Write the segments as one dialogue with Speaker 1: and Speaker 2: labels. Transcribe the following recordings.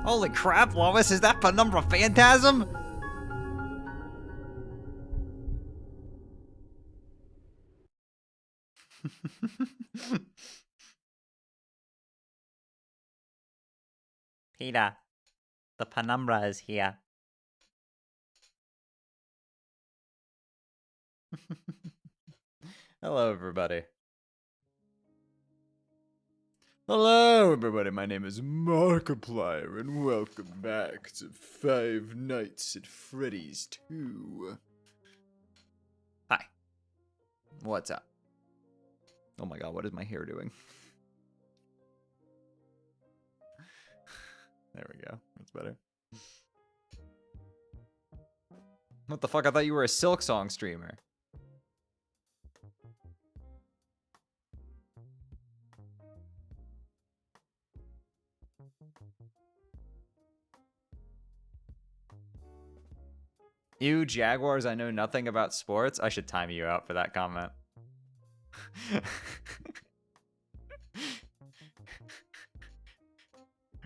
Speaker 1: Holy crap, Lois, is that Penumbra Phantasm? Peter, the Penumbra is here. Hello, everybody. Hello, everybody. My name is Markiplier, and welcome back to Five Nights at Freddy's 2. Hi. What's up? Oh my god, what is my hair doing? There we go. That's better. What the fuck? I thought you were a Silk Song streamer. Ew, Jaguars, I know nothing about sports. I should time you out for that comment.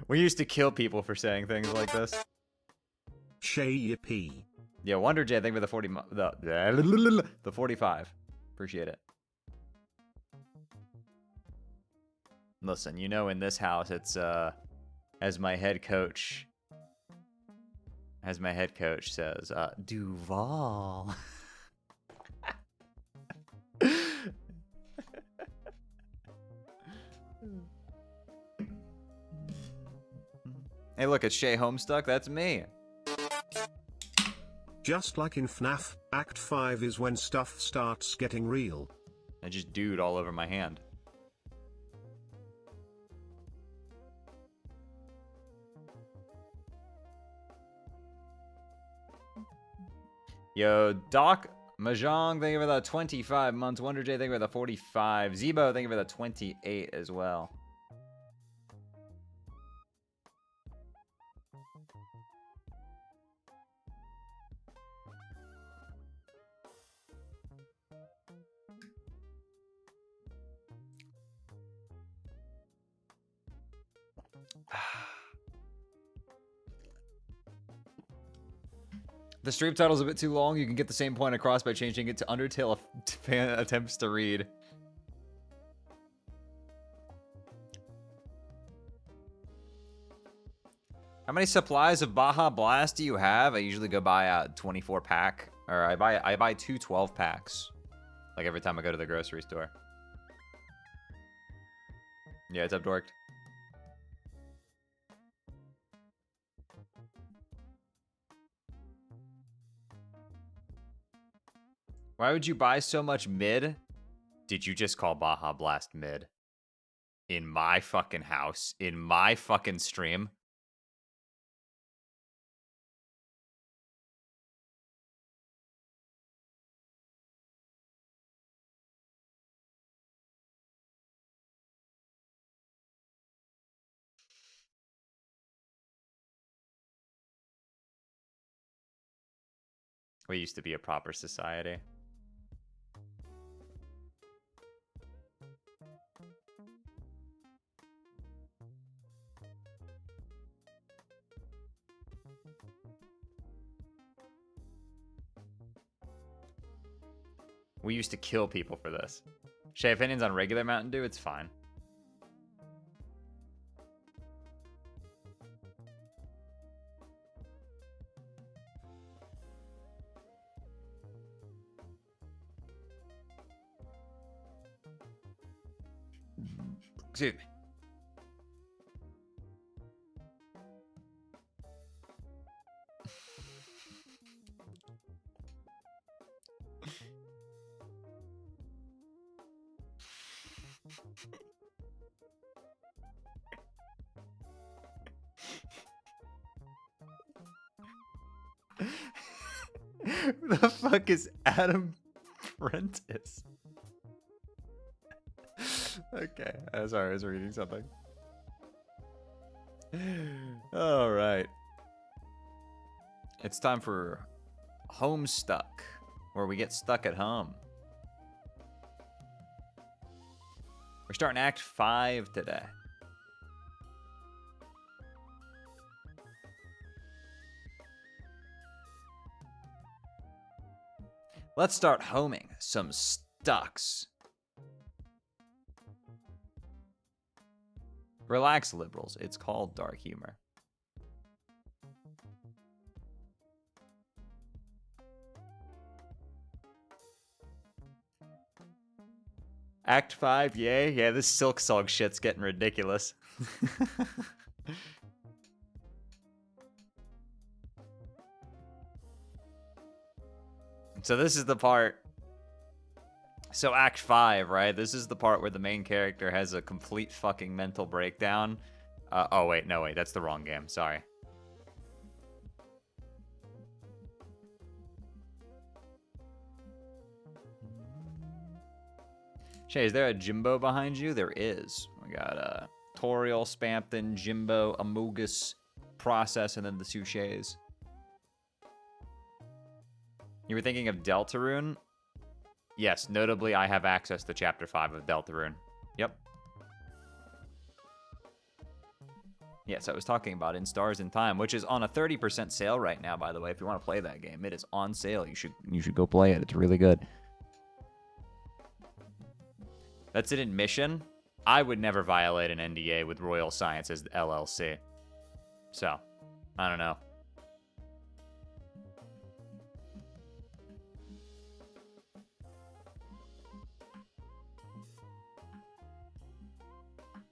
Speaker 1: We used to kill people for saying things like this.
Speaker 2: Yippee.
Speaker 1: Yeah, Wonder J, thank you for the 45. Appreciate it. Listen, you know in this house it's as my head coach says, Duval. Hey, look, it's Shay Homestuck. That's me.
Speaker 2: Just like in FNAF, Act 5 is when stuff starts getting real.
Speaker 1: I just dude all over my hand. Yo, Doc Mahjong, thank you for the 25 months. Wonder J, thank you for the 45. Zebo, thank you for the 28 as well. The stream title's a bit too long. You can get the same point across by changing it to Undertale fan attempts to read. How many supplies of Baja Blast do you have? I usually go buy a 24 pack, or I buy two 12 packs, like every time I go to the grocery store. Yeah, it's up, dorked. Why would you buy so much mid? Did you just call Baja Blast mid? In my fucking house? In my fucking stream? We used to be a proper society. We used to kill people for this. Shay, opinions on regular Mountain Dew? It's fine. Excuse me. Who the fuck is Adam Prentice? Okay, sorry, I was reading something. All right. It's time for Homestuck, where we get stuck at home. We're starting Act 5 today. Let's start homing some stucks. Relax, liberals. It's called dark humor. Act 5, yay. Yeah, this Silk Song shit's getting ridiculous. So this is the part. So Act 5, right? This is the part where the main character has a complete fucking mental breakdown. Oh, wait. No, wait. That's the wrong game. Sorry. Shay, is there a Jimbo behind you? There is. We got Toriel, Spamton, Jimbo, Amogus, Process, and then the Sushés. You were thinking of Deltarune? Yes, notably I have access to Chapter 5 of Deltarune. Yep. Yes, I was talking about In Stars in Time, which is on a 30% sale right now, by the way. If you want to play that game, it is on sale. You should go play it. It's really good. That's an admission. I would never violate an NDA with Royal Sciences LLC. So, I don't know.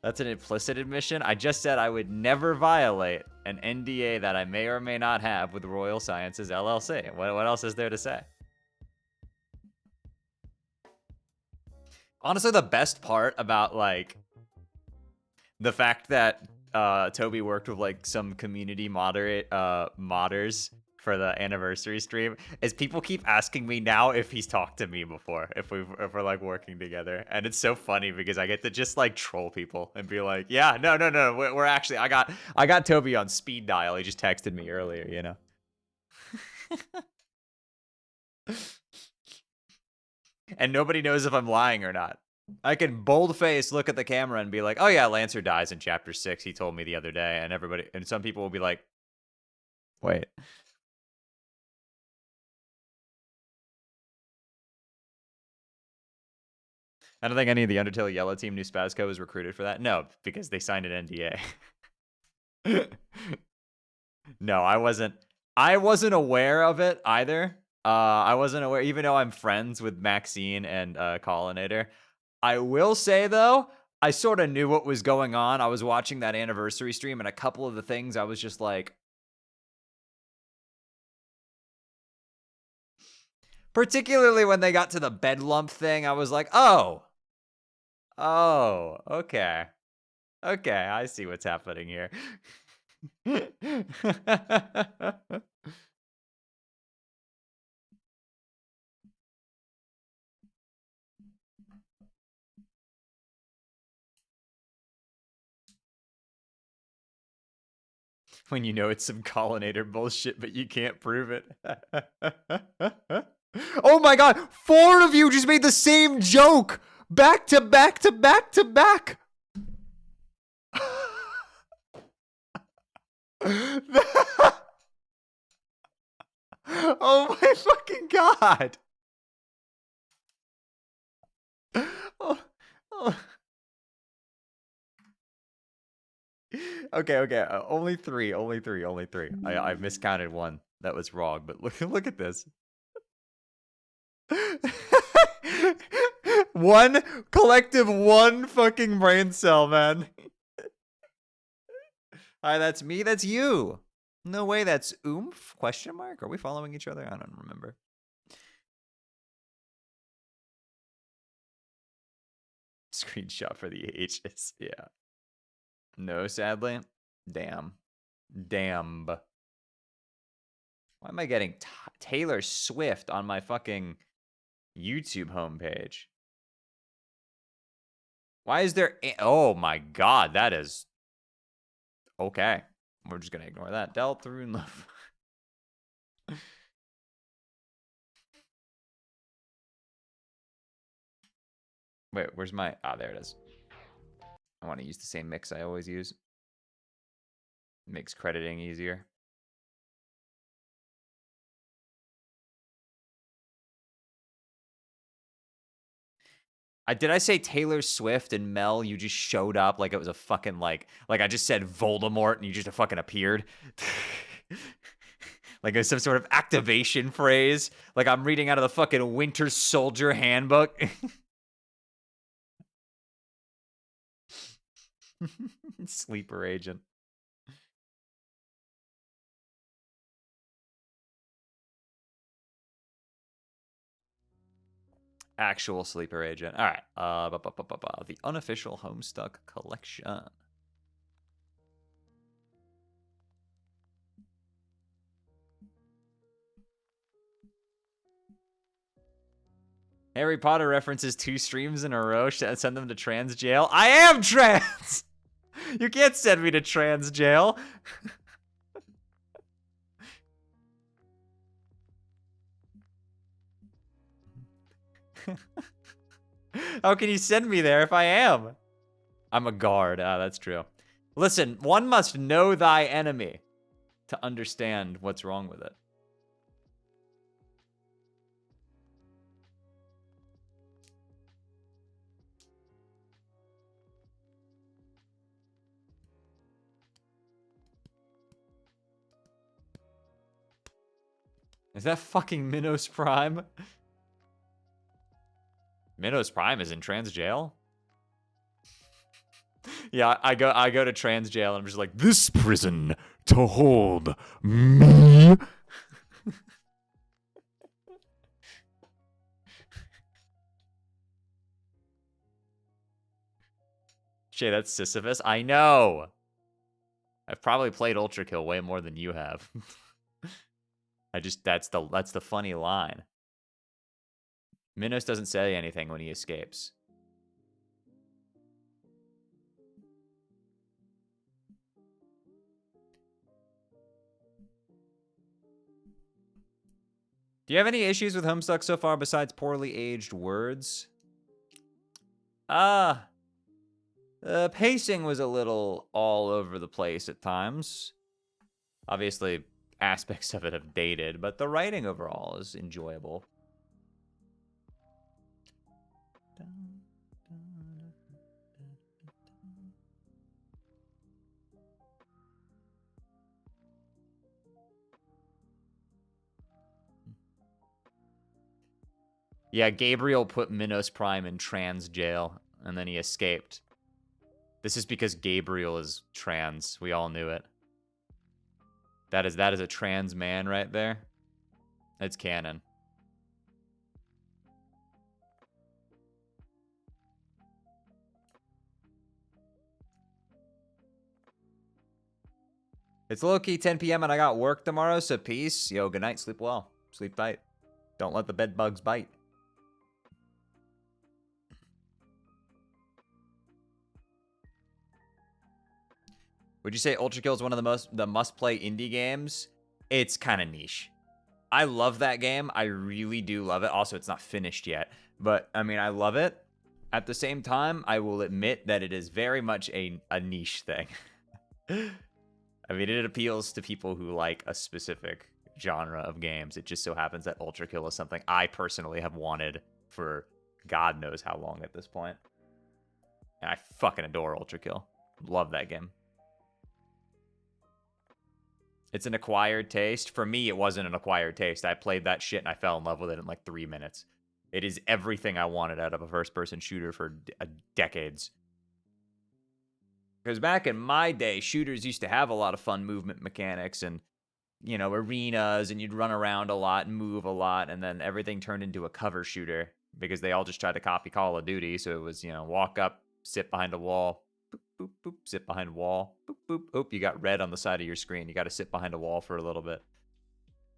Speaker 1: That's an implicit admission. I just said I would never violate an NDA that I may or may not have with Royal Sciences LLC. What else is there to say? Honestly, the best part about, like, the fact that Toby worked with, like, some community modders for the anniversary stream is people keep asking me now if he's talked to me before, if we're like working together, and it's so funny because I get to just like troll people and be like, yeah, no, we're actually, I got Toby on speed dial. He just texted me earlier, you know. And nobody knows if I'm lying or not. I can bold-faced look at the camera and be like, oh yeah, Lancer dies in chapter 6. He told me the other day, and some people will be like, wait. I don't think any of the Undertale Yellow Team New Spazco was recruited for that. No, because they signed an NDA. No, I wasn't aware of it either. I wasn't aware, even though I'm friends with Maxine and Collinator. I will say, though, I sort of knew what was going on. I was watching that anniversary stream, and a couple of the things I was just like... Particularly when they got to the bedlump thing, I was like, oh, okay. Okay, I see what's happening here. When you know it's some Collinator bullshit, but you can't prove it. Oh my god, 4 of you just made the same joke! Back to back to back to back! Oh my fucking god! Oh. Okay. Only three. I've miscounted one. That was wrong, but look at this. One collective, one fucking brain cell, man. Hi, that's me. That's you. No way. That's oomph? Question mark? Are we following each other? I don't remember. Screenshot for the ages. Yeah. No, sadly. Damn. Why am I getting Taylor Swift on my fucking YouTube homepage? Why is there... Oh my god, that is... Okay. We're just gonna ignore that. Deltarune love. Wait, where's my... Ah, there it is. I want to use the same mix I always use. Makes crediting easier. Did I say Taylor Swift and Mel? You just showed up like it was a fucking like I just said Voldemort and you just fucking appeared. Like it's some sort of activation phrase. Like I'm reading out of the fucking Winter Soldier handbook. Sleeper agent. Actual sleeper agent. All right. The unofficial Homestuck collection. Harry Potter references 2 streams in a row. Should I send them to trans jail? I am trans! You can't send me to trans jail. How can you send me there if I am? I'm a guard. Ah, that's true. Listen, one must know thy enemy to understand what's wrong with it. Is that fucking Minos Prime? Minos Prime is in trans jail? Yeah, I go to trans jail and I'm just like, this prison to hold me. Shay, that's Sisyphus. I know. I've probably played Ultra Kill way more than you have. That's the funny line. Minos doesn't say anything when he escapes. Do you have any issues with Homestuck so far besides poorly aged words? Pacing was a little all over the place at times. Obviously, aspects of it have dated, but the writing overall is enjoyable. Yeah, Gabriel put Minos Prime in trans jail, and then he escaped. This is because Gabriel is trans. We all knew it. That is a trans man right there. It's canon. It's low-key 10 p.m. and I got work tomorrow, so peace. Yo, good night. Sleep well. Sleep tight. Don't let the bed bugs bite. Would you say Ultra Kill is one of the must-play indie games? It's kind of niche. I love that game. I really do love it. Also, it's not finished yet. But, I mean, I love it. At the same time, I will admit that it is very much a niche thing. I mean, it appeals to people who like a specific genre of games. It just so happens that Ultra Kill is something I personally have wanted for God knows how long at this point. And I fucking adore Ultra Kill. Love that game. It's an acquired taste. For me, it wasn't an acquired taste. I played that shit and I fell in love with it in like 3 minutes. It is everything I wanted out of a first-person shooter for decades. Because back in my day, shooters used to have a lot of fun movement mechanics and, you know, arenas, and you'd run around a lot and move a lot, and then everything turned into a cover shooter because they all just tried to copy Call of Duty. So it was, you know, walk up, sit behind a wall, boop, boop, boop, sit behind a wall, boop, boop. Oh, you got red on the side of your screen. You got to sit behind a wall for a little bit.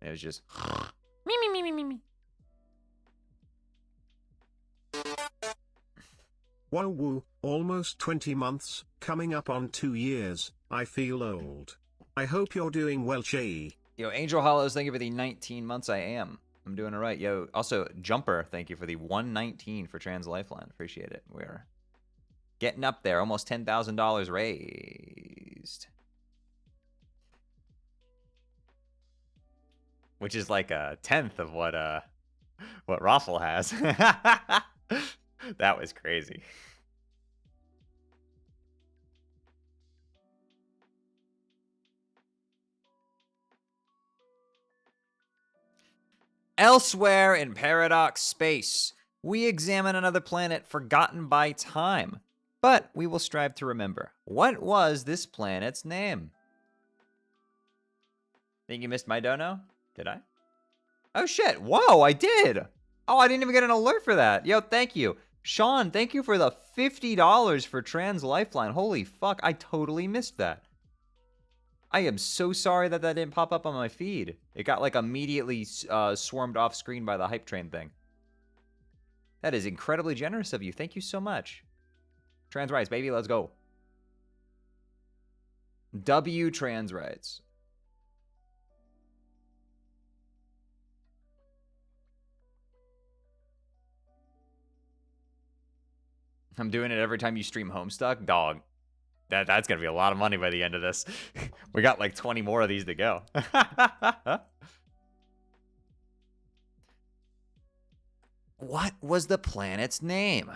Speaker 1: It was just me, me, me, me, me, me.
Speaker 2: Wow, woo, almost 20 months, coming up on 2 years, I feel old. I hope you're doing well, Shay.
Speaker 1: Yo, Angel Hollows, thank you for the 19 months. I am. I'm doing it right. Yo, also, Jumper, thank you for the 119 for Trans Lifeline. Appreciate it. We're getting up there. Almost $10,000 raised. Which is like a tenth of what Raffle has. That was crazy. Elsewhere in Paradox Space, we examine another planet forgotten by time, but we will strive to remember. What was this planet's name? Think you missed my dono? Did I? Oh shit, whoa, I did! Oh, I didn't even get an alert for that. Yo, thank you. Sean, thank you for the $50 for Trans Lifeline. Holy fuck, I totally missed that. I am so sorry that didn't pop up on my feed. It got like immediately swarmed off screen by the hype train thing. That is incredibly generous of you. Thank you so much. Trans rights, baby, let's go. W trans rights. I'm doing it every time you stream Homestuck. Dog, that's going to be a lot of money by the end of this. We got like 20 more of these to go. What was the planet's name?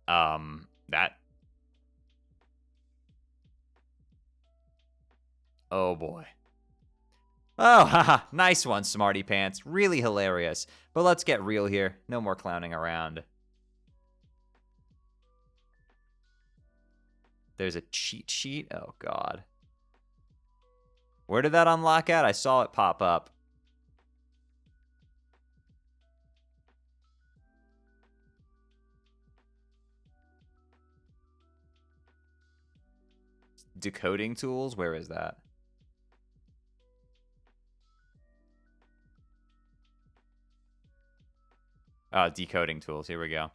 Speaker 1: That. Oh boy. Oh, haha, nice one, Smarty Pants. Really hilarious. But let's get real here. No more clowning around. There's a cheat sheet? Oh, God. Where did that unlock at? I saw it pop up. Decoding tools? Where is that? Oh, decoding tools. Here we go.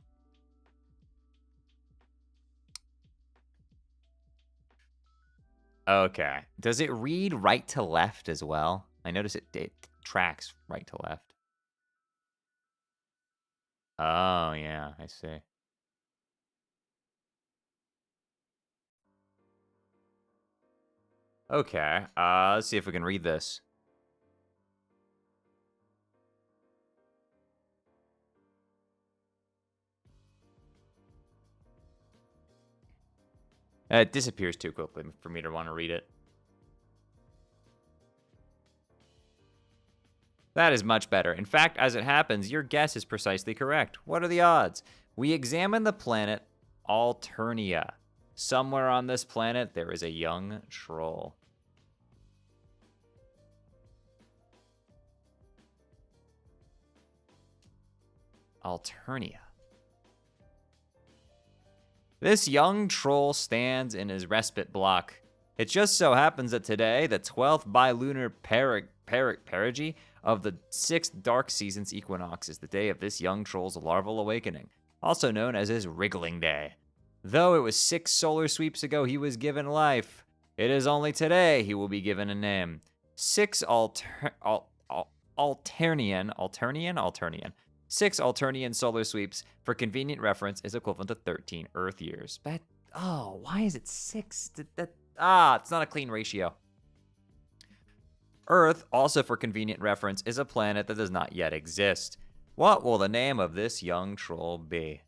Speaker 1: Okay. Does it read right to left as well? I notice it tracks right to left. Oh, yeah. I see. Okay. Let's see if we can read this. It disappears too quickly for me to want to read it. That is much better. In fact, as it happens, your guess is precisely correct. What are the odds? We examine the planet Alternia. Somewhere on this planet, there is a young troll. Alternia. This young troll stands in his respite block. It just so happens that today, the 12th bilunar perigee of the 6th dark season's equinox, is the day of this young troll's larval awakening, also known as his wriggling day. Though it was 6 solar sweeps ago he was given life, it is only today he will be given a name. 6 Alternian 6 Alternian solar sweeps, for convenient reference, is equivalent to 13 Earth years. But, oh, why is it 6? It's not a clean ratio. Earth, also for convenient reference, is a planet that does not yet exist. What will the name of this young troll be?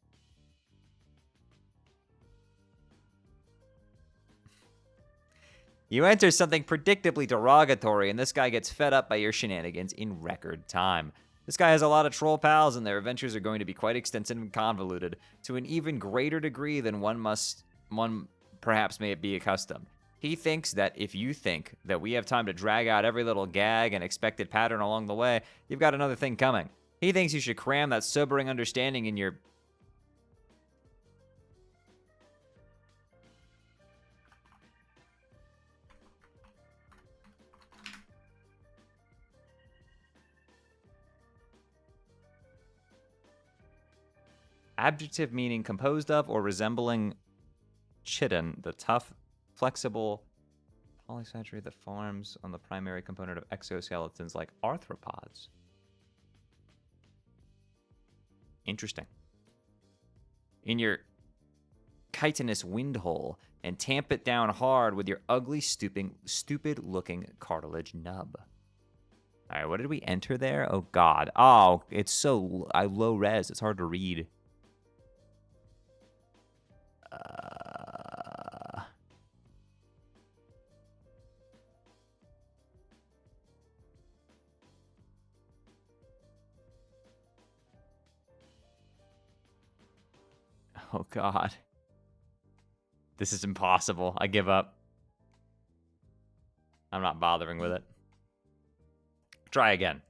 Speaker 1: You enter something predictably derogatory, and this guy gets fed up by your shenanigans in record time. This guy has a lot of troll pals, and their adventures are going to be quite extensive and convoluted, to an even greater degree than one perhaps may be accustomed. He thinks that if you think that we have time to drag out every little gag and expected pattern along the way, you've got another thing coming. He thinks you should cram that sobering understanding in your... Adjective meaning composed of or resembling chitin, the tough, flexible polysaccharide that forms on the primary component of exoskeletons like arthropods. Interesting. In your chitinous windhole, and tamp it down hard with your ugly, stupid-looking cartilage nub. All right, what did we enter there? Oh, God. Oh, it's so low res. It's hard to read. Oh, God. This is impossible. I give up. I'm not bothering with it. Try again.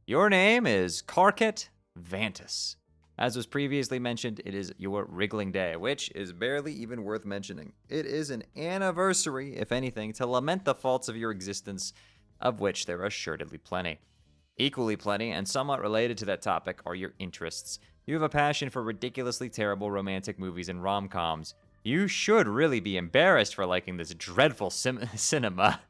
Speaker 1: Your name is Carket Vantus. As was previously mentioned, it is your wriggling day, which is barely even worth mentioning. It is an anniversary, if anything, to lament the faults of your existence, of which there are assuredly plenty. Equally plenty, and somewhat related to that topic, are your interests. You have a passion for ridiculously terrible romantic movies and rom-coms. You should really be embarrassed for liking this dreadful cinema.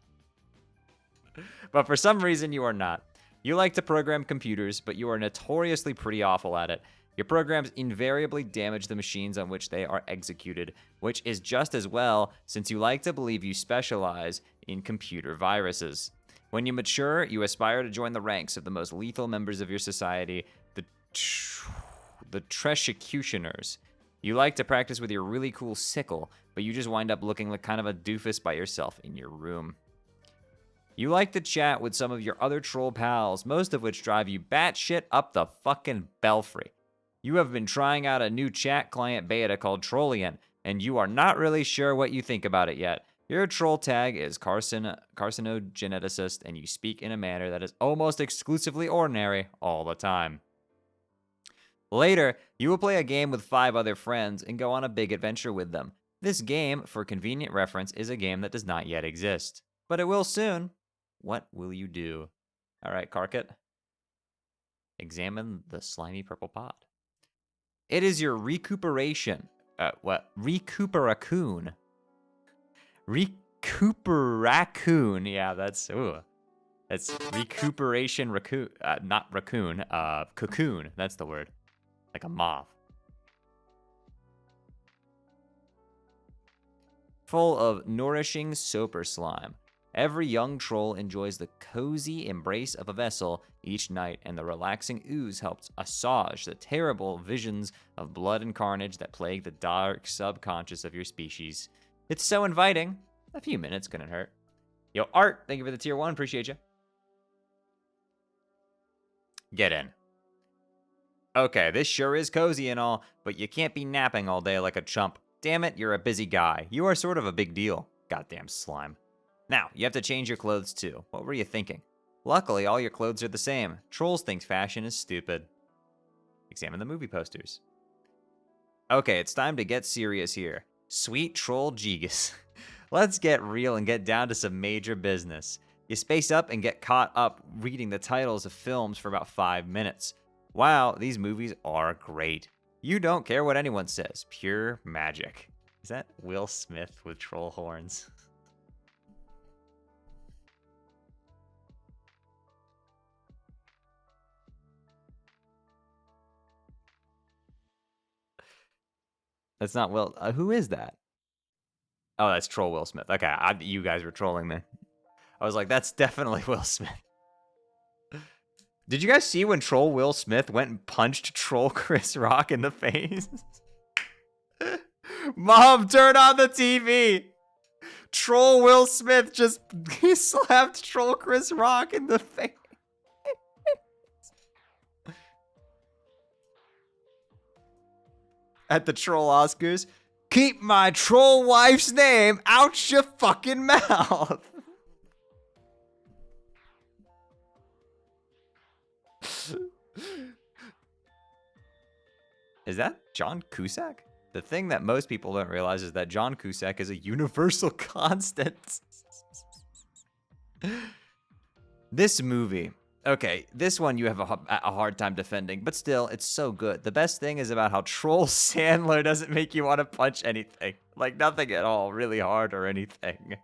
Speaker 1: But for some reason, you are not. You like to program computers, but you are notoriously pretty awful at it. Your programs invariably damage the machines on which they are executed, which is just as well, since you like to believe you specialize in computer viruses. When you mature, you aspire to join the ranks of the most lethal members of your society, the Tresecutioners. You like to practice with your really cool sickle, but you just wind up looking like kind of a doofus by yourself in your room. You like to chat with some of your other troll pals, most of which drive you batshit up the fucking belfry. You have been trying out a new chat client beta called Trollian, and you are not really sure what you think about it yet. Your troll tag is carcinogeneticist, and you speak in a manner that is almost exclusively ordinary all the time. Later, you will play a game with 5 other friends and go on a big adventure with them. This game, for convenient reference, is a game that does not yet exist. But it will soon. What will you do? All right, Carket. Examine the slimy purple pod. It is your recuperation. Recuperaccoon. Recuperaccoon. Yeah, that's recuperation raccoon. Not raccoon. Cocoon. That's the word. Like a moth. Full of nourishing soaper slime. Every young troll enjoys the cozy embrace of a vessel each night, and the relaxing ooze helps assuage the terrible visions of blood and carnage that plague the dark subconscious of your species. It's so inviting. A few minutes couldn't hurt. Yo, Art, thank you for the tier 1. Appreciate you. Get in. Okay, this sure is cozy and all, but you can't be napping all day like a chump. Damn it, you're a busy guy. You are sort of a big deal. Goddamn slime. Now, you have to change your clothes too. What were you thinking? Luckily, all your clothes are the same. Trolls think fashion is stupid. Examine the movie posters. Okay, it's time to get serious here. Sweet troll Gigas. Let's get real and get down to some major business. You space up and get caught up reading the titles of films for about 5 minutes. Wow, these movies are great. You don't care what anyone says. Pure magic. Is that Will Smith with troll horns? That's not Will. Who is that? Oh, that's Troll Will Smith. Okay, you guys were trolling me. I was like, that's definitely Will Smith. Did you guys see when Troll Will Smith went and punched Troll Chris Rock in the face? Mom, turn on the TV. Troll Will Smith just slapped Troll Chris Rock in the face. At the Troll Oscars, keep my troll wife's name out your fucking mouth. Is that John Cusack? The thing that most people don't realize is that John Cusack is a universal constant. This movie. Okay, this one you have a hard time defending, but still, it's so good. The best thing is about how Troll Sandler doesn't make you want to punch anything. Like, nothing at all, really hard or anything.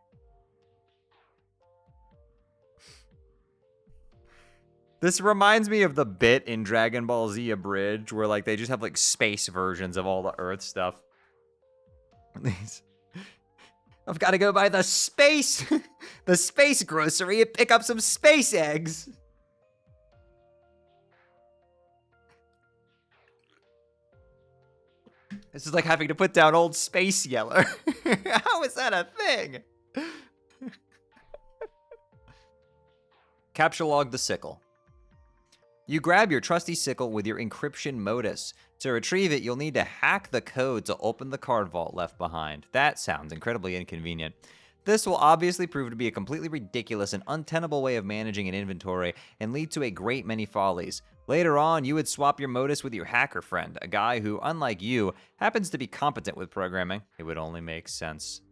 Speaker 1: This reminds me of the bit in Dragon Ball Z Abridged where, like, they just have, like, space versions of all the Earth stuff. I've got to go by the space grocery and pick up some space eggs. This is like having to put down Old Space Yeller. How is that a thing? Capture log the sickle. You grab your trusty sickle with your encryption modus. To retrieve it, you'll need to hack the code to open the card vault left behind. That sounds incredibly inconvenient. This will obviously prove to be a completely ridiculous and untenable way of managing an inventory and lead to a great many follies. Later on, you would swap your modus with your hacker friend, a guy who, unlike you, happens to be competent with programming. It would only make sense.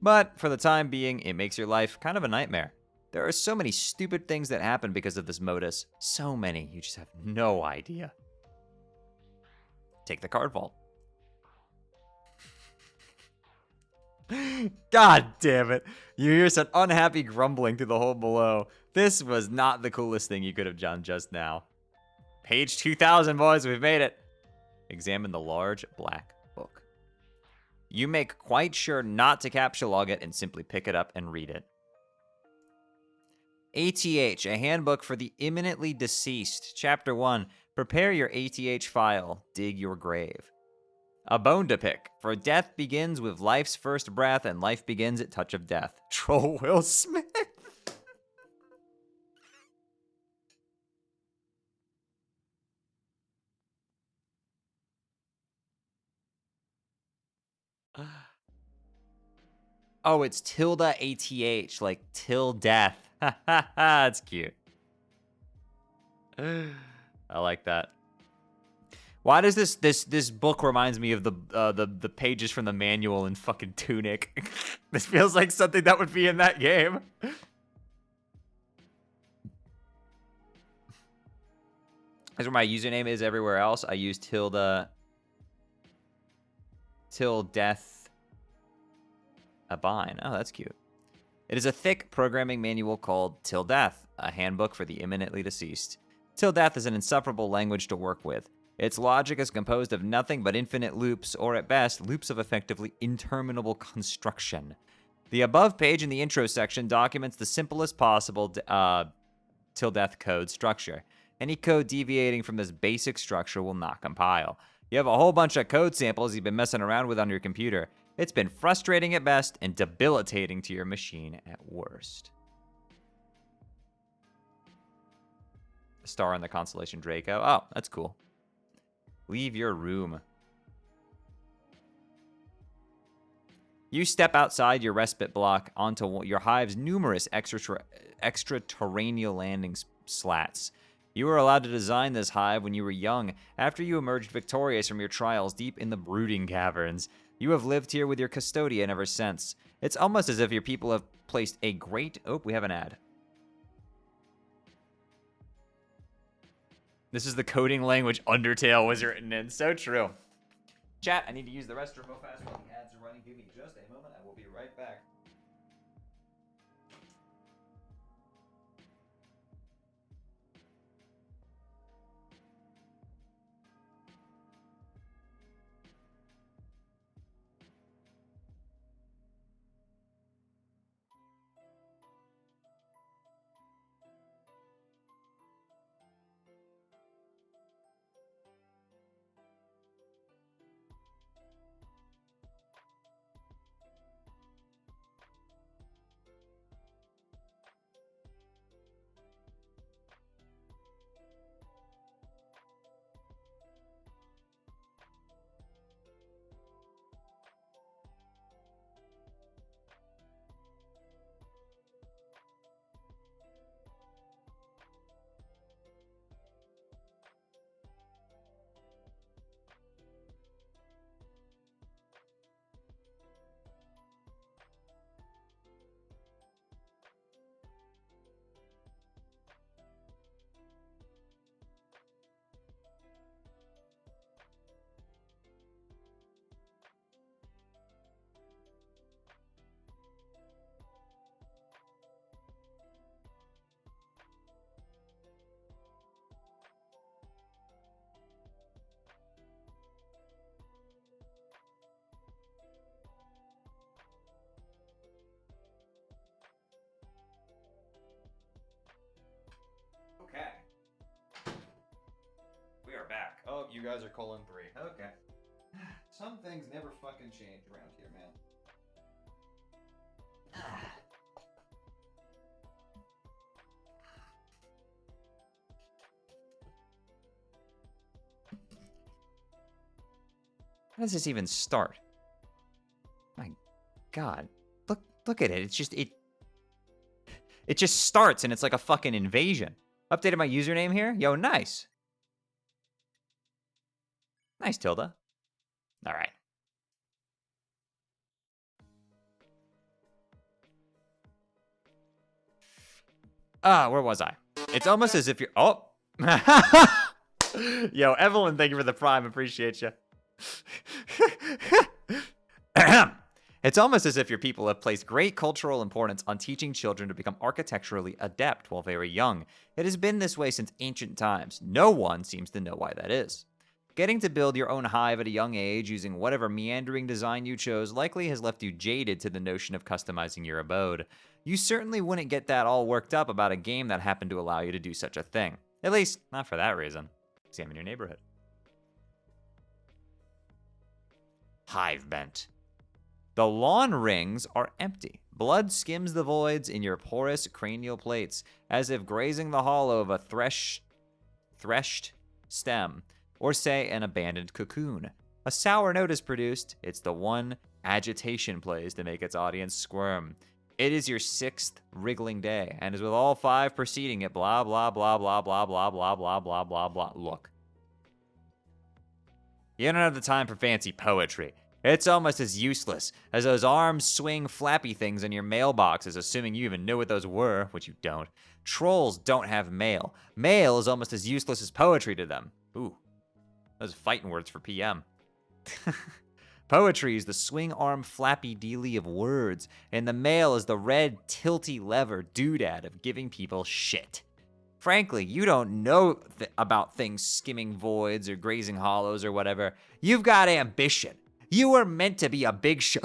Speaker 1: But for the time being, it makes your life kind of a nightmare. There are so many stupid things that happen because of this modus. So many, you just have no idea. Take the card vault. God damn it. You hear some unhappy grumbling through the hole below. This was not the coolest thing you could have done just now. Page 2000, boys, we've made it. Examine the large black book. You make quite sure not to capture log it and simply pick it up and read it. ATH, a handbook for the imminently deceased. Chapter 1, prepare your ATH file, dig your grave. A bone to pick, for death begins with life's first breath and life begins at touch of death. Troll Will Smith. Oh, it's tilde ATH, like till death. That's cute. I like that. Why does this book reminds me of the pages from the manual in fucking Tunic? This feels like something that would be in that game. That's where my username is everywhere else. I use till death abine. Oh, that's cute. It is a thick programming manual called Till Death, a handbook for the imminently deceased. Till Death is an insufferable language to work with. Its logic is composed of nothing but infinite loops, or at best, loops of effectively interminable construction. The above page in the intro section documents the simplest possible till death code structure. Any code deviating from this basic structure will not compile. You have a whole bunch of code samples you've been messing around with on your computer. It's been frustrating at best and debilitating to your machine at worst. A star in the constellation Draco. Oh, that's cool. Leave your room. You step outside your respite block onto your hive's numerous extraterrestrial landing slats. You were allowed to design this hive when you were young, after you emerged victorious from your trials deep in the brooding caverns. You have lived here with your custodian ever since. It's almost as if your people have placed a great... Oh, we have an ad. This is the coding language Undertale was written in. So true. Chat, I need to use the restroom real fast while the ads are running. Give me just a moment. I will be right back. you guys are colon 3. Okay. Some things never fucking change around here, man. How does this even start? My God. Look at it. It's just it just starts and it's like a fucking invasion. Updated my username here? Yo, nice. Nice, Tilda. All right. Where was I? It's almost as if you're... Oh! Yo, Evelyn, thank you for the prime. Appreciate you. It's almost as if your people have placed great cultural importance on teaching children to become architecturally adept while very young. It has been this way since ancient times. No one seems to know why that is. Getting to build your own hive at a young age using whatever meandering design you chose likely has left you jaded to the notion of customizing your abode. You certainly wouldn't get that all worked up about a game that happened to allow you to do such a thing. At least, not for that reason. Examine your neighborhood. Hive bent. The lawn rings are empty. Blood skims the voids in your porous cranial plates, as if grazing the hollow of a threshed stem, or say an abandoned cocoon. A sour note is produced. It's the one agitation plays to make its audience squirm. It is your 6th wriggling day, and as with all 5 preceding it, blah, blah, blah, blah, blah, blah, blah, blah, blah, blah, blah. Look. You don't have the time for fancy poetry. It's almost as useless as those arms swing flappy things in your mailboxes, assuming you even knew what those were, which you don't. Trolls don't have mail. Mail is almost as useless as poetry to them. Ooh, those fighting words for PM. Poetry is the swing arm flappy dealy of words, and the mail is the red tilty lever doodad of giving people shit. Frankly, you don't know about things skimming voids or grazing hollows or whatever. You've got ambition. You were meant to be a big shot.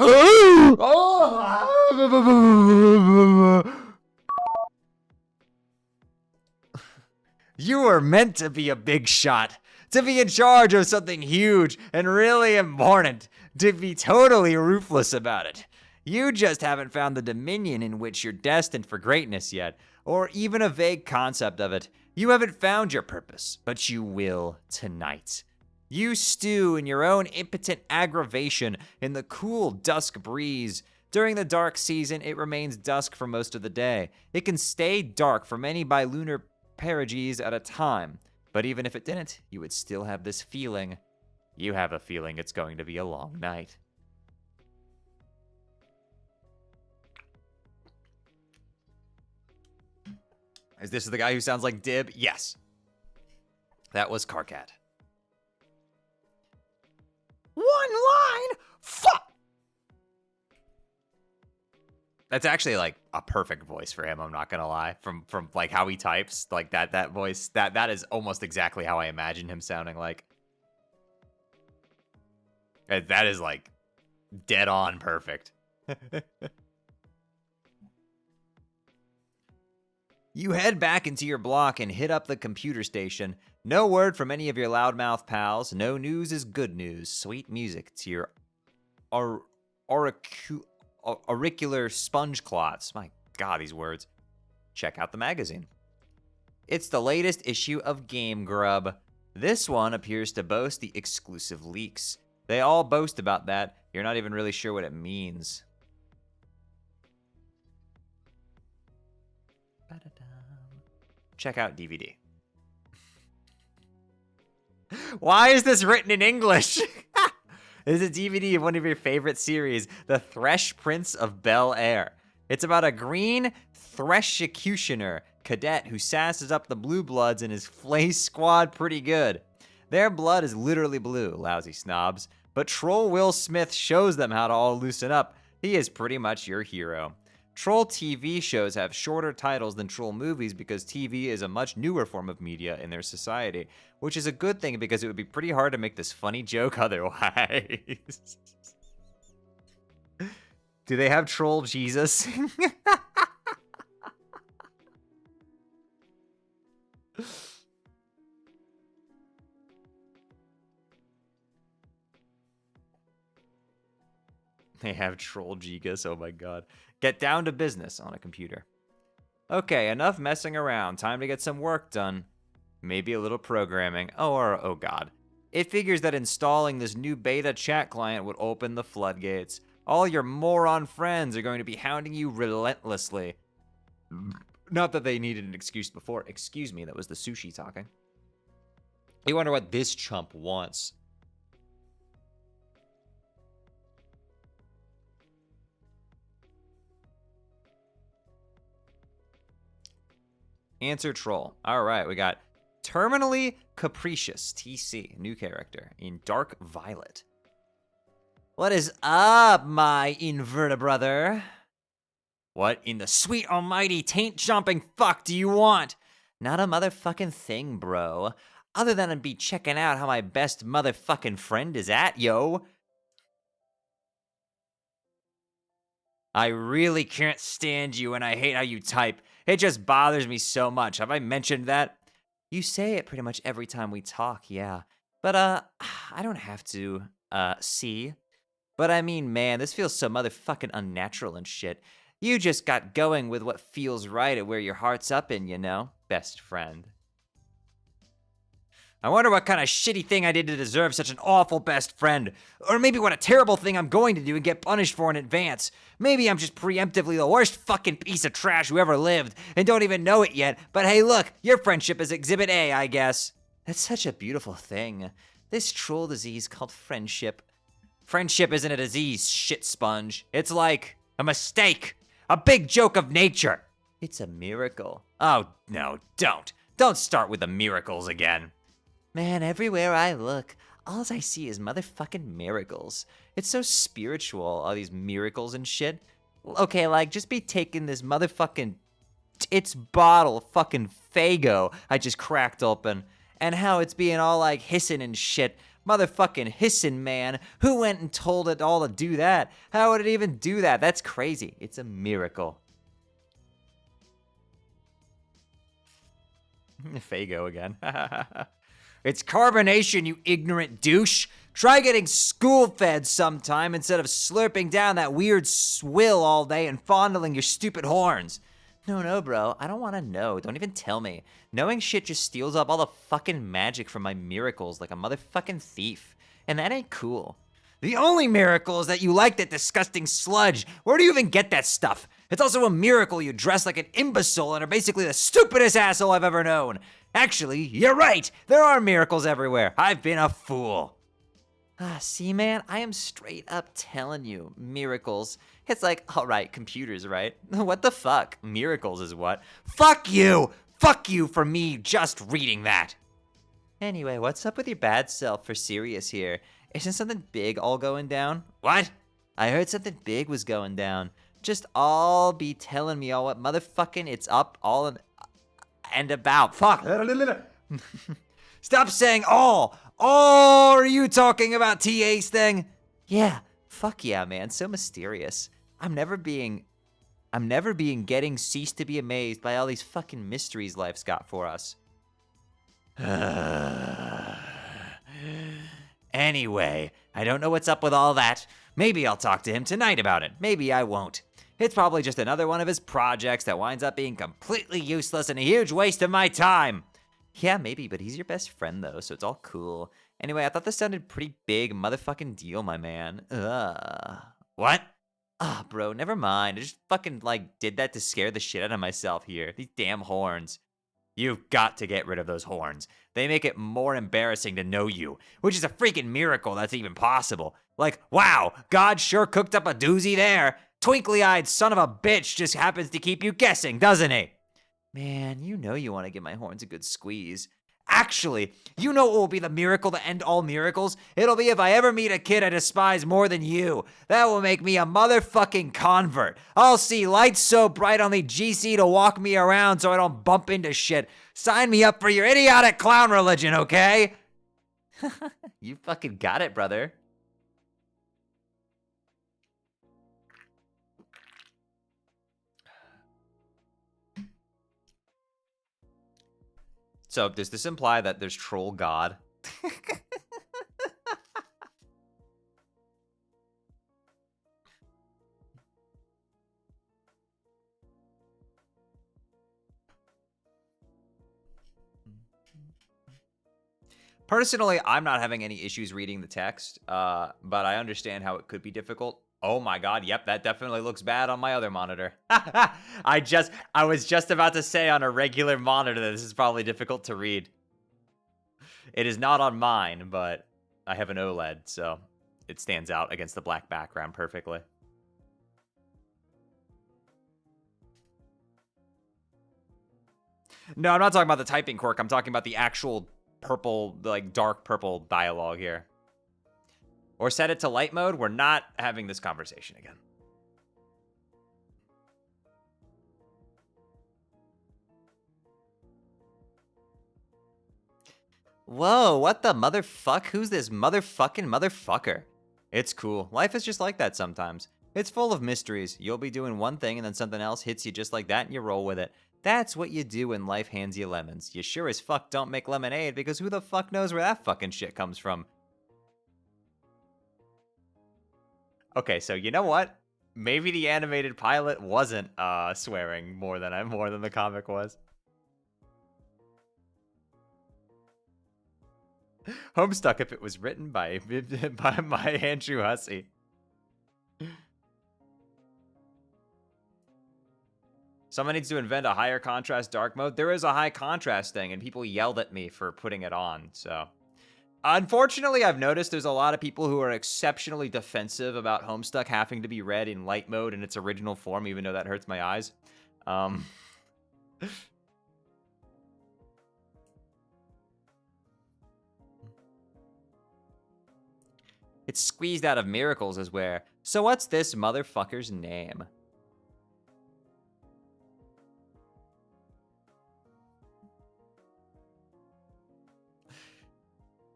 Speaker 1: You were meant to be a big shot. To be in charge of something huge and really important. To be totally ruthless about it. You just haven't found the dominion in which you're destined for greatness yet, or even a vague concept of it. You haven't found your purpose, but you will tonight. You stew in your own impotent aggravation in the cool dusk breeze. During the dark season, it remains dusk for most of the day. It can stay dark for many bilunar perigees at a time. But even if it didn't, you would still have this feeling. You have a feeling it's going to be a long night. Is this the guy who sounds like Dib? Yes. That was Karkat. One line? Fuck! That's actually like a perfect voice for him, I'm not gonna lie. From like how he types, like that voice, that is almost exactly how I imagine him sounding like. That is like dead on perfect. You head back into your block and hit up the computer station. No word from any of your loudmouth pals. No news is good news. Sweet music to your auricular sponge clots. My God, these words. Check out the magazine. It's the latest issue of Game Grub. This one appears to boast the exclusive leaks. They all boast about that. You're not even really sure what it means. Check out DVD. Why is this written in English? This is a DVD of one of your favorite series, The Thresh Prince of Bel Air. It's about a green Threshicutioner cadet who sasses up the blue bloods in his flay squad pretty good. Their blood is literally blue, lousy snobs, but Troll Will Smith shows them how to all loosen up. He is pretty much your hero. Troll TV shows have shorter titles than troll movies because TV is a much newer form of media in their society, which is a good thing because it would be pretty hard to make this funny joke otherwise. Do they have Troll Jesus? have troll Gigas. Oh my god. Get down to business on a computer. Okay, enough messing around. Time to get some work done. Maybe a little programming. Oh god. It figures that installing this new beta chat client would open the floodgates. All your moron friends are going to be hounding you relentlessly. Not that they needed an excuse before. Excuse me, that was the sushi talking. You wonder what this chump wants. Answer troll. All right, we got Terminally Capricious, TC, new character in Dark Violet. What is up, my invertebrother? What in the sweet almighty taint jumping fuck do you want? Not a motherfucking thing, bro. Other than to be checking out how my best motherfucking friend is at, yo. I really can't stand you and I hate how you type. It just bothers me so much. Have I mentioned that? You say it pretty much every time we talk, yeah. But, I don't have to, see. But I mean, man, this feels so motherfucking unnatural and shit. You just got going with what feels right at where your heart's up in, you know? Best friend. I wonder what kind of shitty thing I did to deserve such an awful best friend. Or maybe what a terrible thing I'm going to do and get punished for in advance. Maybe I'm just preemptively the worst fucking piece of trash who ever lived and don't even know it yet. But hey, look, your friendship is Exhibit A, I guess. That's such a beautiful thing. This troll disease called friendship. Friendship isn't a disease, shit sponge. It's like a mistake. A big joke of nature. It's a miracle. Oh, no, don't. Don't start with the miracles again. Man, everywhere I look, all I see is motherfucking miracles. It's so spiritual, all these miracles and shit. Okay, like, just be taking this motherfucking it's bottle fucking Fago I just cracked open, and how it's being all like hissing and shit. Motherfucking hissing, man. Who went and told it all to do that? How would it even do that? That's crazy. It's a miracle. Fago again. It's carbonation, you ignorant douche. Try getting school-fed sometime instead of slurping down that weird swill all day and fondling your stupid horns. No, bro, I don't want to know. Don't even tell me. Knowing shit just steals up all the fucking magic from my miracles like a motherfucking thief. And that ain't cool. The only miracle is that you like that disgusting sludge. Where do you even get that stuff? It's also a miracle you dress like an imbecile and are basically the stupidest asshole I've ever known. Actually, you're right. There are miracles everywhere. I've been a fool. See, man, I am straight up telling you, miracles. It's like, all right, computers, right? What the fuck? Miracles is what? Fuck you! Fuck you for me just reading that. Anyway, what's up with your bad self for serious here? Isn't something big all going down? What? I heard something big was going down. Just all be telling me all what motherfucking it's up all and about. Fuck. Stop saying all. Oh, are you talking about TA's thing? Yeah. Fuck yeah, man. So mysterious. I'm never being getting ceased to be amazed by all these fucking mysteries life's got for us. Anyway, I don't know what's up with all that. Maybe I'll talk to him tonight about it. Maybe I won't. It's probably just another one of his projects that winds up being completely useless and a huge waste of my time. Yeah, maybe, but he's your best friend, though, so it's all cool. Anyway, I thought this sounded pretty big motherfucking deal, my man. What? Bro, never mind. I just fucking, did that to scare the shit out of myself here. These damn horns. You've got to get rid of those horns. They make it more embarrassing to know you, which is a freaking miracle that's even possible. Like, wow, God sure cooked up a doozy there. Twinkly-eyed son of a bitch just happens to keep you guessing, doesn't he? Man, you know you want to give my horns a good squeeze. Actually, you know what will be the miracle to end all miracles? It'll be if I ever meet a kid I despise more than you. That will make me a motherfucking convert. I'll see lights so bright on the GC to walk me around so I don't bump into shit. Sign me up for your idiotic clown religion, okay? You fucking got it, brother. So, does this imply that there's troll god? Personally, I'm not having any issues reading the text, but I understand how it could be difficult. Oh my god, yep, that definitely looks bad on my other monitor. I was just about to say on a regular monitor that this is probably difficult to read. It is not on mine, but I have an OLED, so it stands out against the black background perfectly. No, I'm not talking about the typing quirk. I'm talking about the actual purple, like dark purple dialogue here. Or set it to light mode. We're not having this conversation again. Whoa, what the motherfuck? Who's this motherfucker? It's cool. Life is just like that sometimes. It's full of mysteries. You'll be doing one thing and then something else hits you just like that and you roll with it. That's what you do when life hands you lemons. You sure as fuck don't make lemonade because who the fuck knows where that fucking shit comes from? Okay, so you know what? Maybe the animated pilot wasn't swearing more than the comic was. Homestuck if it was written by Andrew Hussey. Someone needs to invent a higher contrast dark mode. There is a high contrast thing, and people yelled at me for putting it on, so. Unfortunately, I've noticed there's a lot of people who are exceptionally defensive about Homestuck having to be read in light mode in its original form, even though that hurts my eyes. It's squeezed out of Miracles is where. So what's this motherfucker's name?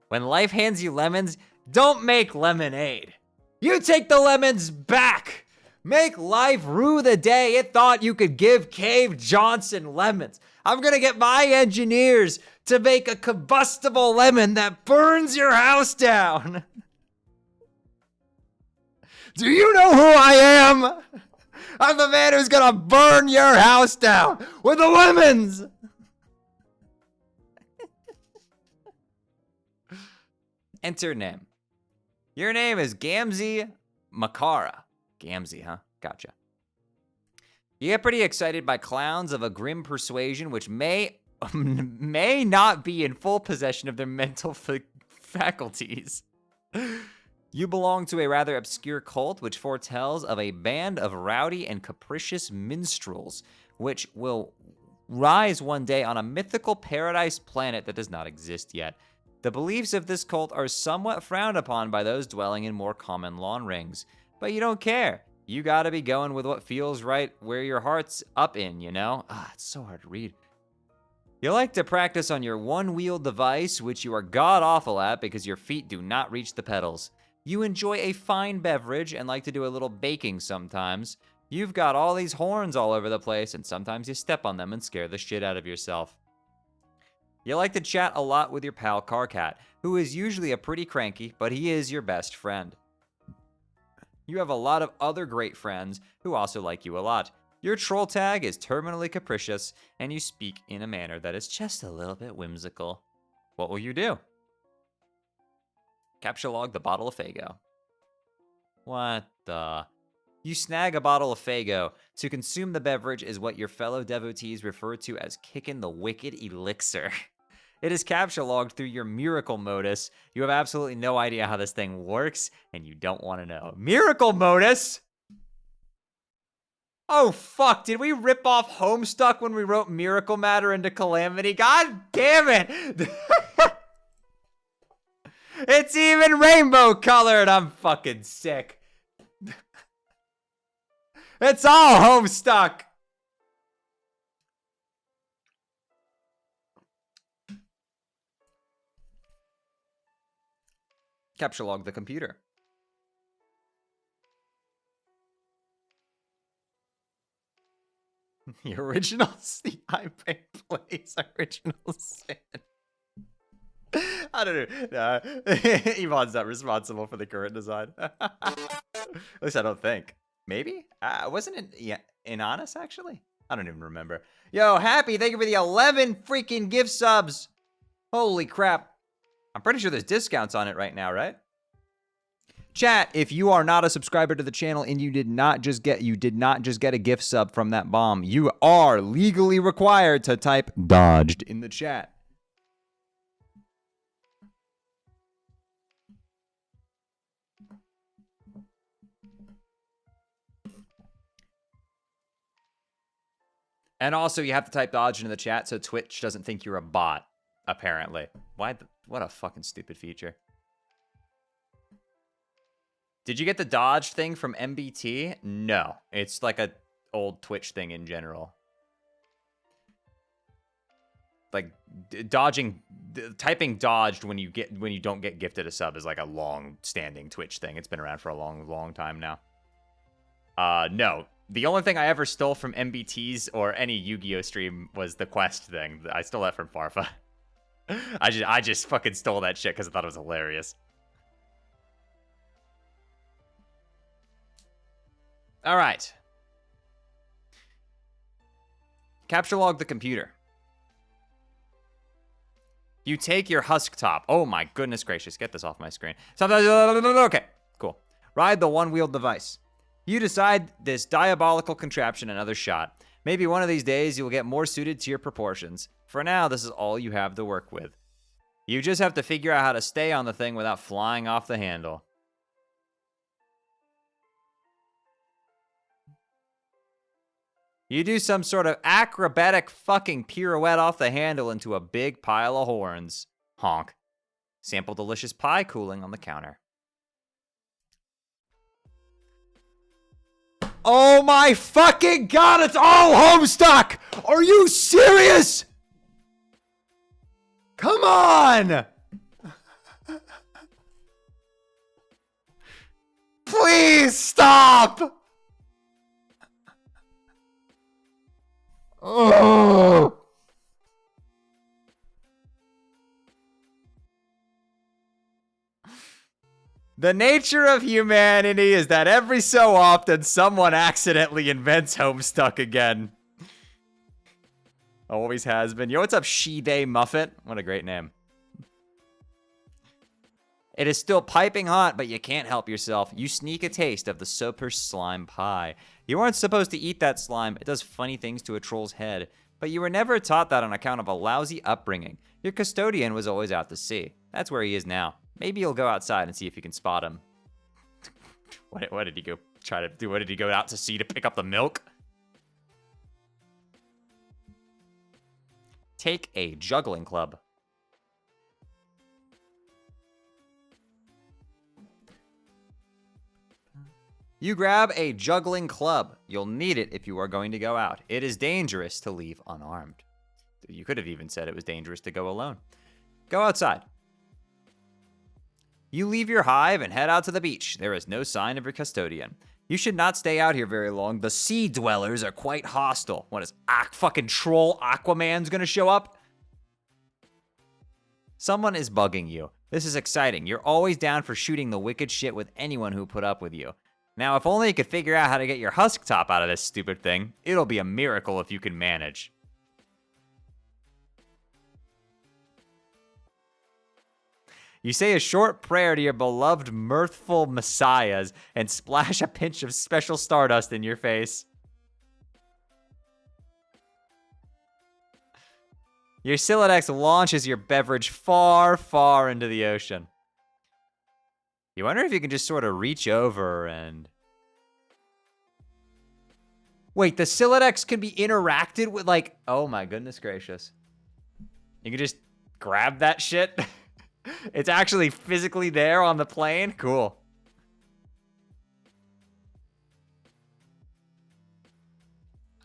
Speaker 1: When life hands you lemons, don't make lemonade. You take the lemons back. Make life rue the day it thought you could give Cave Johnson lemons. I'm gonna get my engineers to make a combustible lemon that burns your house down. Do you know who I am? I'm the man who's gonna burn your house down with the lemons. Enter name. Your name is Gamzee Makara. Gamzee, huh? Gotcha. You get pretty excited by clowns of a grim persuasion which may not be in full possession of their mental faculties. You belong to a rather obscure cult which foretells of a band of rowdy and capricious minstrels which will rise one day on a mythical paradise planet that does not exist yet. The beliefs of this cult are somewhat frowned upon by those dwelling in more common lawn rings. But you don't care. You gotta be going with what feels right where your heart's up in, you know? It's so hard to read. You like to practice on your one-wheel device, which you are god-awful at because your feet do not reach the pedals. You enjoy a fine beverage and like to do a little baking sometimes. You've got all these horns all over the place, and sometimes you step on them and scare the shit out of yourself. You like to chat a lot with your pal Carcat, who is usually a pretty cranky, but he is your best friend. You have a lot of other great friends who also like you a lot. Your troll tag is terminally capricious, and you speak in a manner that is just a little bit whimsical. What will you do? Capture log the bottle of Faygo. What the? You snag a bottle of Faygo. To consume the beverage is what your fellow devotees refer to as kicking the wicked elixir. It is capture logged through your miracle modus. You have absolutely no idea how this thing works, and you don't want to know. Miracle modus? Oh, fuck. Did we rip off Homestuck when we wrote Miracle Matter into Calamity? God damn it. It's even rainbow colored. I'm fucking sick. It's all Homestuck. Capture log the computer. The original sin. I plays original sin. I don't know. Yvonne's not responsible for the current design. At least I don't think. Maybe? Wasn't it in Honest, actually? I don't even remember. Yo, Happy, thank you for the 11 freaking gift subs. Holy crap. I'm pretty sure there's discounts on it right now, right? Chat, if you are not a subscriber to the channel and you did not just get a gift sub from that bomb, you are legally required to type dodged in the chat. And also, you have to type dodge into the chat so Twitch doesn't think you're a bot, apparently. What a fucking stupid feature. Did you get the dodge thing from MBT? No. It's like a old Twitch thing in general. Like, typing dodged when you don't get gifted a sub is like a long-standing Twitch thing. It's been around for a long time now. No. The only thing I ever stole from MBTs or any Yu-Gi-Oh stream was the quest thing. I stole that from Farfa. I just fucking stole that shit because I thought it was hilarious. All right. Capture log the computer. You take your husk top. Oh my goodness gracious. Get this off my screen. Okay, cool. Ride the one-wheeled device. You decide this diabolical contraption another shot. Maybe one of these days you'll get more suited to your proportions. For now, this is all you have to work with. You just have to figure out how to stay on the thing without flying off the handle. You do some sort of acrobatic fucking pirouette off the handle into a big pile of horns. Honk. Sample delicious pie cooling on the counter. Oh my fucking god, it's all Homestuck! Are you serious? Come on! Please stop! Oh. The nature of humanity is that every so often someone accidentally invents Homestuck again. Always has been. Yo, what's up, She-Day Muffet? What a great name. It is still piping hot, but you can't help yourself. You sneak a taste of the super slime pie. You weren't supposed to eat that slime. It does funny things to a troll's head. But you were never taught that on account of a lousy upbringing. Your custodian was always out to sea. That's where he is now. Maybe you'll go outside and see if you can spot him. What did he go try to do? What did he go out to sea to pick up the milk? Take a juggling club. You grab a juggling club. You'll need it if you are going to go out. It is dangerous to leave unarmed. You could have even said it was dangerous to go alone. Go outside. You leave your hive and head out to the beach. There is no sign of your custodian. You should not stay out here very long. The sea dwellers are quite hostile. What is fucking troll Aquaman's gonna show up? Someone is bugging you. This is exciting. You're always down for shooting the wicked shit with anyone who put up with you. Now, if only you could figure out how to get your husk top out of this stupid thing, it'll be a miracle if you can manage. You say a short prayer to your beloved mirthful messiahs and splash a pinch of special stardust in your face. Your Silodex launches your beverage far, far into the ocean. You wonder if you can just sort of reach over and... Wait, the Silodex can be interacted with, like... Oh my goodness gracious. You can just grab that shit? It's actually physically there on the plane? Cool.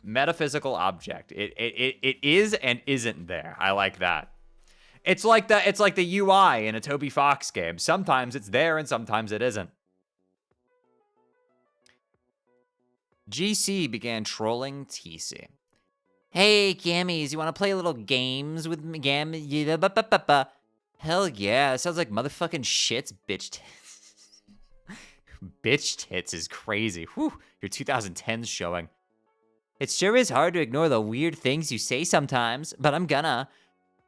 Speaker 1: Metaphysical object. It is and isn't there. I like that. It's like the UI in a Toby Fox game. Sometimes it's there and sometimes it isn't. GC began trolling TC. Hey, Gammies, you want to play a little games with me? Hell yeah, it sounds like motherfucking shits, bitch tits. Bitch tits is crazy. Whew, your 2010's showing. It sure is hard to ignore the weird things you say sometimes, but I'm gonna.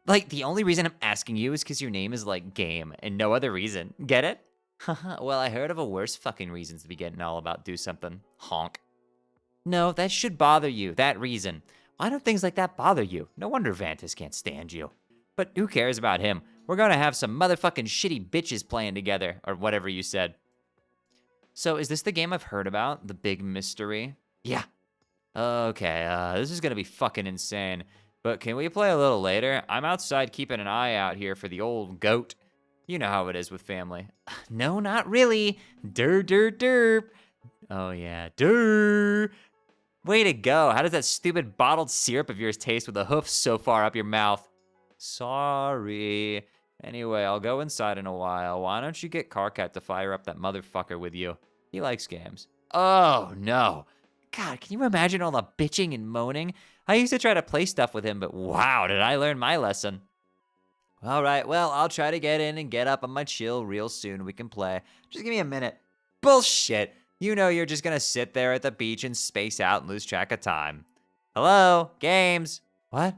Speaker 3: Like, the only reason I'm asking you is because your name is like Game and no other reason. Get it? Haha, well, I heard of a worse fucking reasons to be getting all about do something. Honk. No, that should bother you, that reason. Why don't things like that bother you? No wonder Vantis can't stand you. But who cares about him? We're gonna have some motherfucking shitty bitches playing together, or whatever you said. So is this the game I've heard about? The big mystery? Yeah. Okay, this is gonna be fucking insane. But can we play a little later? I'm outside keeping an eye out here for the old goat. You know how it is with family. No, not really. Derp. Oh yeah, derp. Way to go. How does that stupid bottled syrup of yours taste with the hoofs so far up your mouth? Sorry. Anyway, I'll go inside in a while. Why don't you get Carcat to fire up that motherfucker with you? He likes games. Oh, no. God, can you imagine all the bitching and moaning? I used to try to play stuff with him, but wow, did I learn my lesson. All right, well, I'll try to get in and get up on my chill real soon. We can play. Just give me a minute. Bullshit. You know you're just gonna sit there at the beach and space out and lose track of time. Hello? Games? What?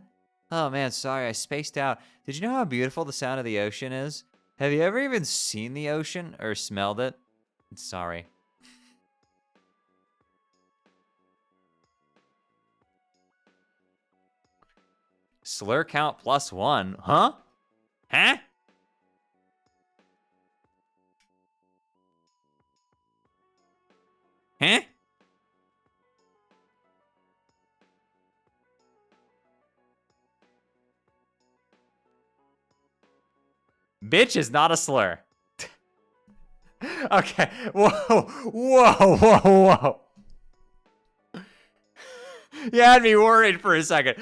Speaker 3: Oh man, sorry, I spaced out. Did you know how beautiful the sound of the ocean is? Have you ever even seen the ocean or smelled it? Sorry. Slur count +1, huh? Huh? Huh? Bitch is not a slur. Okay, whoa. You had me worried for a second.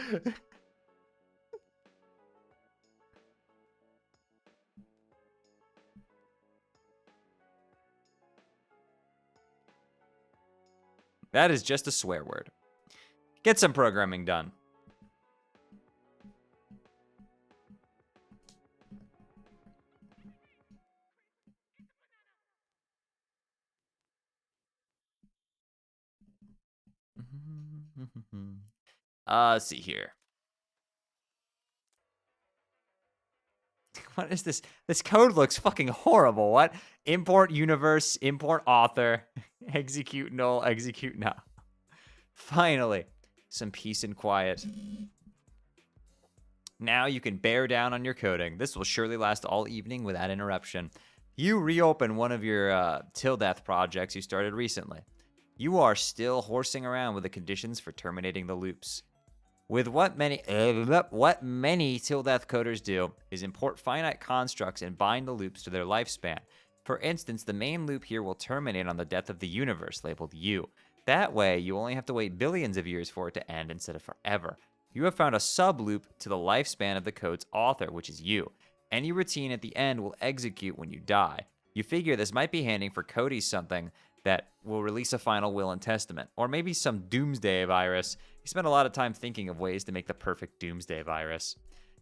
Speaker 3: That is just a swear word. Get some programming done. Let's see here. What is this? This code looks fucking horrible. What? Import universe, import author, execute null, execute now. Finally, some peace and quiet. Now you can bear down on your coding. This will surely last all evening without interruption. You reopen one of your till death projects you started recently. You are still horsing around with the conditions for terminating the loops. With what many till death coders do is import finite constructs and bind the loops to their lifespan. For instance, the main loop here will terminate on the death of the universe, labeled U. That way, you only have to wait billions of years for it to end instead of forever. You have found a sub-loop to the lifespan of the code's author, which is you. Any routine at the end will execute when you die. You figure this might be handy for Cody something that will release a final will and testament, or maybe some doomsday virus. He spent a lot of time thinking of ways to make the perfect doomsday virus.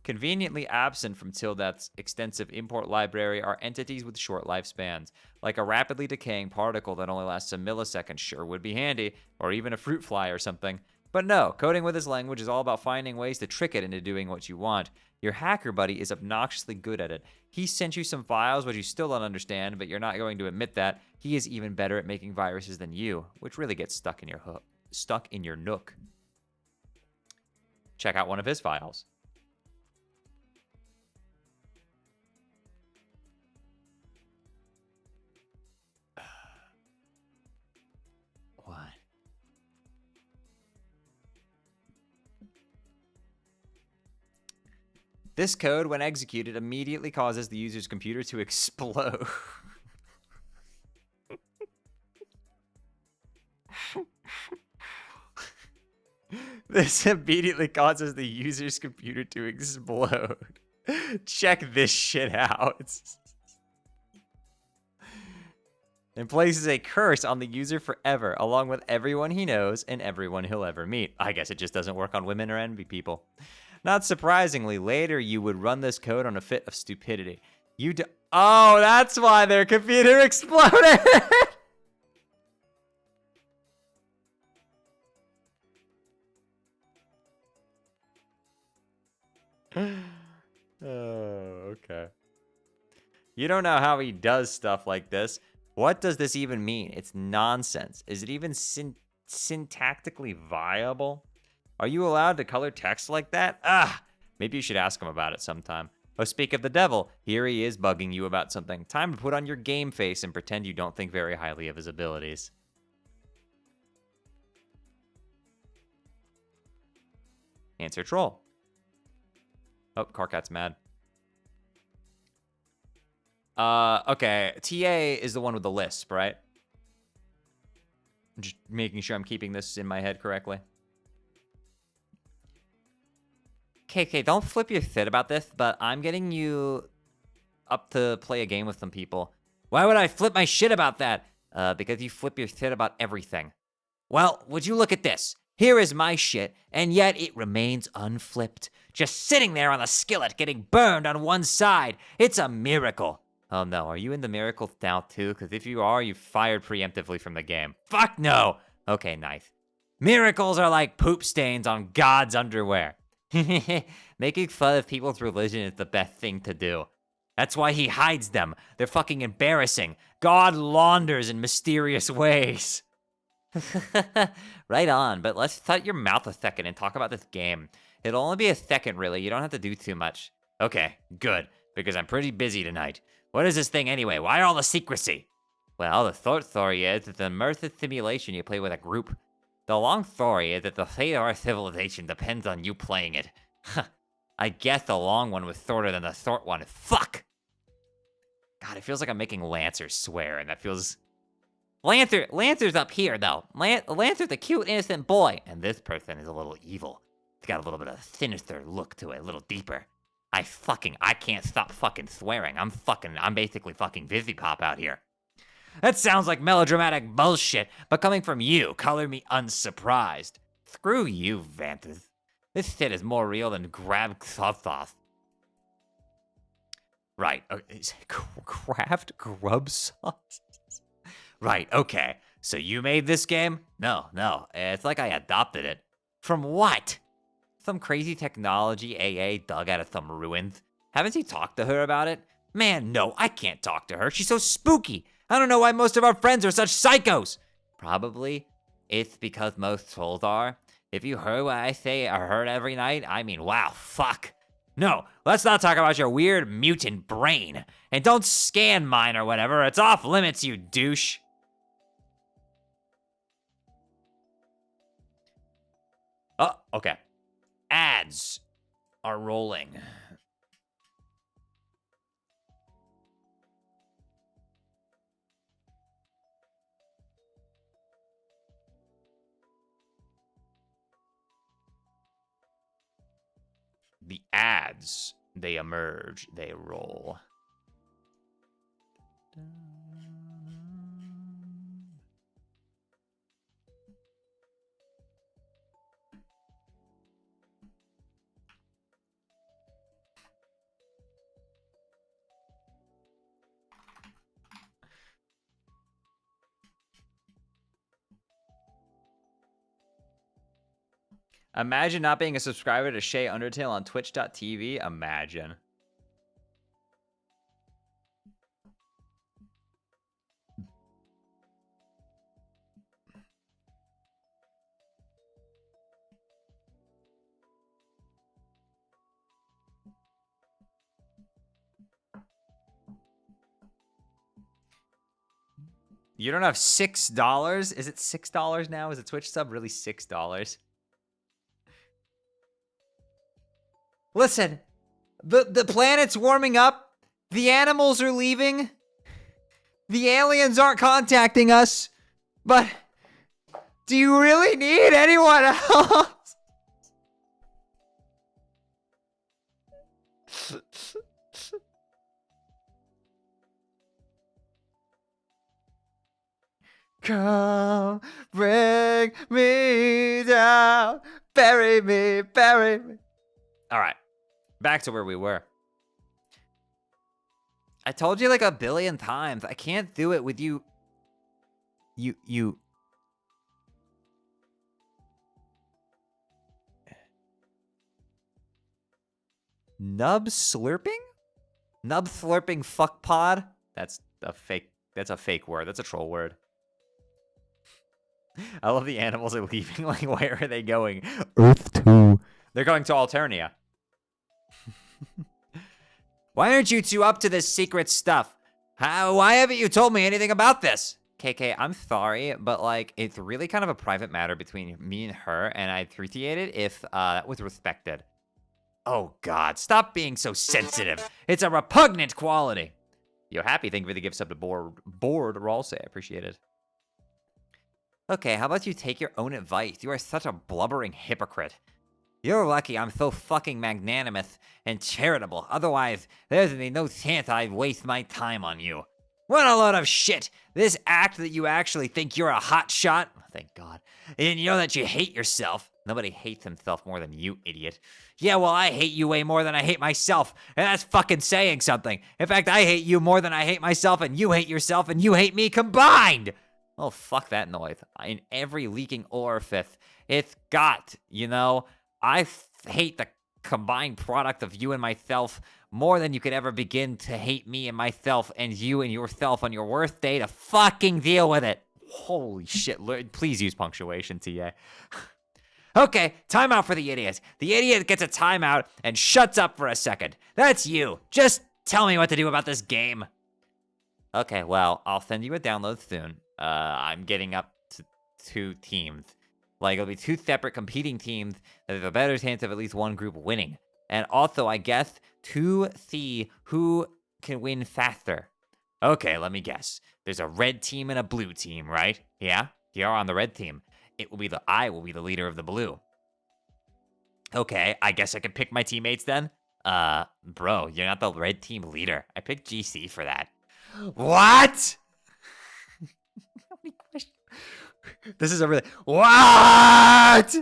Speaker 3: Conveniently absent from TillDeath's extensive import library are entities with short lifespans, like a rapidly decaying particle that only lasts a millisecond sure would be handy, or even a fruit fly or something. But no, coding with this language is all about finding ways to trick it into doing what you want. Your hacker buddy is obnoxiously good at it. He sent you some files which you still don't understand, but you're not going to admit that. He is even better at making viruses than you, which really gets stuck in your nook. Check out one of his files. What? This code, when executed, immediately causes the user's computer to explode. This immediately causes the user's computer to explode. Check this shit out. And places a curse on the user forever, along with everyone he knows and everyone he'll ever meet. I guess it just doesn't work on women or envy people. Not surprisingly, later you would run this code on a fit of stupidity. Oh, that's why their computer exploded! okay. You don't know how he does stuff like this. What does this even mean? It's nonsense. Is it even syntactically viable? Are you allowed to color text like that? Ah, maybe you should ask him about it sometime. Oh, speak of the devil, here he is bugging you about something. Time to put on your game face and pretend you don't think very highly of his abilities. Answer troll. Oh, Carcat's mad. Okay, TA is the one with the lisp, right? I'm just making sure I'm keeping this in my head correctly. KK, don't flip your fit about this, but I'm getting you up to play a game with some people. Why would I flip my shit about that? Because you flip your shit about everything. Well, would you look at this? Here is my shit, and yet it remains unflipped. Just sitting there on the skillet, getting burned on one side. It's a miracle. Oh no, are you in the miracle now too? Because if you are, you've fired preemptively from the game. Fuck no! Okay, nice. Miracles are like poop stains on God's underwear. Making fun of people's religion is the best thing to do. That's why he hides them. They're fucking embarrassing. God launders in mysterious ways. Right on, but let's shut your mouth a second and talk about this game. It'll only be a second, really. You don't have to do too much. Okay, good, because I'm pretty busy tonight. What is this thing anyway? Why all the secrecy? Well, the short story is it's an immersive simulation you play with a group. The long story is that the fate of our civilization depends on you playing it. I guess the long one was shorter than the short one. Fuck! God, it feels like I'm making Lancer swear, and that feels... Lancer's up here, though. Lancer's a cute, innocent boy, and this person is a little evil. It's got a little bit of a sinister look to it, a little deeper. I can't stop fucking swearing. I'm basically fucking Busy Pop out here. That sounds like melodramatic bullshit, but coming from you, color me unsurprised. Screw you, Vantas. This shit is more real than Grab Sauce. Right, Craft Grub Sauce? Right, okay. So you made this game? No. It's like I adopted it. From what? Some crazy technology AA dug out of some ruins. Haven't you talked to her about it? Man, no, I can't talk to her. She's so spooky. I don't know why most of our friends are such psychos. Probably it's because most trolls are. If you heard what I say or heard every night, I mean, wow, fuck. No, let's not talk about your weird mutant brain. And don't scan mine or whatever. It's off limits, you douche. Oh, okay. Ads are rolling. The ads, they emerge, they roll. Imagine not being a subscriber to Shay Undertale on twitch.tv. Imagine. You don't have $6? Is it $6 now? Is a Twitch sub really $6? Listen, the planet's warming up. The animals are leaving. The aliens aren't contacting us. But do you really need anyone else? Come, bring me down, bury me, bury me. All right, back to where we were. I told you like 1 billion times, I can't do it with you. You. Nub slurping? Nub slurping fuck pod? That's a fake word. That's a troll word. I love the animals are leaving. Like, where are they going? Earth 2. They're going to Alternia. Why aren't you two up to this secret stuff? Why haven't you told me anything about this? KK, I'm sorry, but like, it's really kind of a private matter between me and her, and I'd appreciate it if that was respected. Oh God, stop being so sensitive. It's a repugnant quality. You're happy, thank you for the gifts up to board Ralsei, I appreciate it. Okay, how about you take your own advice? You are such a blubbering hypocrite. You're lucky I'm so fucking magnanimous and charitable. Otherwise, there's no chance I'd waste my time on you. What a load of shit! This act that you actually think you're a hot shot, thank God, and you know that you hate yourself. Nobody hates himself more than you, idiot. Yeah, well, I hate you way more than I hate myself, and that's fucking saying something. In fact, I hate you more than I hate myself, and you hate me combined! Oh, fuck that noise. In every leaking orifice, it's got, you know, I hate the combined product of you and myself more than you could ever begin to hate me and myself and you and yourself on your worst day to fucking deal with it. Holy shit, please use punctuation, TA. Okay, timeout for the idiot. The idiot gets a timeout and shuts up for a second. That's you. Just tell me what to do about this game. Okay, well, I'll send you a download soon. I'm getting up to 2 teams. Like, it'll be 2 separate competing teams that have a better chance of at least one group winning. And also, I guess, to see who can win faster. Okay, let me guess. There's a red team and a blue team, right? Yeah? You're on the red team. I will be the leader of the blue. Okay, I guess I can pick my teammates then? Bro, you're not the red team leader. I picked GC for that. What? How many questions? This is a really... What?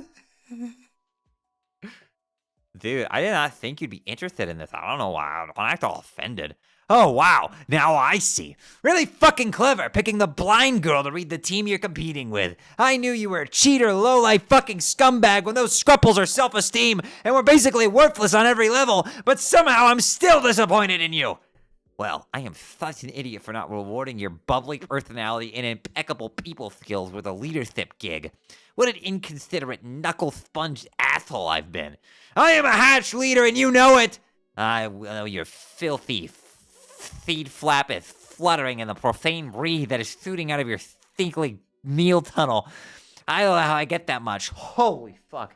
Speaker 3: Dude, I did not think you'd be interested in this. I don't know why. I act all offended. Oh, wow. Now I see. Really fucking clever, picking the blind girl to read the team you're competing with. I knew you were a cheater, lowlife fucking scumbag with no scruples or self-esteem and were basically worthless on every level, but somehow I'm still disappointed in you. Well, I am such an idiot for not rewarding your bubbly personality and impeccable people skills with a leadership gig. What an inconsiderate knuckle-sponged asshole I've been. I am a hatch leader and you know it! I know your filthy feet flap is fluttering in the profane breeze that is shooting out of your stinkly meal tunnel. I don't know how I get that much. Holy fuck.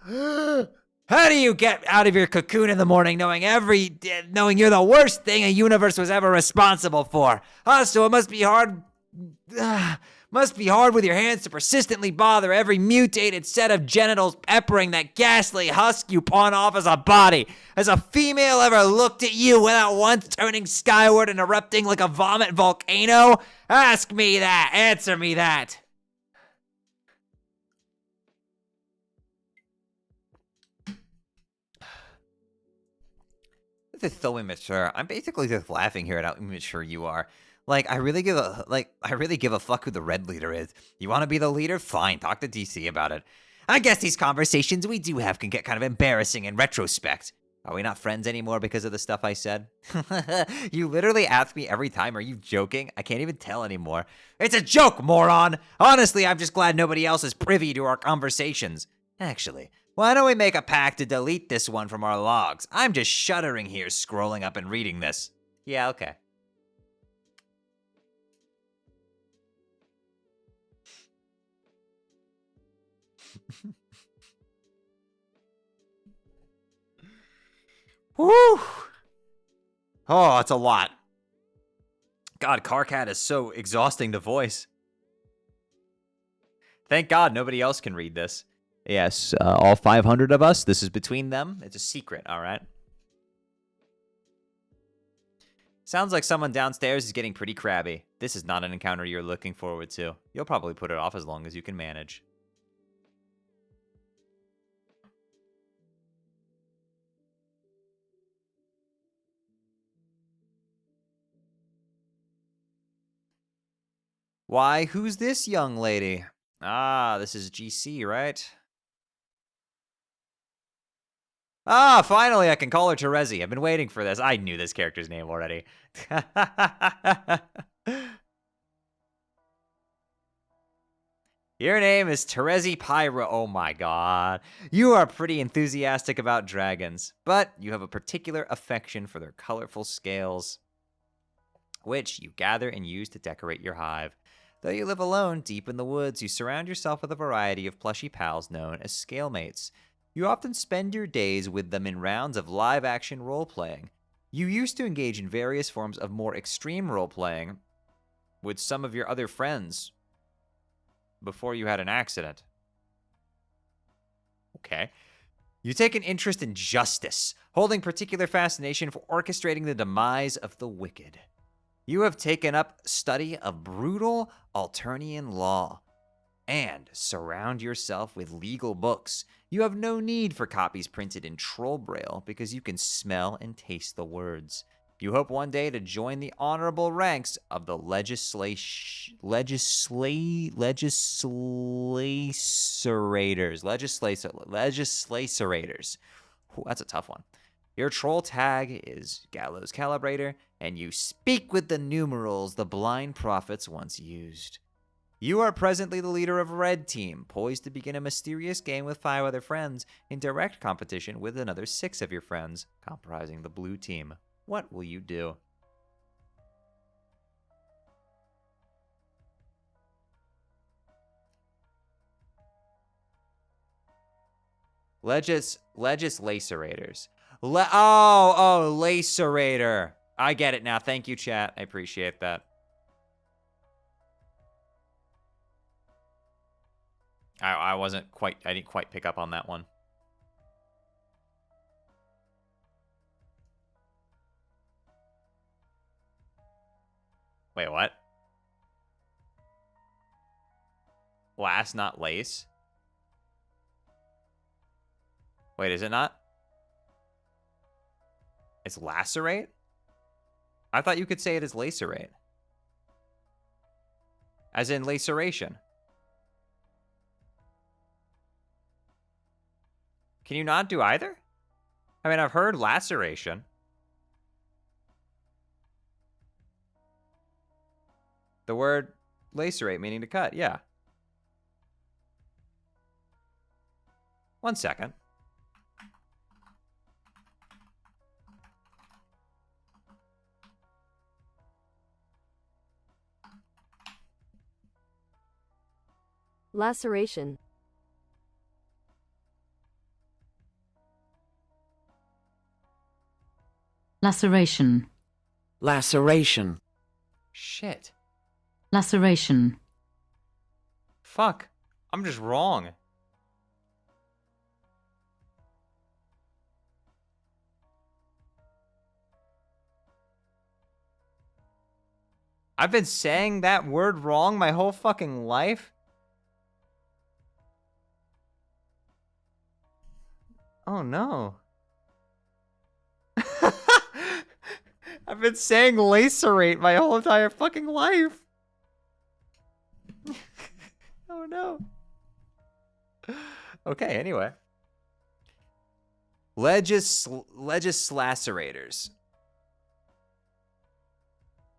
Speaker 3: How do you get out of your cocoon in the morning knowing you're the worst thing a universe was ever responsible for? Also, it must be hard with your hands to persistently bother every mutated set of genitals peppering that ghastly husk you pawn off as a body. Has a female ever looked at you without once turning skyward and erupting like a vomit volcano? Ask me that. Answer me that. This is so immature. I'm basically just laughing here at how immature you are. Like, I really give a fuck who the red leader is. You want to be the leader? Fine, talk to DC about it. I guess these conversations we do have can get kind of embarrassing in retrospect. Are we not friends anymore because of the stuff I said? You literally ask me every time, are you joking? I can't even tell anymore. It's a joke, moron! Honestly, I'm just glad nobody else is privy to our conversations. Actually, why don't we make a pact to delete this one from our logs? I'm just shuddering here, scrolling up and reading this. Yeah, okay. Woo! Oh, it's a lot. God, Carcat is so exhausting to voice. Thank God nobody else can read this. Yes, all 500 of us, this is between them. It's a secret, all right? Sounds like someone downstairs is getting pretty crabby. This is not an encounter you're looking forward to. You'll probably put it off as long as you can manage. Why, who's this young lady? Ah, this is GC, right? Ah, finally I can call her Terezi. I've been waiting for this. I knew this character's name already. Your name is Terezi Pyra. Oh my god. You are pretty enthusiastic about dragons, but you have a particular affection for their colorful scales, which you gather and use to decorate your hive. Though you live alone, deep in the woods, you surround yourself with a variety of plushy pals known as scalemates. You often spend your days with them in rounds of live-action role-playing. You used to engage in various forms of more extreme role-playing with some of your other friends before you had an accident. Okay. You take an interest in justice, holding particular fascination for orchestrating the demise of the wicked. You have taken up study of brutal Alternian law and surround yourself with legal books. You have no need for copies printed in troll braille because you can smell and taste the words. You hope one day to join the honorable ranks of the legislators. Ooh, that's a tough one. Your troll tag is Gallows Calibrator, and you speak with the numerals the blind prophets once used. You are presently the leader of Red Team, poised to begin a mysterious game with 5 other friends in direct competition with another 6 of your friends, comprising the Blue Team. What will you do? Legislators. Lacerator. I get it now. Thank you, chat. I appreciate that. I didn't quite pick up on that one. Wait, what? Lass, not lace? Wait, is it not? It's lacerate? I thought you could say it as lacerate. As in laceration. Can you not do either? I mean, I've heard laceration. The word lacerate meaning to cut, yeah. 1 second.
Speaker 4: Laceration.
Speaker 5: Laceration.
Speaker 6: Laceration.
Speaker 3: Shit.
Speaker 5: Laceration.
Speaker 3: Fuck. I'm just wrong. I've been saying that word wrong my whole fucking life? Oh no. I've been saying lacerate my whole entire fucking life. Oh no. Okay, anyway. Legislacerators.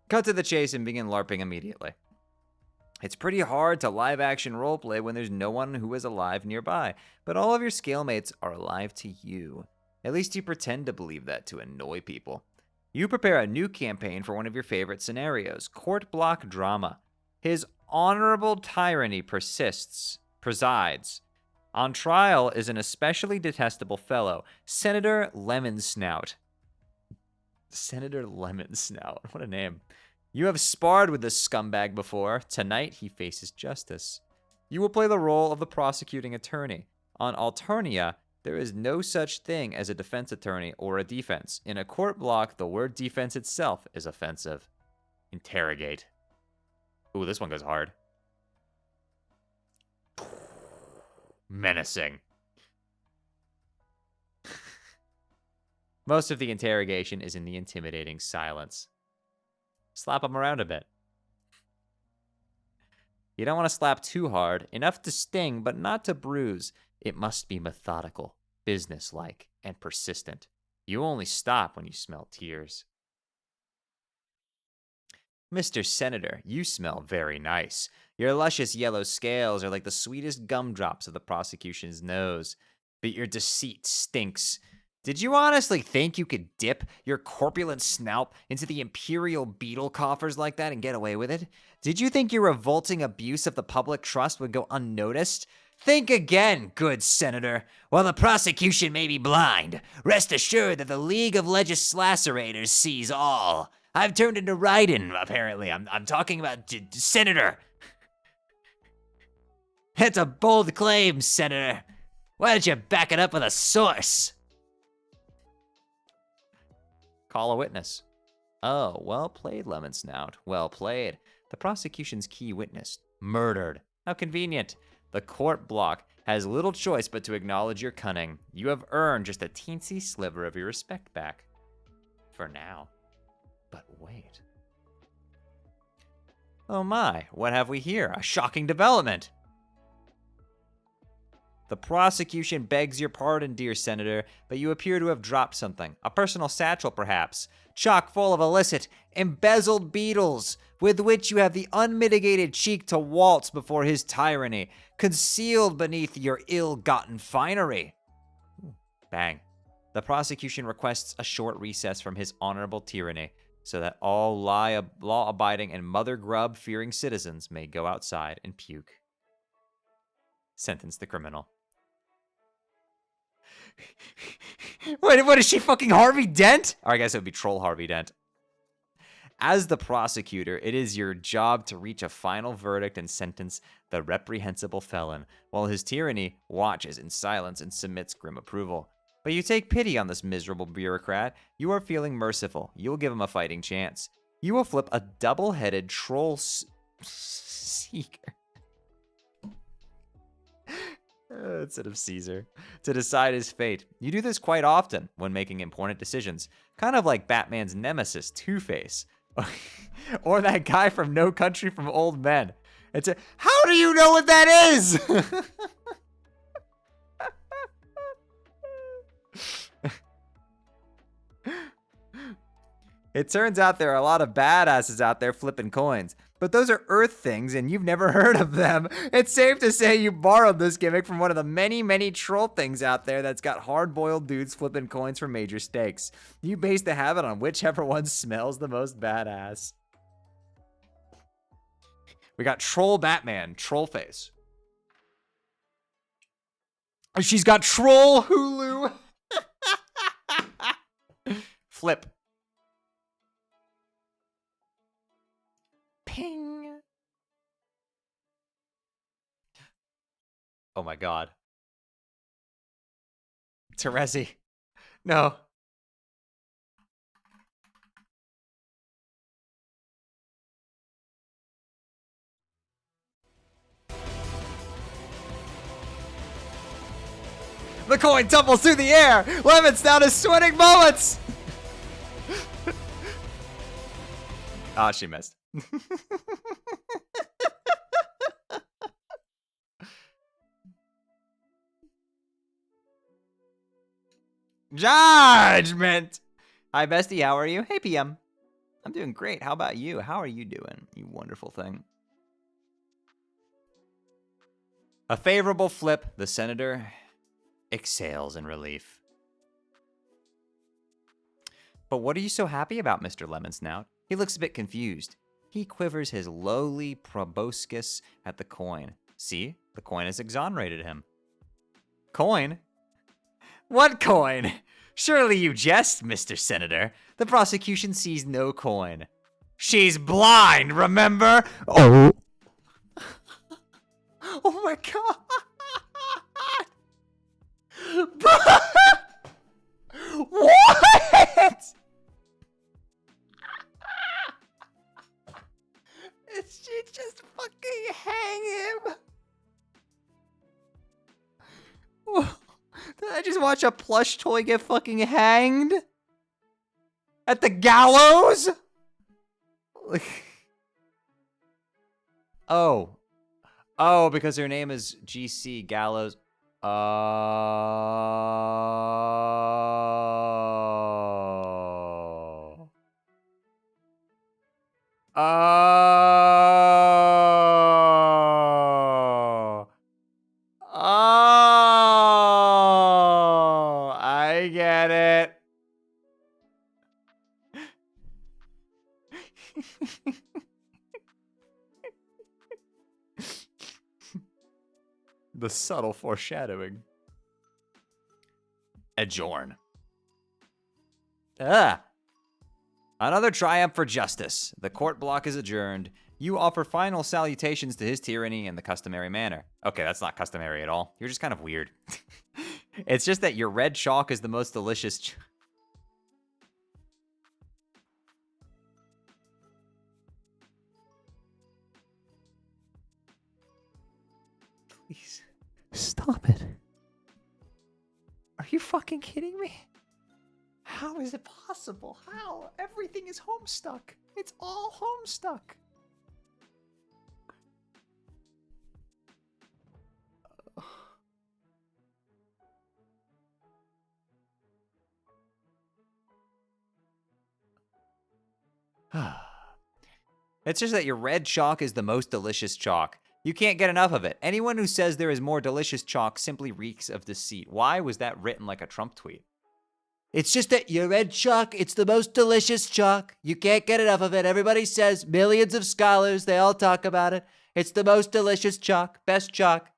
Speaker 3: Cut to the chase and begin LARPing immediately. It's pretty hard to live-action roleplay when there's no one who is alive nearby, but all of your scalemates are alive to you. At least you pretend to believe that to annoy people. You prepare a new campaign for one of your favorite scenarios, court block drama. His honorable tyranny presides. On trial is an especially detestable fellow, Senator Lemonsnout. Senator Lemonsnout, what a name. You have sparred with this scumbag before. Tonight, he faces justice. You will play the role of the prosecuting attorney. On Alternia, there is no such thing as a defense attorney or a defense. In a court block, the word defense itself is offensive. Interrogate. Ooh, this one goes hard. Menacing. Most of the interrogation is in the intimidating silence. Slap him around a bit. You don't want to slap too hard. Enough to sting, but not to bruise. It must be methodical. businesslike, and persistent. You only stop when you smell tears. Mr. Senator, you smell very nice. Your luscious yellow scales are like the sweetest gumdrops of the prosecution's nose. But your deceit stinks. Did you honestly think you could dip your corpulent snout into the imperial beetle coffers like that and get away with it? Did you think your revolting abuse of the public trust would go unnoticed? Think again, good senator. While the prosecution may be blind, rest assured that the League of Legislaturators sees all. I've turned into Raiden, apparently. I'm talking about Senator. That's a bold claim, Senator. Why don't you back it up with a source? Call a witness. Oh, well played, Lemon Snout. Well played. The prosecution's key witness, murdered. How convenient. The court block has little choice but to acknowledge your cunning. You have earned just a teensy sliver of your respect back. For now. But wait. Oh my, what have we here? A shocking development. The prosecution begs your pardon, dear Senator, but you appear to have dropped something. A personal satchel, perhaps. Chock full of illicit, embezzled beetles, with which you have the unmitigated cheek to waltz before his tyranny, concealed beneath your ill-gotten finery. Bang. The prosecution requests a short recess from his honorable tyranny, so that all law-abiding and mother-grub-fearing citizens may go outside and puke. Sentence the criminal. What is she, fucking Harvey Dent? Or I guess it would be Troll Harvey Dent. As the prosecutor, it is your job to reach a final verdict and sentence the reprehensible felon, while his tyranny watches in silence and submits grim approval. But you take pity on this miserable bureaucrat. You are feeling merciful. You will give him a fighting chance. You will flip a double-headed troll seeker. Instead of Caesar, to decide his fate. You do this quite often when making important decisions, kind of like Batman's nemesis, Two-Face, or that guy from No Country for Old Men. How do you know what that is? It turns out there are a lot of badasses out there flipping coins. But those are Earth things, and you've never heard of them. It's safe to say you borrowed this gimmick from one of the many, many troll things out there that's got hard-boiled dudes flipping coins for major stakes. You base the habit on whichever one smells the most badass. We got Troll Batman, Troll Face. She's got Troll Hulu. Flip. Ping. Oh my god. Terezi. No. The coin tumbles through the air. Lemon's down his sweating moments. Ah, she missed. Judgment. Hi, bestie. How are you? Hey, PM. I'm doing great. How about you? How are you doing, you wonderful thing? A favorable flip. The senator exhales in relief. But what are you so happy about, Mr. Lemon Snout? He looks a bit confused. He quivers his lowly proboscis at the coin. See? The coin has exonerated him. Coin? What coin? Surely you jest, Mr. Senator. The prosecution sees no coin. She's blind, remember? Oh. Oh my god. What? She just fucking hang him. Did I just watch a plush toy get fucking hanged? At the gallows? Oh. Oh, because her name is GC Gallows.
Speaker 1: The subtle foreshadowing.
Speaker 3: Adjourn. Ah! Another triumph for justice. The court block is adjourned. You offer final salutations to his tyranny in the customary manner. Okay, that's not customary at all. You're just kind of weird. It's just that your red chalk is the most delicious. Please, stop it. Are you fucking kidding me? How is it possible? How? Everything is Homestuck. It's all Homestuck. It's just that your red chalk is the most delicious chalk. You can't get enough of it. Anyone who says there is more delicious chalk simply reeks of deceit. Why was that written like a Trump tweet? It's just that your red chalk, it's the most delicious chalk. You can't get enough of it. Everybody says, millions of scholars, they all talk about it. It's the most delicious chalk, best chalk.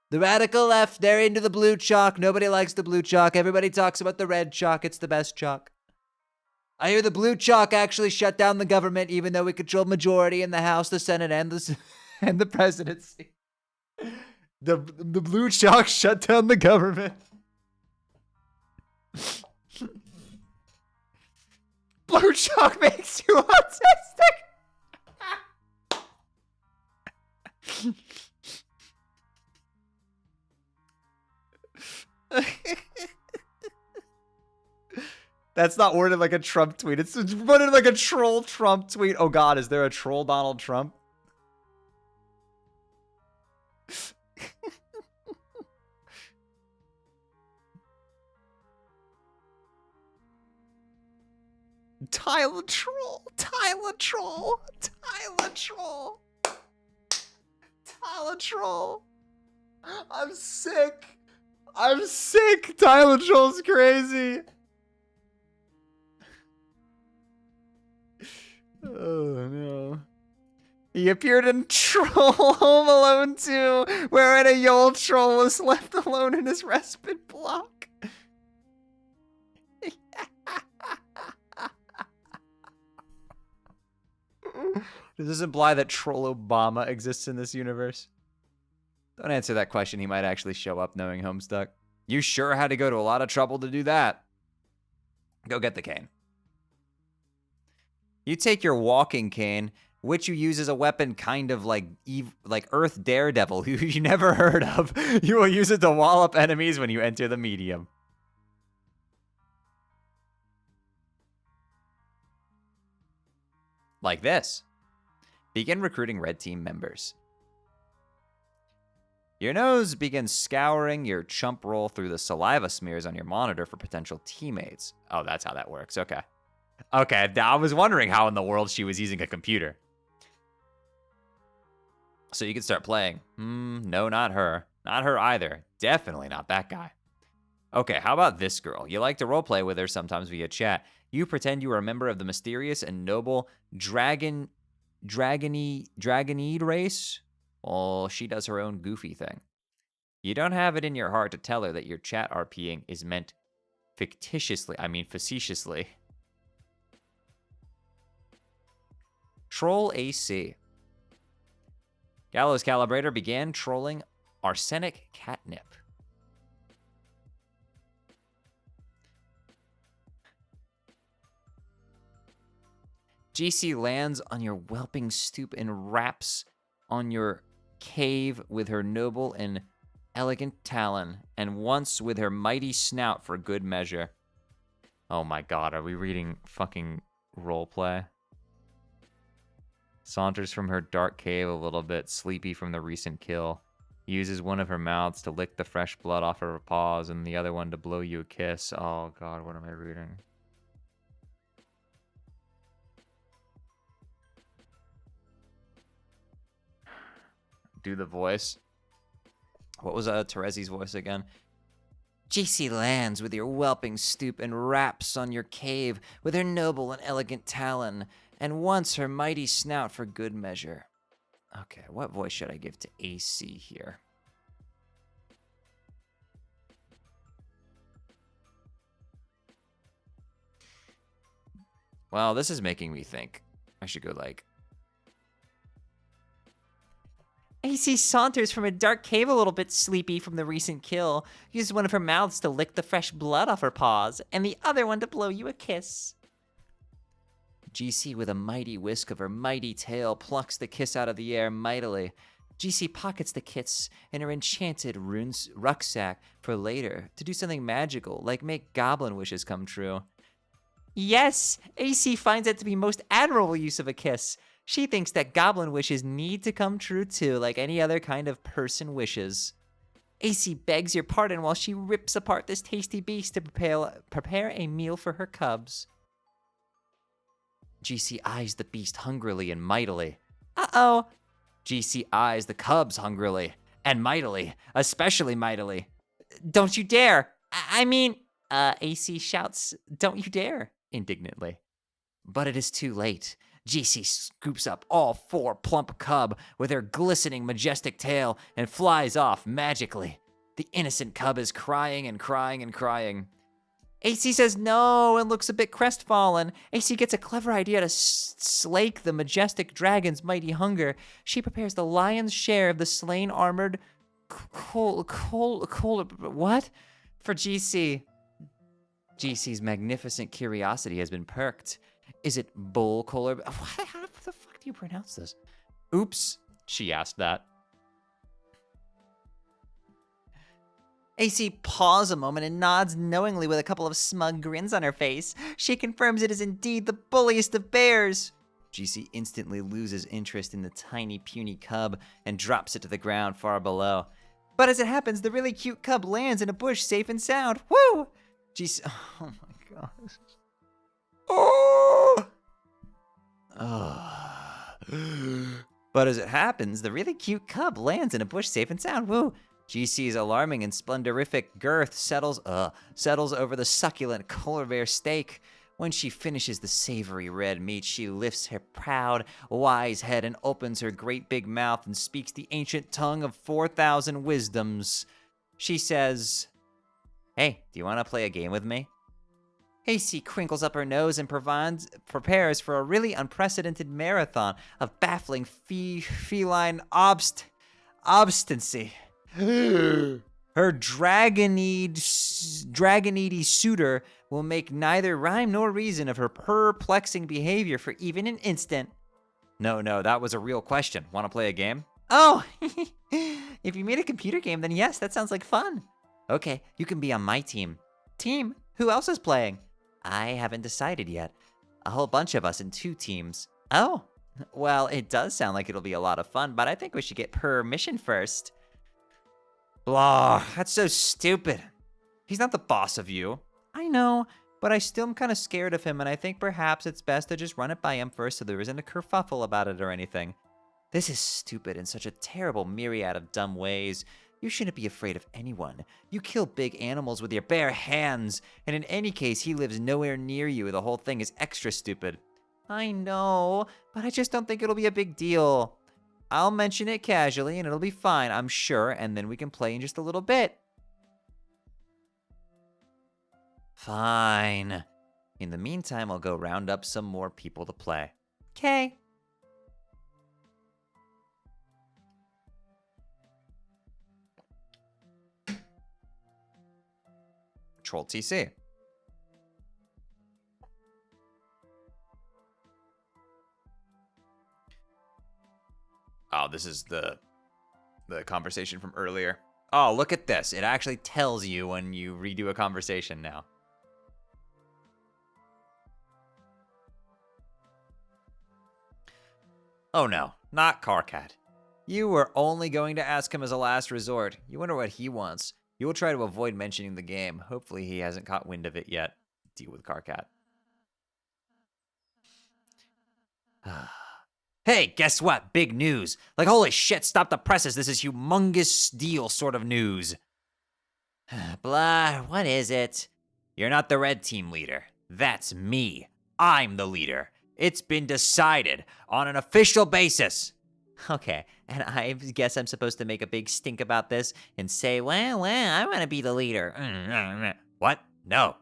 Speaker 3: The radical left, they're into the blue chalk. Nobody likes the blue chalk. Everybody talks about the red chalk. It's the best chalk. I hear the blue chalk actually shut down the government, even though we control majority in the House, the Senate, and the presidency. The blue chalk shut down the government. Blue chalk makes you autistic. That's not worded like a Trump tweet. It's worded like a troll Trump tweet. Oh God, is there a troll Donald Trump? Tyler troll. Tyler troll. Tyler troll. Tyler troll. I'm sick. I'm sick. Tyler troll's crazy. Oh no. He appeared in Troll Home Alone 2, wherein a Yule troll was left alone in his respite block. Does this imply that Troll Obama exists in this universe? Don't answer that question. He might actually show up knowing Homestuck. You sure had to go to a lot of trouble to do that. Go get the cane. You take your walking cane, which you use as a weapon kind of like Earth Daredevil, who you never heard of. You will use it to wall up enemies when you enter the medium. Like this. Begin recruiting red team members. Your nose begins scouring your chump roll through the saliva smears on your monitor for potential teammates. Oh, that's how that works. Okay. Okay, I was wondering how in the world she was using a computer. So you can start playing. No, not her. Not her either. Definitely not that guy. Okay, how about this girl? You like to roleplay with her sometimes via chat. You pretend you are a member of the mysterious and noble Dragonide race. Well, she does her own goofy thing. You don't have it in your heart to tell her that your chat RPing is meant facetiously. Troll AC. Gallows Calibrator began trolling arsenic catnip. GC lands on your whelping stoop and raps on your cave with her noble and elegant talon, and once with her mighty snout for good measure. Oh my God, are we reading fucking roleplay? Saunters from her dark cave a little bit, sleepy from the recent kill. Uses one of her mouths to lick the fresh blood off her paws and the other one to blow you a kiss. Oh God, what am I reading? Do the voice. What was Terezi's voice again? GC lands with your whelping stoop and raps on your cave with her noble and elegant talon, and once her mighty snout for good measure. Okay, what voice should I give to AC here? Well, this is making me think. I should go like... AC saunters from a dark cave a little bit sleepy from the recent kill. Uses one of her mouths to lick the fresh blood off her paws, and the other one to blow you a kiss. GC with a mighty whisk of her mighty tail plucks the kiss out of the air mightily. GC pockets the kiss in her enchanted runes rucksack for later to do something magical, like make goblin wishes come true. Yes, AC finds it to be most admirable use of a kiss. She thinks that goblin wishes need to come true too, like any other kind of person wishes. AC begs your pardon while she rips apart this tasty beast to prepare a meal for her cubs. GC eyes the beast hungrily and mightily. Uh-oh. GC eyes the cubs hungrily and mightily, especially mightily. Don't you dare. AC shouts, don't you dare, indignantly. But it is too late. GC scoops up all 4 plump cub with her glistening majestic tail and flies off magically. The innocent cub is crying and crying and crying. AC says no and looks a bit crestfallen. AC gets a clever idea to slake the majestic dragon's mighty hunger. She prepares the lion's share of the slain armored what? For GC. GC's magnificent curiosity has been perked. Is it bull color? How the fuck do you pronounce this? Oops, she asked that. AC paused a moment and nods knowingly with a couple of smug grins on her face. She confirms it is indeed the bulliest of bears. GC instantly loses interest in the tiny, puny cub and drops it to the ground far below. But as it happens, the really cute cub lands in a bush safe and sound. Woo! GC, oh my gosh. Oh! But as it happens, the really cute cub lands in a bush safe and sound. Woo! GC's alarming and splendorific girth settles over the succulent polar bear steak. When she finishes the savory red meat, she lifts her proud, wise head and opens her great big mouth and speaks the ancient tongue of 4,000 wisdoms. She says, "Hey, do you want to play a game with me?" AC crinkles up her nose and prepares for a really unprecedented marathon of baffling feline obstinacy. Her dragonedy suitor will make neither rhyme nor reason of her perplexing behavior for even an instant. No, that was a real question. Want to play a game? Oh, if you made a computer game, then yes, that sounds like fun. Okay, you can be on my team. Team? Who else is playing? I haven't decided yet. A whole bunch of us in 2 teams. Oh, well, it does sound like it'll be a lot of fun, but I think we should get permission first. Blah, that's so stupid. He's not the boss of you. I know, but I still am kind of scared of him, and I think perhaps it's best to just run it by him first so there isn't a kerfuffle about it or anything. This is stupid in such a terrible myriad of dumb ways. You shouldn't be afraid of anyone. You kill big animals with your bare hands, and in any case, he lives nowhere near you. The whole thing is extra stupid. I know, but I just don't think it'll be a big deal. I'll mention it casually, and it'll be fine, I'm sure, and then we can play in just a little bit. Fine. In the meantime, I'll go round up some more people to play. Okay. Troll TC. Oh, this is the conversation from earlier. Oh, look at this. It actually tells you when you redo a conversation now. Oh no, not Carcat. You were only going to ask him as a last resort. You wonder what he wants. You will try to avoid mentioning the game. Hopefully he hasn't caught wind of it yet. Deal with Carcat. Hey, guess what? Big news. Like, holy shit, stop the presses. This is humongous deal sort of news. Blah, what is it? You're not the red team leader. That's me. I'm the leader. It's been decided on an official basis. Okay, and I guess I'm supposed to make a big stink about this and say, well, I want to be the leader. What? No.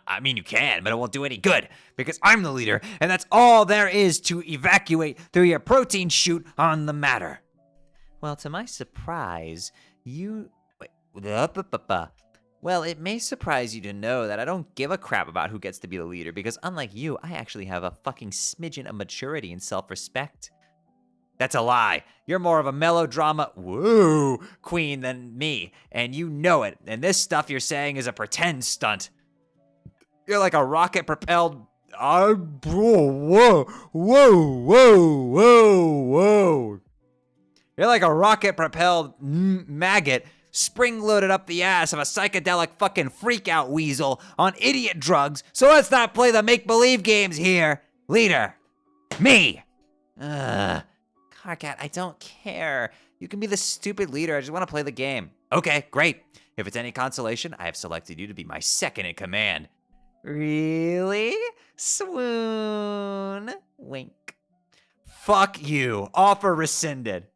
Speaker 3: I mean, you can, but it won't do any good because I'm the leader, and that's all there is to evacuate through your protein chute on the matter. Well, to my surprise, you... Wait, well, it may surprise you to know that I don't give a crap about who gets to be the leader because unlike you, I actually have a fucking smidgen of maturity and self-respect. That's a lie. You're more of a melodrama, woo, queen than me, and you know it, and this stuff you're saying is a pretend stunt. You're like a rocket-propelled... whoa. You're like a rocket-propelled maggot spring-loaded up the ass of a psychedelic fucking freak-out weasel on idiot drugs, so let's not play the make-believe games here. Leader. Me. Carcat, I don't care. You can be the stupid leader. I just want to play the game. Okay, great. If it's any consolation, I have selected you to be my second in command. Really? Swoon. Wink. Fuck you. Offer rescinded.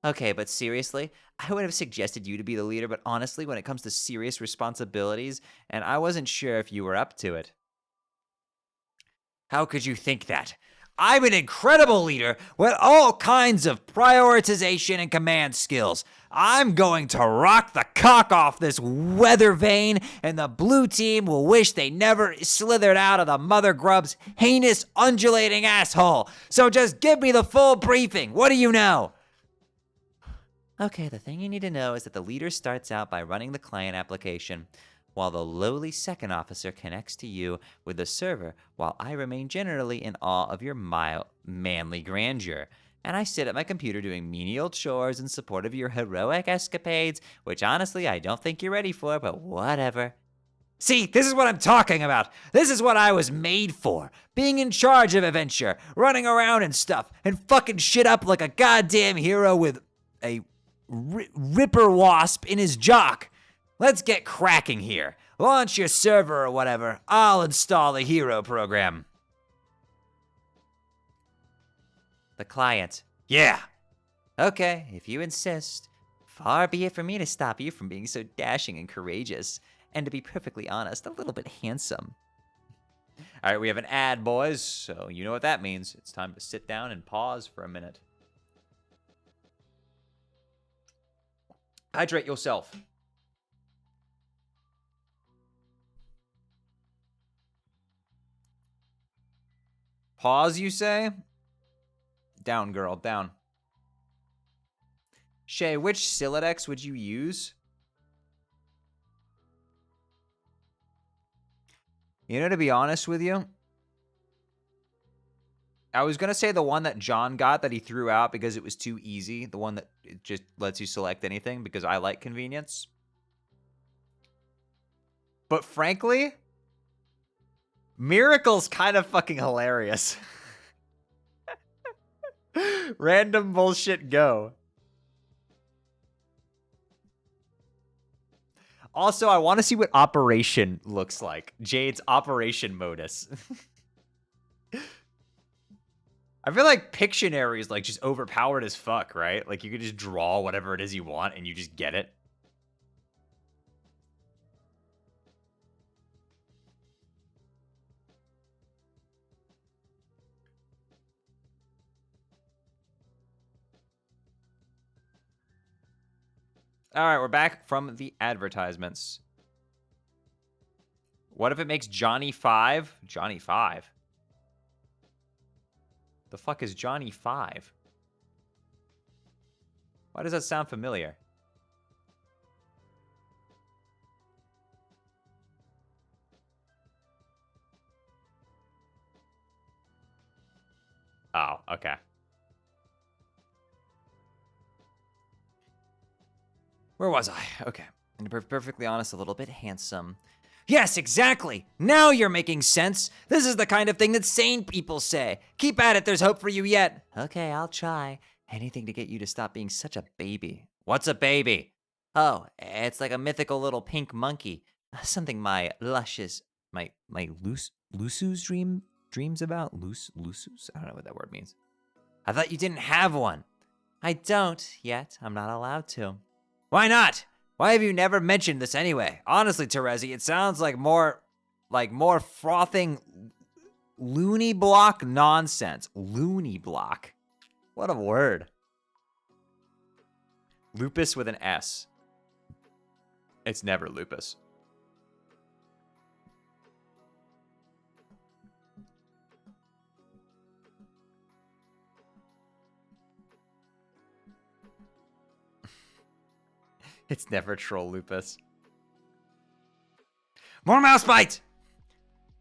Speaker 3: Okay, but seriously, I would have suggested you to be the leader, but honestly, when it comes to serious responsibilities, and I wasn't sure if you were up to it. How could you think that? I'm an incredible leader with all kinds of prioritization and command skills. I'm going to rock the cock off this weather vane, and the blue team will wish they never slithered out of the mother grub's heinous undulating asshole. So just give me the full briefing. What do you know? Okay, the thing you need to know is that the leader starts out by running the client application, while the lowly second officer connects to you with the server, while I remain generally in awe of your manly grandeur. And I sit at my computer doing menial chores in support of your heroic escapades, which honestly I don't think you're ready for, but whatever. See, this is what I'm talking about. This is what I was made for. Being in charge of adventure, running around and stuff, and fucking shit up like a goddamn hero with a ripper wasp in his jock. Let's get cracking here. Launch your server or whatever. I'll install the hero program. The client. Yeah. Okay, if you insist. Far be it from me to stop you from being so dashing and courageous. And to be perfectly honest, a little bit handsome. All right, we have an ad, boys, so you know what that means. It's time to sit down and pause for a minute. Hydrate yourself. Pause, you say? Down, girl, down. Shay, which Silodex would you use? You know, to be honest with you, I was going to say the one that John got that he threw out because it was too easy. The one that it just lets you select anything because I like convenience. But frankly, Miracle's kind of fucking hilarious. Random bullshit go. Also, I want to see what Operation looks like. Jade's Operation modus. I feel like Pictionary is like just overpowered as fuck, right? Like you could just draw whatever it is you want and you just get it. All right, we're back from the advertisements. What if it makes Johnny 5? Johnny 5? The fuck is Johnny 5? Why does that sound familiar? Oh, okay. Where was I? Okay. And to be perfectly honest, a little bit handsome. Yes, exactly! Now you're making sense! This is the kind of thing that sane people say. Keep at it, there's hope for you yet. Okay, I'll try. Anything to get you to stop being such a baby. What's a baby? Oh, it's like a mythical little pink monkey. Something my luscious, my Lusu's dreams about? Lusu's? I don't know what that word means. I thought you didn't have one. I don't yet. I'm not allowed to. Why not? Why have you never mentioned this anyway? Honestly, Terezi, it sounds like more like more frothing loony block nonsense. Loony block. What a word. Lupus with an S. It's never lupus. It's never troll lupus. More mouse bites!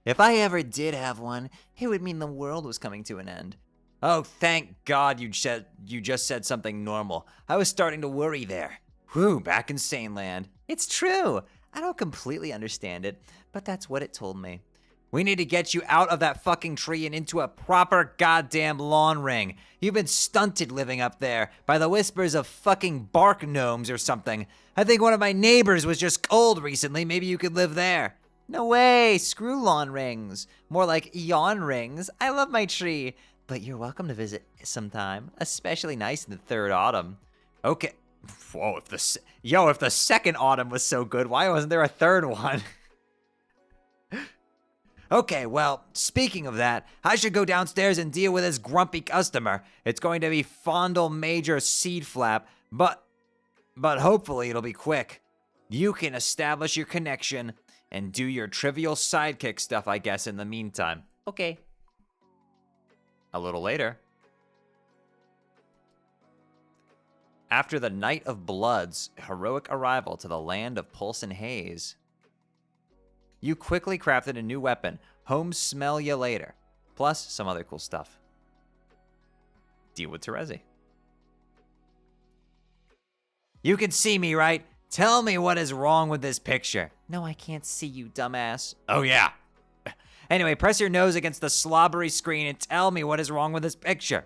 Speaker 3: If I ever did have one, it would mean the world was coming to an end. Oh, thank God you just said something normal. I was starting to worry there. Whew, back in sane land. It's true. I don't completely understand it, but that's what it told me. We need to get you out of that fucking tree and into a proper goddamn lawn ring. You've been stunted living up there by the whispers of fucking bark gnomes or something. I think one of my neighbors was just cold recently. Maybe you could live there. No way, screw lawn rings. More like yawn rings. I love my tree. But you're welcome to visit sometime, especially nice in the third autumn. Okay. Whoa, if the second autumn was so good, why wasn't there a third one? Okay, well, speaking of that, I should go downstairs and deal with this grumpy customer. It's going to be Fondle Major Seed Flap, but hopefully it'll be quick. You can establish your connection and do your trivial sidekick stuff, I guess, in the meantime. Okay. A little later. After the Night of Blood's heroic arrival to the land of Pulse and Haze, you quickly crafted a new weapon, Home Smell Ya Later, plus some other cool stuff. Deal with Terezi. You can see me, right? Tell me what is wrong with this picture. No, I can't see you, dumbass. Oh, yeah. Anyway, press your nose against the slobbery screen and tell me what is wrong with this picture.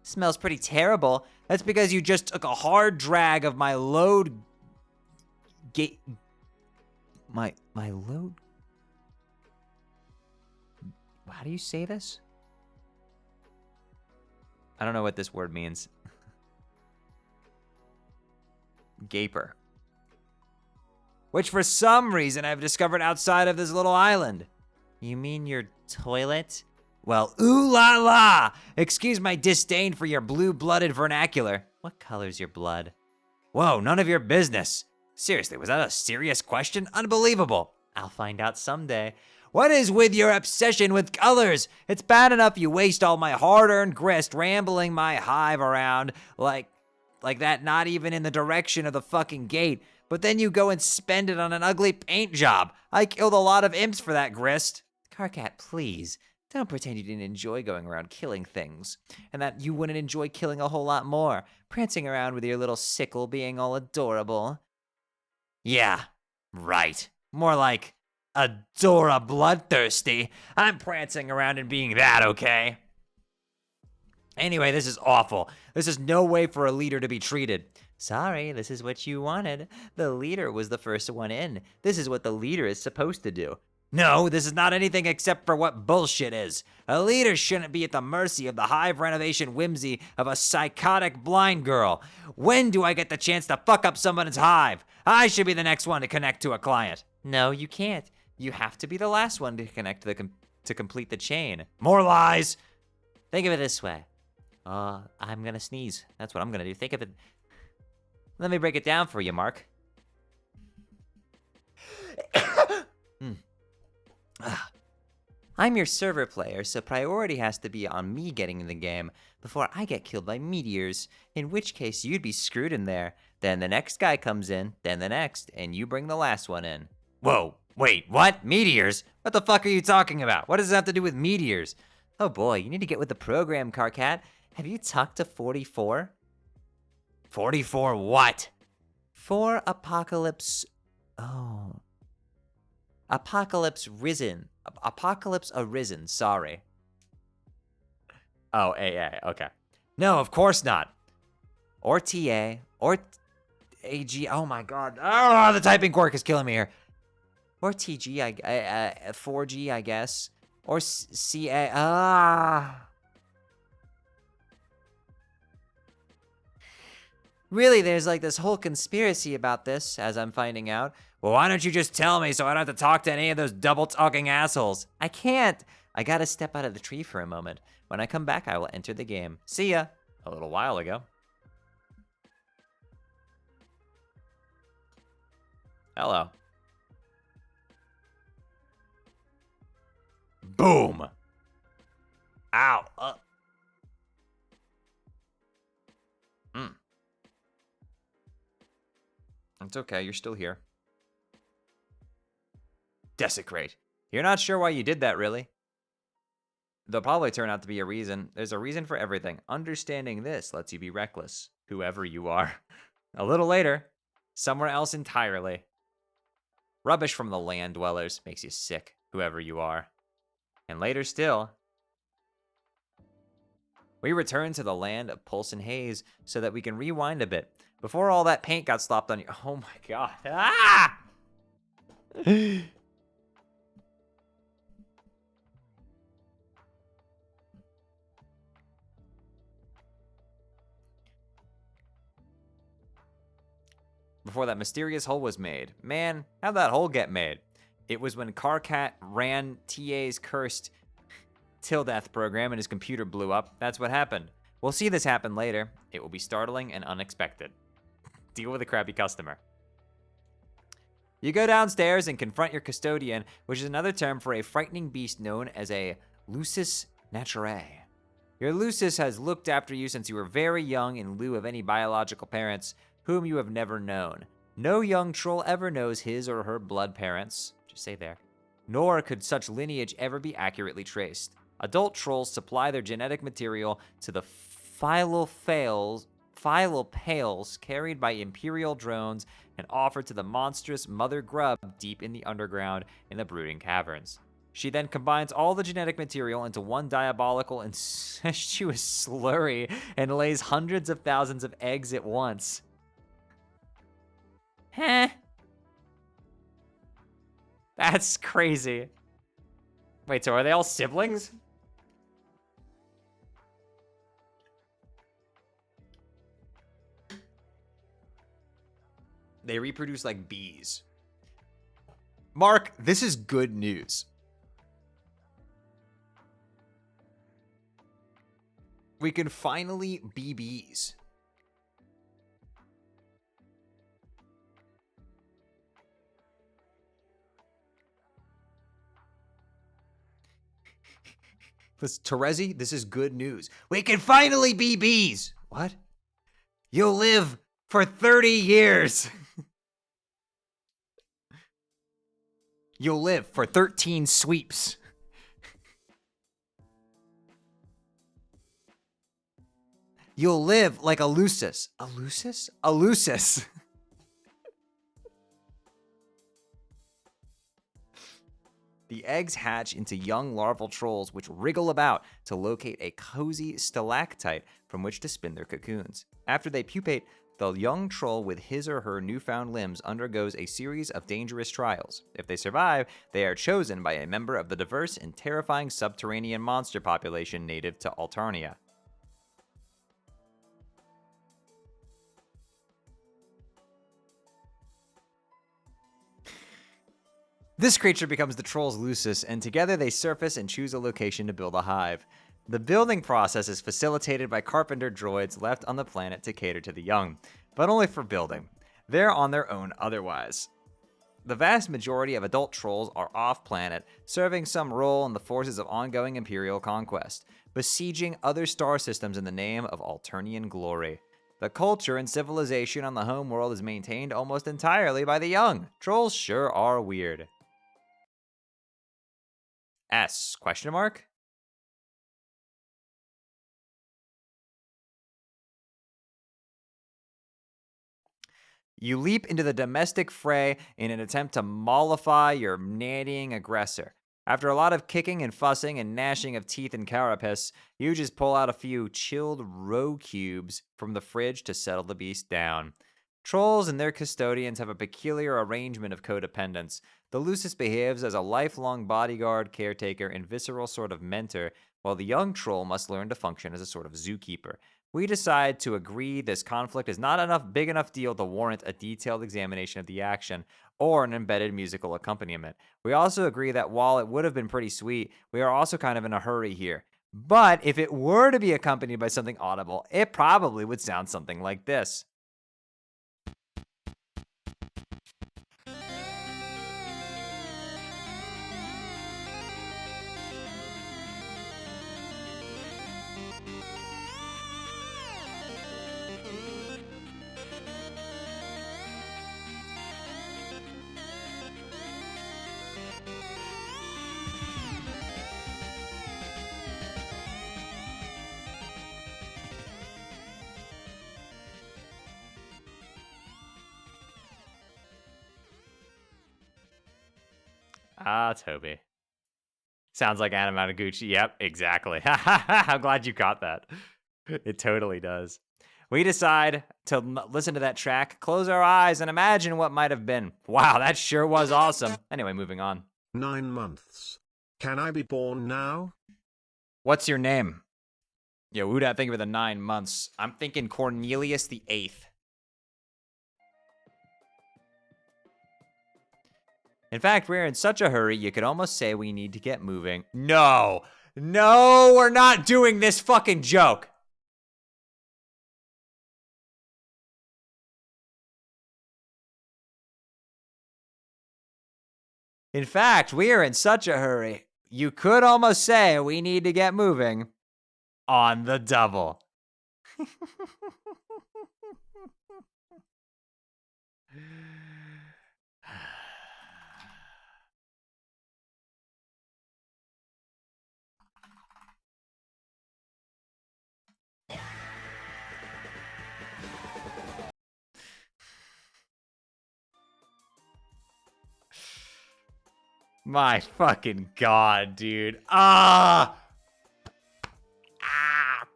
Speaker 3: Smells pretty terrible. That's because you just took a hard drag of my load... My load... How do you say this? I don't know what this word means. Gaper. Which for some reason I've discovered outside of this little island. You mean your toilet? Well, ooh la la! Excuse my disdain for your blue-blooded vernacular. What color's your blood? Whoa, none of your business. Seriously, was that a serious question? Unbelievable. I'll find out someday. What is with your obsession with colors? It's bad enough you waste all my hard-earned grist rambling my hive around like that, not even in the direction of the fucking gate. But then you go and spend it on an ugly paint job. I killed a lot of imps for that grist. Carcat, please. Don't pretend you didn't enjoy going around killing things, and that you wouldn't enjoy killing a whole lot more, prancing around with your little sickle being all adorable. Yeah, right. More like Adora Bloodthirsty. I'm prancing around and being that, okay? Anyway, this is awful. This is no way for a leader to be treated. Sorry, this is what you wanted. The leader was the first one in. This is what the leader is supposed to do. No, this is not anything except for what bullshit is. A leader shouldn't be at the mercy of the hive renovation whimsy of a psychotic blind girl. When do I get the chance to fuck up someone's hive? I should be the next one to connect to a client. No, you can't. You have to be the last one to connect to complete the chain. More lies. Think of it this way. I'm gonna sneeze. That's what I'm gonna do. Think of it. Let me break it down for you, Mark. I'm your server player, so priority has to be on me getting in the game before I get killed by meteors, in which case you'd be screwed in there. Then the next guy comes in, then the next, and you bring the last one in. Whoa, wait, what? Meteors? What the fuck are you talking about? What does this have to do with meteors? Oh boy, you need to get with the program, Carcat. Have you talked to 44? 44 what? 4 Apocalypse... Oh... Apocalypse Risen. Apocalypse Arisen, sorry. Oh, AA, okay. No, of course not. Or TA, or AG, oh my god. Oh, the typing quirk is killing me here. Or TG, 4G, I guess. Or CA, Really, there's like this whole conspiracy about this, as I'm finding out. Well, why don't you just tell me so I don't have to talk to any of those double-talking assholes? I can't. I gotta step out of the tree for a moment. When I come back, I will enter the game. See ya. A little while ago. Hello. Boom. Ow. It's okay, you're still here. Desecrate. You're not sure why you did that, really? There'll probably turn out to be a reason. There's a reason for everything. Understanding this lets you be reckless, whoever you are. A little later, somewhere else entirely. Rubbish from the land dwellers makes you sick, whoever you are. And later still, we return to the land of pulse and haze so that we can rewind a bit. Before all that paint got slopped on you. Oh my god. Ah! Before that mysterious hole was made. Man, how'd that hole get made? It was when Carcat ran TA's cursed Till Death program and his computer blew up. That's what happened. We'll see this happen later. It will be startling and unexpected. Deal with a crappy customer. You go downstairs and confront your custodian, which is another term for a frightening beast known as a lusus naturae. Your lusus has looked after you since you were very young in lieu of any biological parents whom you have never known. No young troll ever knows his or her blood parents, just say there, nor could such lineage ever be accurately traced. Adult trolls supply their genetic material to the philopales carried by imperial drones and offered to the monstrous mother grub deep in the underground in the brooding caverns. She then combines all the genetic material into one diabolical incestuous slurry and lays hundreds of thousands of eggs at once. Heh. That's crazy. Wait, so are they all siblings? They reproduce like bees. Mark, this is good news. We can finally be bees. Terezi, this is good news. We can finally be bees. What? You'll live for 30 years. You'll live for 13 sweeps. You'll live like a lusus. A lusus? A lusus. The eggs hatch into young larval trolls which wriggle about to locate a cozy stalactite from which to spin their cocoons. After they pupate, the young troll with his or her newfound limbs undergoes a series of dangerous trials. If they survive, they are chosen by a member of the diverse and terrifying subterranean monster population native to Alternia. This creature becomes the troll's lusus, and together they surface and choose a location to build a hive. The building process is facilitated by carpenter droids left on the planet to cater to the young, but only for building. They're on their own otherwise. The vast majority of adult trolls are off-planet, serving some role in the forces of ongoing Imperial conquest, besieging other star systems in the name of Alternian glory. The culture and civilization on the homeworld is maintained almost entirely by the young. Trolls sure are weird. S? Question mark? You leap into the domestic fray in an attempt to mollify your nannying aggressor. After a lot of kicking and fussing and gnashing of teeth and carapace, you just pull out a few chilled roe cubes from the fridge to settle the beast down. Trolls and their custodians have a peculiar arrangement of codependence. The lusus behaves as a lifelong bodyguard, caretaker, and visceral sort of mentor, while the young troll must learn to function as a sort of zookeeper. We decide to agree this conflict is not enough big enough deal to warrant a detailed examination of the action or an embedded musical accompaniment. We also agree that while it would have been pretty sweet, we are also kind of in a hurry here. But if it were to be accompanied by something audible, it probably would sound something like this. Ah, Toby. Sounds like Anamanaguchi. Yep, exactly. I'm glad you caught that. It totally does. We decide to listen to that track, close our eyes, and imagine what might have been. Wow, that sure was awesome. Anyway, moving on.
Speaker 2: 9 months. Can I be born now?
Speaker 3: What's your name? Yo, who'd I think of the 9 months? I'm thinking Cornelius the 8th. In fact, we're in such a hurry, you could almost say we need to get moving. No, we're not doing this fucking joke. In fact, we are in such a hurry, you could almost say we need to get moving on the double. My fucking God, dude. God,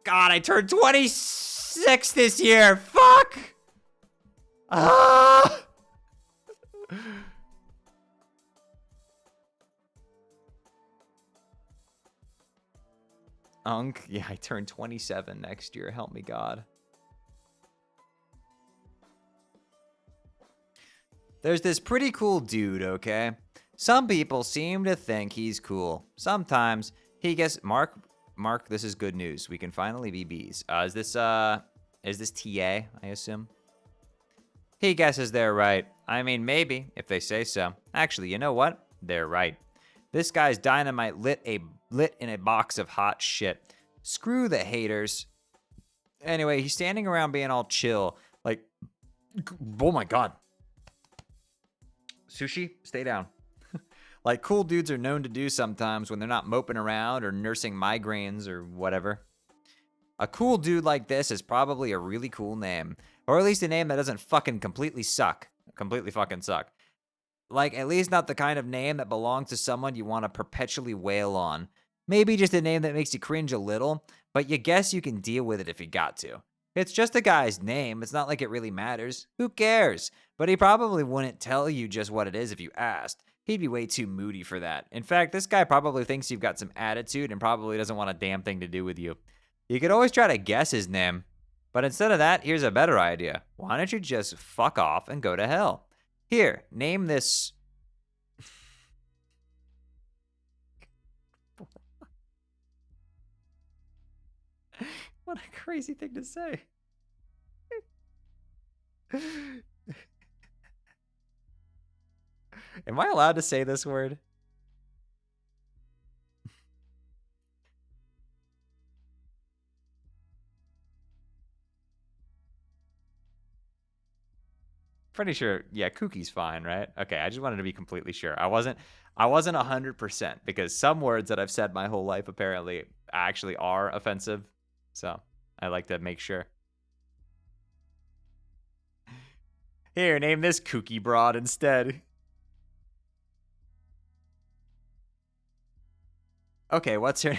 Speaker 3: I turned 26 this year. Fuck. Yeah, I turned 27 next year. Help me, God. There's this pretty cool dude, okay? Some people seem to think he's cool. Sometimes he gets Mark, this is good news. We can finally be bees. Is this TA, I assume? He guesses they're right. I mean, maybe, if they say so. Actually, you know what? They're right. This guy's dynamite lit in a box of hot shit. Screw the haters. Anyway, he's standing around being all chill. Like, oh my God. Sushi, stay down. Like cool dudes are known to do sometimes when they're not moping around or nursing migraines or whatever. A cool dude like this is probably a really cool name. Or at least a name that doesn't fucking completely suck. Completely fucking suck. Like, at least not the kind of name that belongs to someone you want to perpetually wail on. Maybe just a name that makes you cringe a little, but you guess you can deal with it if you got to. It's just a guy's name. It's not like it really matters. Who cares? But he probably wouldn't tell you just what it is if you asked. He'd be way too moody for that. In fact, this guy probably thinks you've got some attitude and probably doesn't want a damn thing to do with you. You could always try to guess his name. But instead of that, here's a better idea. Why don't you just fuck off and go to hell? Here, name this... What a crazy thing to say. Am I allowed to say this word? Pretty sure, yeah, kookie's fine, right? Okay, I just wanted to be completely sure. I wasn't 100% because some words that I've said my whole life apparently actually are offensive. So I like to make sure. Here, name this kooky broad instead. Okay, what's her...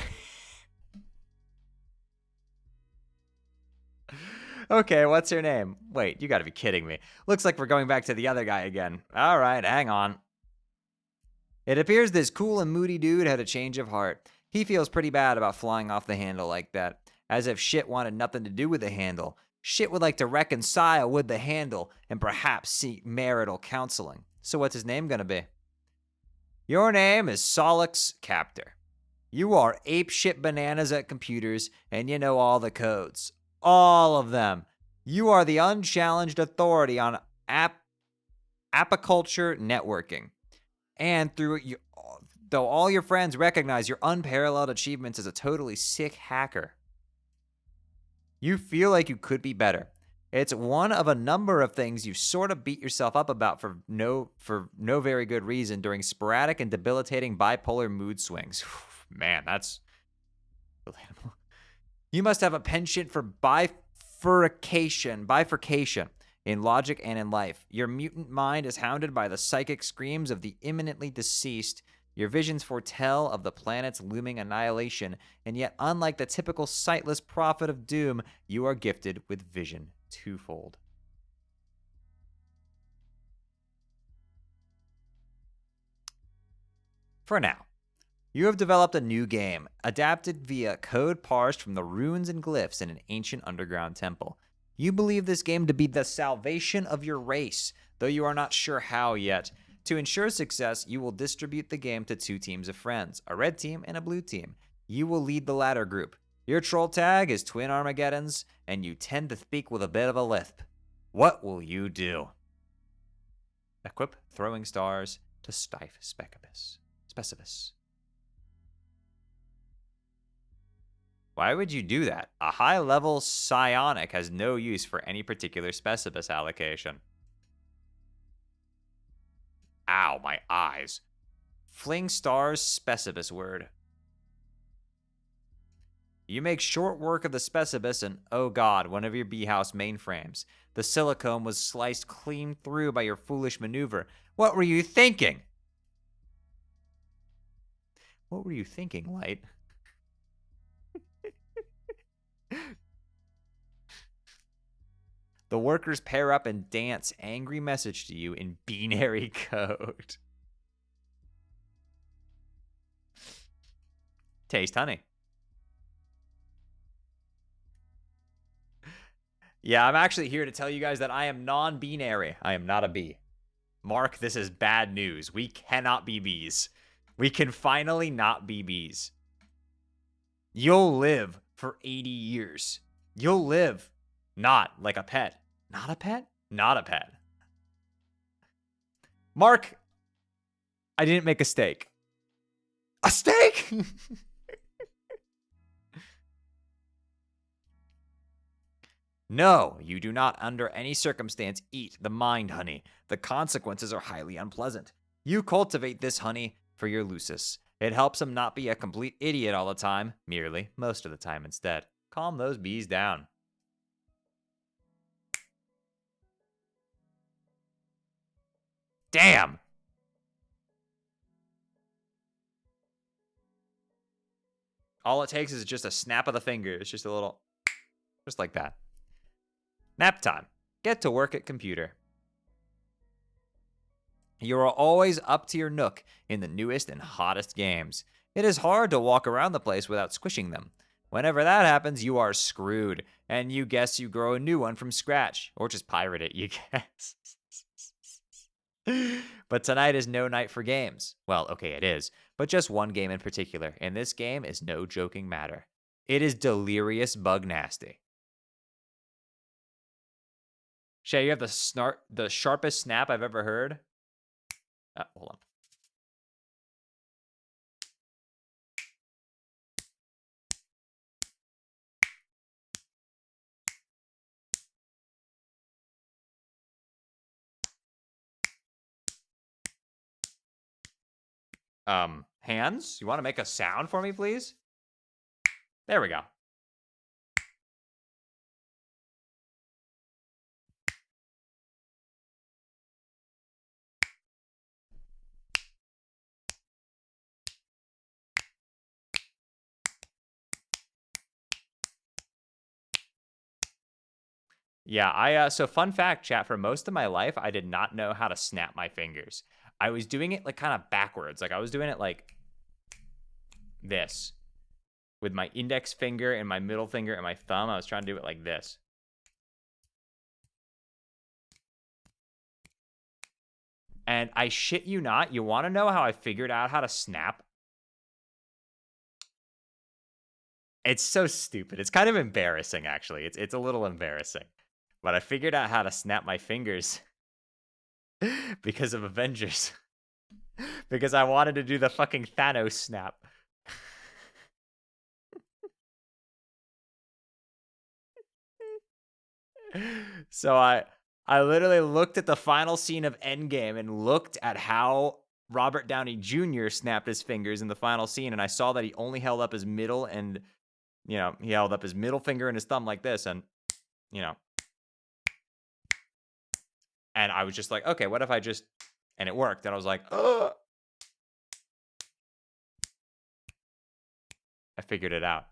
Speaker 3: Okay, what's her name? Wait, you gotta be kidding me. Looks like we're going back to the other guy again. All right, hang on. It appears this cool and moody dude had a change of heart. He feels pretty bad about flying off the handle like that. as if shit wanted nothing to do with the handle. Shit would like to reconcile with the handle and perhaps seek marital counseling. So what's his name gonna be? Your name is Solix Captor. You are apeshit bananas at computers, and you know all the codes. All of them. You are the unchallenged authority on apiculture networking. And though all your friends recognize your unparalleled achievements as a totally sick hacker, you feel like you could be better. It's one of a number of things you sort of beat yourself up about for no very good reason during sporadic and debilitating bipolar mood swings. Man, that's relatable. You must have a penchant for bifurcation in logic and in life. Your mutant mind is hounded by the psychic screams of the imminently deceased. Your visions foretell of the planet's looming annihilation, and yet, unlike the typical sightless prophet of doom, you are gifted with vision twofold. For now, you have developed a new game, adapted via code parsed from the runes and glyphs in an ancient underground temple. You believe this game to be the salvation of your race, though you are not sure how yet. To ensure success, you will distribute the game to 2 teams of friends, a red team and a blue team. You will lead the latter group. Your troll tag is Twin Armageddons, and you tend to speak with a bit of a lisp. What will you do? Equip throwing stars to Stife Specibus. Why would you do that? A high-level psionic has no use for any particular Specibus allocation. Ow, my eyes. Fling stars Specibus word. You make short work of the Specibus and, oh god, one of your B-house mainframes. The silicone was sliced clean through by your foolish maneuver. What were you thinking? What were you thinking, Light? The workers pair up and dance angry message to you in binary code. Taste honey. Yeah, I'm actually here to tell you guys that I am non-binary. I am not a bee. Mark, this is bad news. We cannot be bees. We can finally not be bees. You'll live for 80 years. You'll live not like a pet. Not a pet? Not a pet. Mark, I didn't make a steak. A steak? No, you do not under any circumstance eat the mind honey. The consequences are highly unpleasant. You cultivate this honey for your Lucis. It helps him not be a complete idiot all the time, merely most of the time instead. Calm those bees down. Damn! All it takes is just a snap of the fingers, just a little, just like that. Nap time. Get to work at computer. You are always up to your nook in the newest and hottest games. It is hard to walk around the place without squishing them. Whenever that happens, you are screwed, and you guess you grow a new one from scratch, or just pirate it, you guess. But tonight is no night for games. Well, okay, it is, but just one game in particular, and this game is no joking matter. It is Delirious Bug Nasty. Shay, you have the sharpest snap I've ever heard. Hold on. Hands? You want to make a sound for me, please? There we go. Yeah, so fun fact, chat, for most of my life, I did not know how to snap my fingers. I was doing it like kind of backwards. Like I was doing it like this. with my index finger and my middle finger and my thumb. I was trying to do it like this. And I shit you not, you want to know how I figured out how to snap? It's so stupid. It's kind of embarrassing, actually. It's a little embarrassing. But I figured out how to snap my fingers because of Avengers. Because I wanted to do the fucking Thanos snap. So I literally looked at the final scene of Endgame and looked at how Robert Downey Jr. snapped his fingers in the final scene, and I saw that he only held up his middle and, you know, he held up his middle finger and his thumb like this, and, you know. And I was just like, okay, what if I just, and it worked, and I was like, ugh. I figured it out.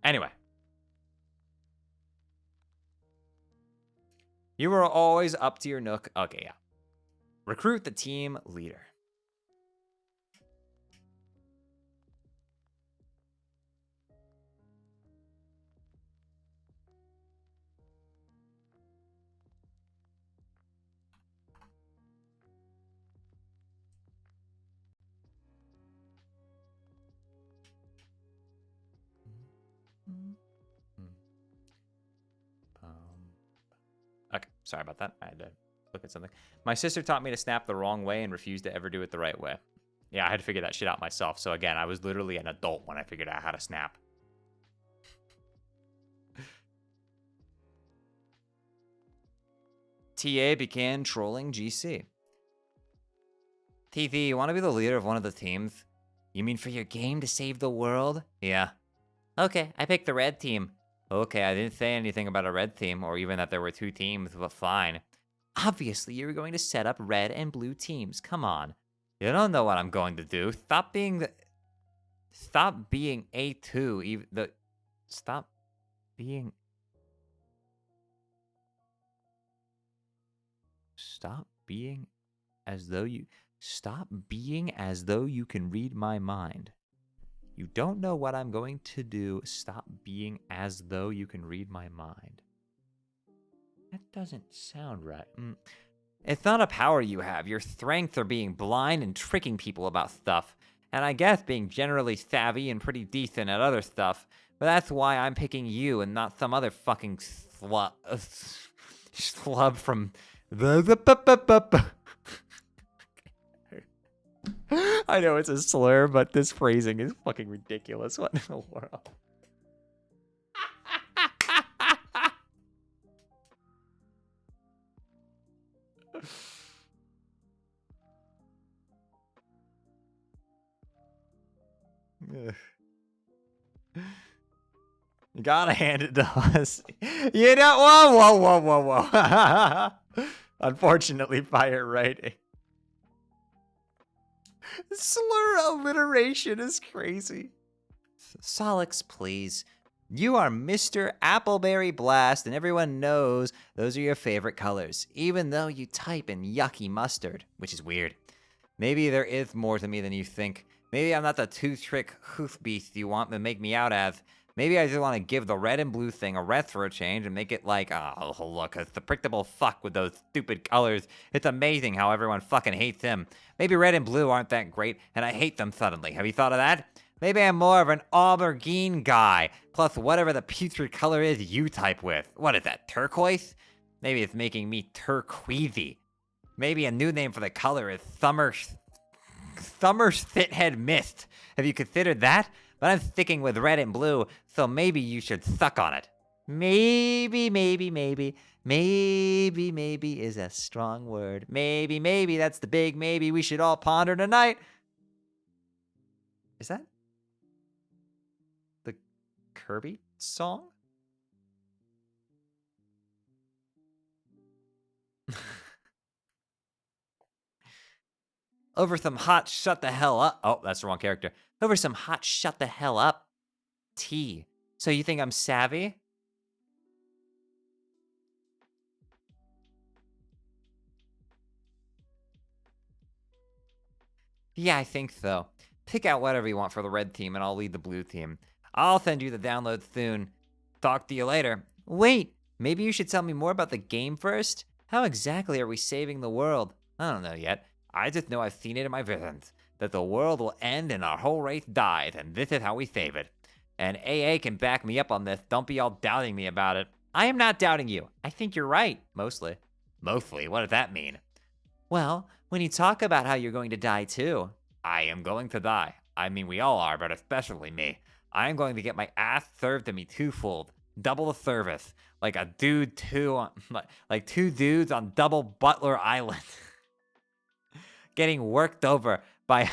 Speaker 3: Anyway. You were always up to your nook. Okay, yeah. Recruit the team leader. Okay, sorry about that. I had to look at something. My sister taught me to snap the wrong way and refused to ever do it the right way. Yeah, I had to figure that shit out myself. So again, I was literally an adult when I figured out how to snap. TA began trolling GC. TV, you want to be the leader of one of the teams? You mean for your game to save the world? Yeah. Okay, I picked the red team. Okay, I didn't say anything about a red team, or even that there were two teams, but fine. Obviously, you're going to set up red and blue teams. Come on. You don't know what I'm going to do. Stop being A2, even the... Stop being... Stop being as though you... Stop being as though you can read my mind. You don't know what I'm going to do. Stop being as though you can read my mind. That doesn't sound right. It's not a power you have. Your strengths are being blind and tricking people about stuff. And I guess being generally savvy and pretty decent at other stuff. But that's why I'm picking you and not some other fucking schlub from the... I know it's a slur, but this phrasing is fucking ridiculous. What in the world? You gotta hand it to us. You know, whoa. Unfortunately, fire writing. Slur alliteration is crazy. Solix, please. You are Mr. Appleberry Blast, and everyone knows those are your favorite colors, even though you type in yucky mustard, which is weird. Maybe there is more to me than you think. Maybe I'm not the two-trick hoof beast you want to make me out as. Maybe I just want to give the red and blue thing a retro change and make it like, oh, look, it's the predictable fuck with those stupid colors. It's amazing how everyone fucking hates him. Maybe red and blue aren't that great, and I hate them suddenly. Have you thought of that? Maybe I'm more of an aubergine guy, plus whatever the putrid color is you type with. What is that, turquoise? Maybe it's making me turquoisey. Maybe a new name for the color is Summer Shithead Mist. Have you considered that? But I'm sticking with red and blue, so maybe you should suck on it. Maybe is a strong word. Maybe, that's the big maybe we should all ponder tonight. Is that the Kirby song? Over some hot shut the hell up. Oh, that's the wrong character. Over some hot shut the hell up tea. So you think I'm savvy? Yeah, I think so. Pick out whatever you want for the red team, and I'll lead the blue team. I'll send you the download soon. Talk to you later. Wait, maybe you should tell me more about the game first? How exactly are we saving the world? I don't know yet. I just know I've seen it in my visions. That the world will end and our whole race dies, and this is how we save it. And AA can back me up on this. Don't be all doubting me about it. I am not doubting you. I think you're right, mostly. Mostly? What does that mean? Well, when you talk about how you're going to die too. I am going to die. I mean, we all are, but especially me. I am going to get my ass served to me twofold. Double the service. Like a dude like two dudes on double Butler Island. Getting worked over by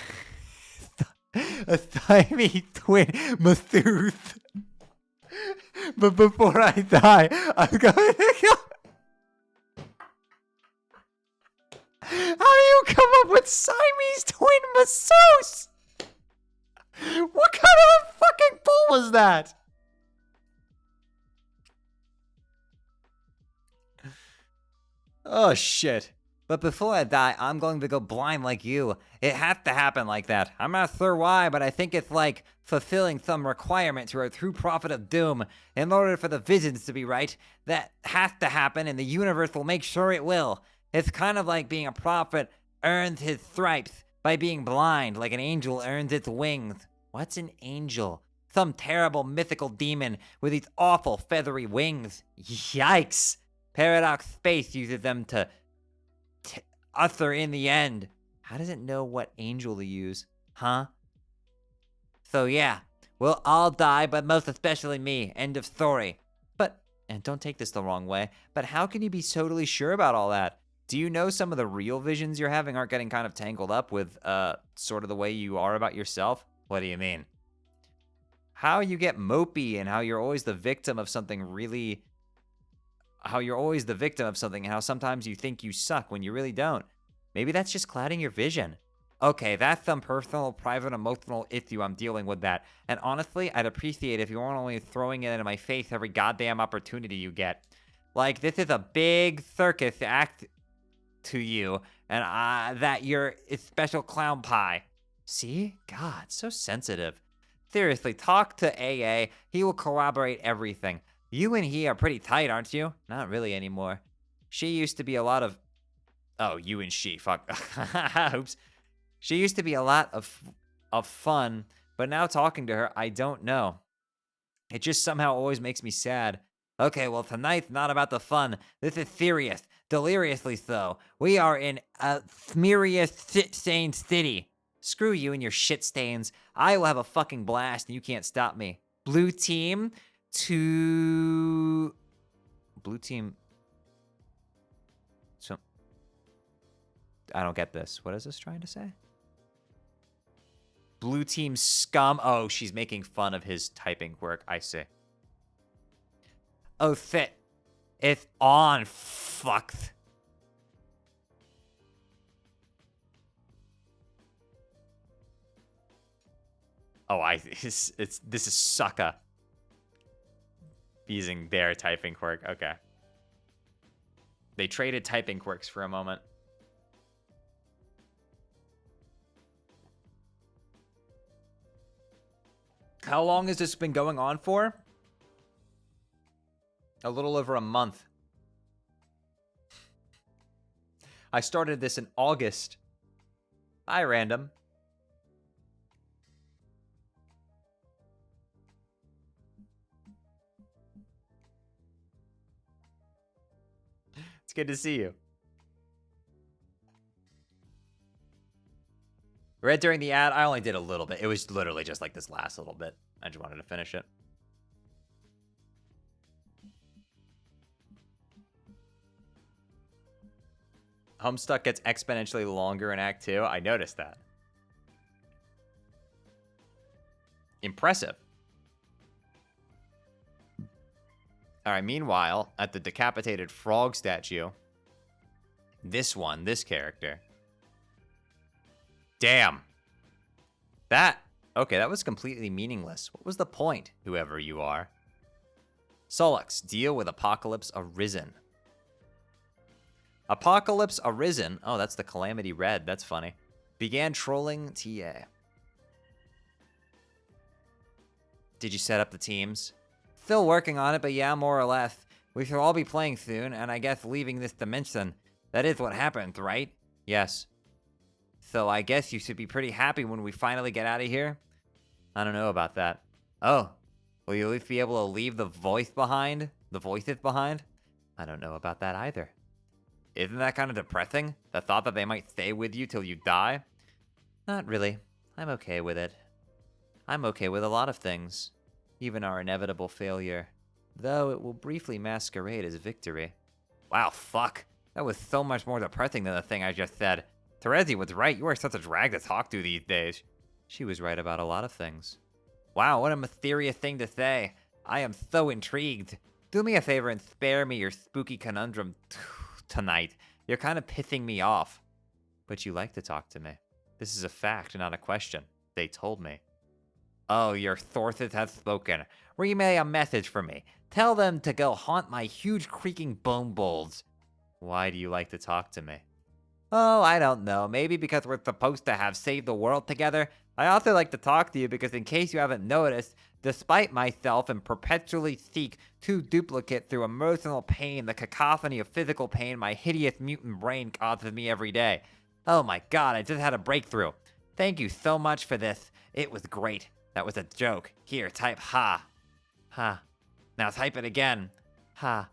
Speaker 3: a Siamese twin masseuse. But before I die, I'm going to go. How do you come up with Siamese twin masseuse? What kind of a fucking bull was that? Oh shit. But before I die, I'm going to go blind like you. It has to happen like that. I'm not sure why, but I think it's like fulfilling some requirement to our true prophet of doom. In order for the visions to be right, that has to happen and the universe will make sure it will. It's kind of like being a prophet earns his stripes by being blind, like an angel earns its wings. What's an angel? Some terrible mythical demon with these awful feathery wings. Yikes! Paradox Space uses them to usher in the end. How does it know what angel to use? Huh? So yeah, we'll all die, but most especially me. End of story. But, and don't take this the wrong way, but how can you be totally sure about all that? Do you know some of the real visions you're having aren't getting kind of tangled up with, sort of the way you are about yourself? What do you mean? How you get mopey and how you're always the victim of something really... How you're always the victim of something and how sometimes you think you suck when you really don't. Maybe that's just clouding your vision. Okay, that's some personal, private, emotional issue I'm dealing with that. And honestly, I'd appreciate if you weren't only throwing it into my face every goddamn opportunity you get. Like, this is a big circus act to you, and that you're a special clown pie. See? God, so sensitive. Seriously, talk to AA. He will corroborate everything. You and he are pretty tight, aren't you? Not really anymore. She used to be a lot of... Oh, you and she. Fuck. Oops. She used to be a lot of fun, but now talking to her, I don't know. It just somehow always makes me sad. Okay, well, tonight's not about the fun. This is serious. Deliriously so. We are in a smerious shit-stained city. Screw you and your shit stains. I will have a fucking blast and you can't stop me. Blue team to... Blue team... So... I don't get this. What is this trying to say? Blue team scum. Oh, she's making fun of his typing quirk. I see. Oh, shit. It's on. Fucked. Oh, this is Sucka. Using their typing quirk. Okay. They traded typing quirks for a moment. How long has this been going on for? A little over a month. I started this in August. Hi, random. It's good to see you. Read during the ad. I only did a little bit. It was literally just like this last little bit. I just wanted to finish it. Homestuck gets exponentially longer in Act 2. I noticed that. Impressive. Alright, meanwhile, at the decapitated frog statue, this character. Damn. Okay, that was completely meaningless. What was the point, whoever you are? Solux, deal with Apocalypse Arisen. Apocalypse Arisen. Oh, that's the Calamity Red. That's funny. Began trolling TA. Did you set up the teams? Still working on it, but yeah, more or less. We should all be playing soon, and I guess leaving this dimension. That is what happens, right? Yes. So I guess you should be pretty happy when we finally get out of here? I don't know about that. Oh, will you at least be able to leave the voice behind? The voices behind? I don't know about that either. Isn't that kind of depressing? The thought that they might stay with you till you die? Not really. I'm okay with it. I'm okay with a lot of things. Even our inevitable failure. Though it will briefly masquerade as victory. Wow, fuck. That was so much more depressing than the thing I just said. Terezi was right. You are such a drag to talk to these days. She was right about a lot of things. Wow, what a mysterious thing to say. I am so intrigued. Do me a favor and spare me your spooky conundrum tonight. You're kind of pissing me off. But you like to talk to me. This is a fact, not a question. They told me. Oh, your sources have spoken. Relay a message for me. Tell them to go haunt my huge creaking bone bowls. Why do you like to talk to me? Oh, I don't know. Maybe because we're supposed to have saved the world together. I also like to talk to you because in case you haven't noticed, despite myself and perpetually seek to duplicate through emotional pain the cacophony of physical pain my hideous mutant brain causes me every day. Oh my god, I just had a breakthrough. Thank you so much for this. It was great. That was a joke. Here, type ha. Ha. Now type it again. Ha.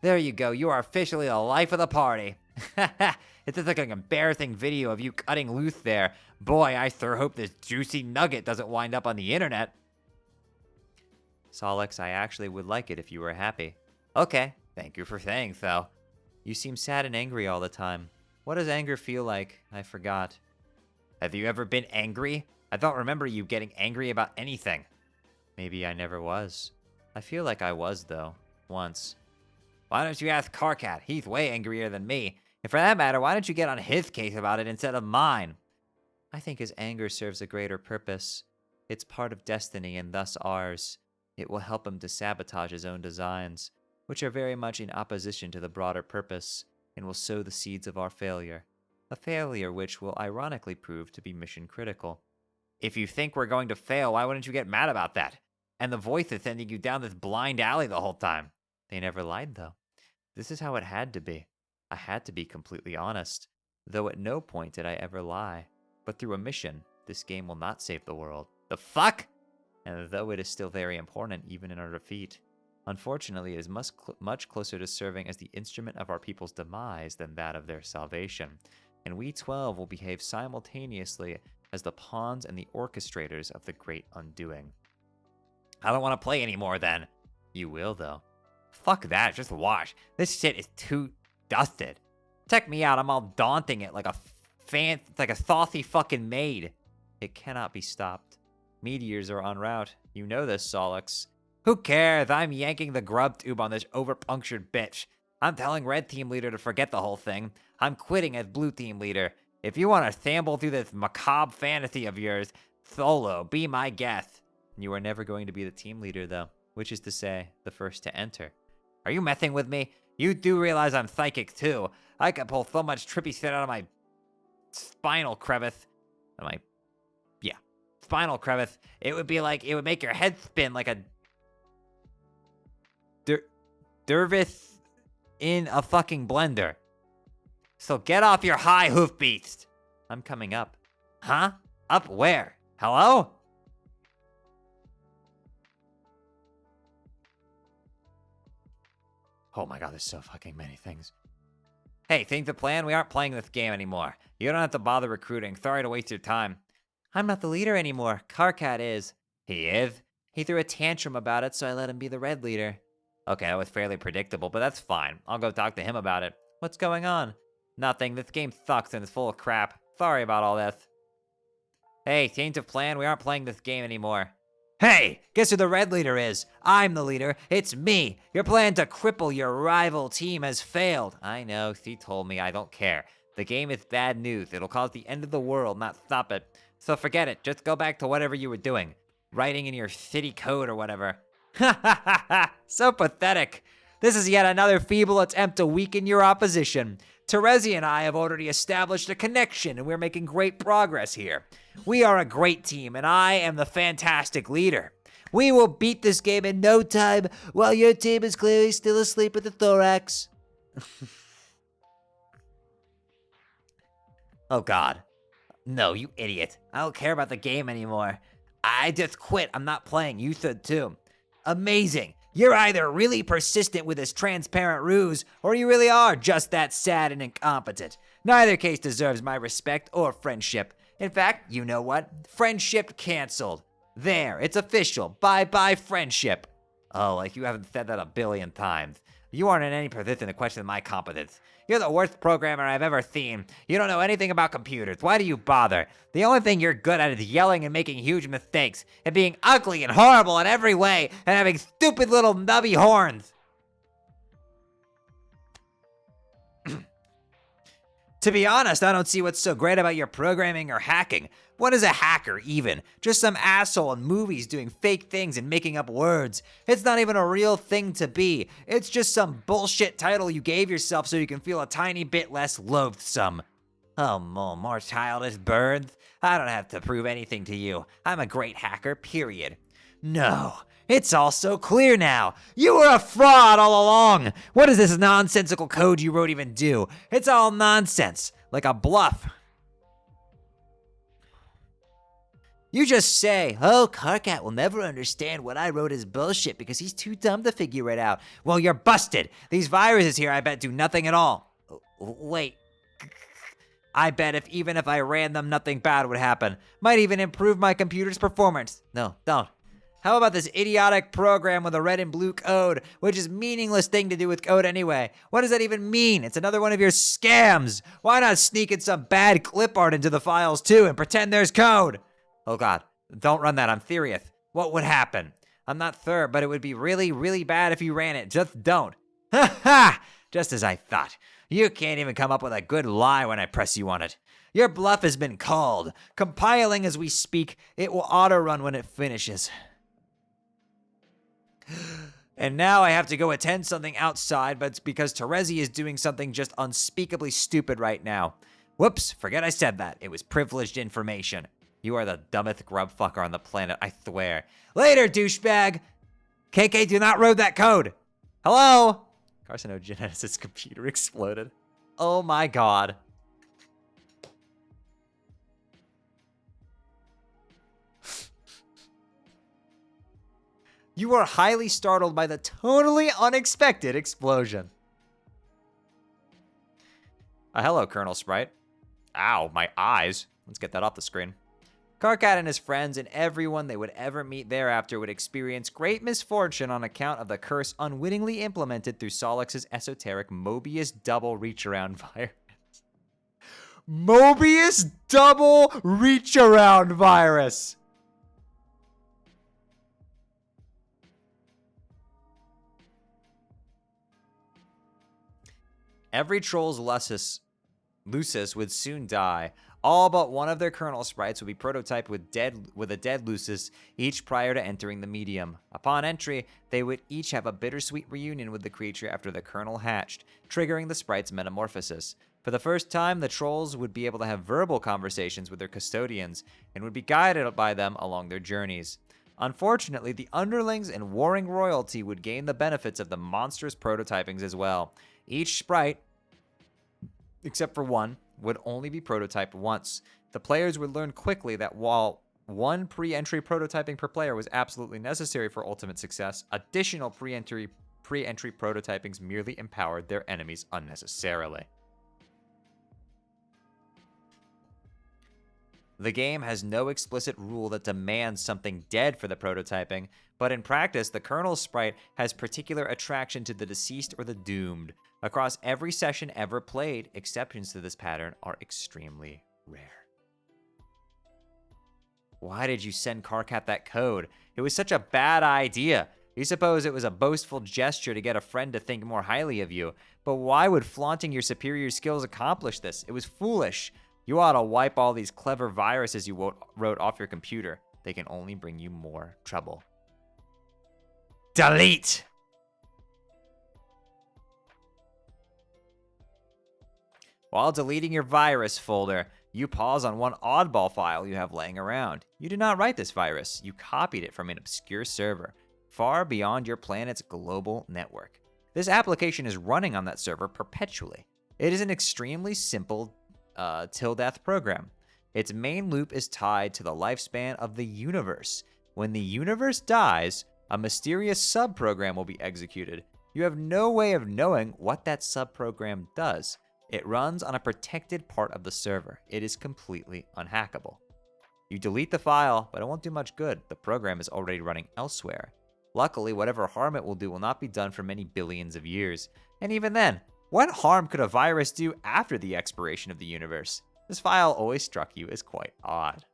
Speaker 3: There you go. You are officially the life of the party. It's just like an embarrassing video of you cutting loose there. Boy, I sure hope this juicy nugget doesn't wind up on the internet. Solix, I actually would like it if you were happy. Okay, thank you for saying so. You seem sad and angry all the time. What does anger feel like? I forgot. Have you ever been angry? I don't remember you getting angry about anything. Maybe I never was. I feel like I was, though. Once. Why don't you ask Karkat? He's way angrier than me. And for that matter, why don't you get on his case about it instead of mine? I think his anger serves a greater purpose. It's part of destiny and thus ours. It will help him to sabotage his own designs, which are very much in opposition to the broader purpose, and will sow the seeds of our failure. A failure which will ironically prove to be mission critical. If you think we're going to fail, why wouldn't you get mad about that? And the voice is sending you down this blind alley the whole time. They never lied, though. This is how it had to be. I had to be completely honest, though at no point did I ever lie. But through a mission, this game will not save the world. The fuck? And though it is still very important, even in our defeat, unfortunately it is much closer to serving as the instrument of our people's demise than that of their salvation. And we 12 will behave simultaneously as the pawns and the orchestrators of the great undoing. I don't want to play anymore then. You will, though. Fuck that, just watch. This shit is too dusted. Check me out, I'm all daunting it like a saucy fucking maid. It cannot be stopped. Meteors are en route. You know this, Solix. Who cares? I'm yanking the grub tube on this overpunctured bitch. I'm telling Red Team Leader to forget the whole thing. I'm quitting as Blue Team Leader. If you want to sample through this macabre fantasy of yours, solo, be my guest. You are never going to be the team leader, though, which is to say, the first to enter. Are you messing with me? You do realize I'm psychic, too. I could pull so much trippy shit out of my spinal crevice. Spinal crevice. It would make your head spin like a Dervis in a fucking blender. So get off your high, hoof beast. I'm coming up. Huh? Up where? Hello? Oh my god, there's so fucking many things. Hey, think the plan? We aren't playing this game anymore. You don't have to bother recruiting. Sorry to waste your time. I'm not the leader anymore. Karkat is. He is? He threw a tantrum about it, so I let him be the red leader. Okay, that was fairly predictable, but that's fine. I'll go talk to him about it. What's going on? Nothing. This game sucks and is full of crap. Sorry about all this. Hey, change of plan. We aren't playing this game anymore. Hey, guess who the red leader is? I'm the leader. It's me. Your plan to cripple your rival team has failed. I know. She told me. I don't care. The game is bad news. It'll cause the end of the world, not stop it. So forget it. Just go back to whatever you were doing. Writing in your shitty code or whatever. Ha ha ha ha! So pathetic. This is yet another feeble attempt to weaken your opposition. Terezi and I have already established a connection, and we're making great progress here. We are a great team, and I am the fantastic leader. We will beat this game in no time, while your team is clearly still asleep with the thorax. Oh God. No, you idiot. I don't care about the game anymore. I just quit. I'm not playing. You should too. Amazing. You're either really persistent with this transparent ruse, or you really are just that sad and incompetent. Neither case deserves my respect or friendship. In fact, you know what? Friendship canceled. There, it's official. Bye-bye friendship. Oh, like you haven't said that a billion times. You aren't in any position to question my competence. You're the worst programmer I've ever seen. You don't know anything about computers. Why do you bother? The only thing you're good at is yelling and making huge mistakes, and being ugly and horrible in every way, and having stupid little nubby horns. To be honest, I don't see what's so great about your programming or hacking. What is a hacker, even? Just some asshole in movies doing fake things and making up words. It's not even a real thing to be. It's just some bullshit title you gave yourself so you can feel a tiny bit less loathsome. Oh, more childish birds? I don't have to prove anything to you. I'm a great hacker, period. No, it's all so clear now. You were a fraud all along. What does this nonsensical code you wrote even do? It's all nonsense, like a bluff. You just say, oh, Karkat will never understand what I wrote is bullshit because he's too dumb to figure it out. Well, you're busted. These viruses here, I bet, do nothing at all. Wait. I bet even if I ran them, nothing bad would happen. Might even improve my computer's performance. No, don't. How about this idiotic program with a red and blue code, which is a meaningless thing to do with code anyway? What does that even mean? It's another one of your scams. Why not sneak in some bad clip art into the files too and pretend there's code? Oh God, don't run that, I'm serious. What would happen? I'm not sure, but it would be really, really bad if you ran it. Just don't. Ha ha! Just as I thought. You can't even come up with a good lie when I press you on it. Your bluff has been called. Compiling as we speak, it will auto-run when it finishes. And now I have to go attend something outside, but it's because Terezi is doing something just unspeakably stupid right now. Whoops, forget I said that. It was privileged information. You are the dumbest grub fucker on the planet, I swear. Later, douchebag! KK, do not read that code! Hello? Carcinogenesis computer exploded. Oh my God. You are highly startled by the totally unexpected explosion. Hello, Colonel Sprite. Ow, my eyes. Let's get that off the screen. Karkat and his friends and everyone they would ever meet thereafter would experience great misfortune on account of the curse unwittingly implemented through Solix's esoteric Mobius double reach-around virus. Mobius double reach-around virus! Every troll's Lucis would soon die. All but one of their kernel sprites would be prototyped with a dead Lucis, each prior to entering the medium. Upon entry, they would each have a bittersweet reunion with the creature after the kernel hatched, triggering the sprite's metamorphosis. For the first time, the trolls would be able to have verbal conversations with their custodians, and would be guided by them along their journeys. Unfortunately, the underlings and warring royalty would gain the benefits of the monstrous prototypings as well. Each sprite, except for one, would only be prototyped once. The players would learn quickly that while one pre-entry prototyping per player was absolutely necessary for ultimate success, additional pre-entry prototypings merely empowered their enemies unnecessarily. The game has no explicit rule that demands something dead for the prototyping, but in practice, the kernel sprite has particular attraction to the deceased or the doomed. Across every session ever played, exceptions to this pattern are extremely rare. Why did you send Karkat that code? It was such a bad idea. You suppose it was a boastful gesture to get a friend to think more highly of you, but why would flaunting your superior skills accomplish this? It was foolish. You ought to wipe all these clever viruses you wrote off your computer. They can only bring you more trouble. Delete! While deleting your virus folder, you pause on one oddball file you have laying around. You did not write this virus. You copied it from an obscure server, far beyond your planet's global network. This application is running on that server perpetually. It is an extremely simple till death program. Its main loop is tied to the lifespan of the universe. When the universe dies, a mysterious subprogram will be executed. You have no way of knowing what that subprogram does. It runs on a protected part of the server. It is completely unhackable. You delete the file, but it won't do much good. The program is already running elsewhere. Luckily, whatever harm it will do will not be done for many billions of years. And even then, what harm could a virus do after the expiration of the universe? This file always struck you as quite odd.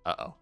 Speaker 3: Uh-oh.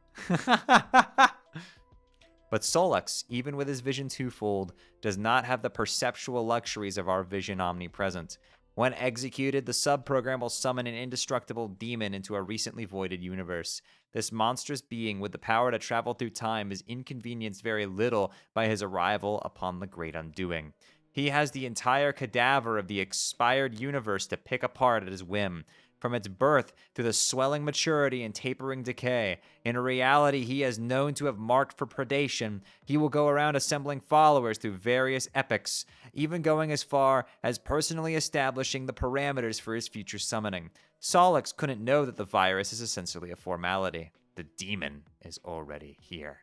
Speaker 3: But Solix, even with his vision twofold, does not have the perceptual luxuries of our vision omnipresent. When executed, the subprogram will summon an indestructible demon into a recently voided universe. This monstrous being with the power to travel through time is inconvenienced very little by his arrival upon the great undoing. He has the entire cadaver of the expired universe to pick apart at his whim. From its birth to the swelling maturity and tapering decay, in reality he is known to have marked for predation. He will go around assembling followers through various epochs, even going as far as personally establishing the parameters for his future summoning. Solix couldn't know that the virus is essentially a formality. The demon is already here.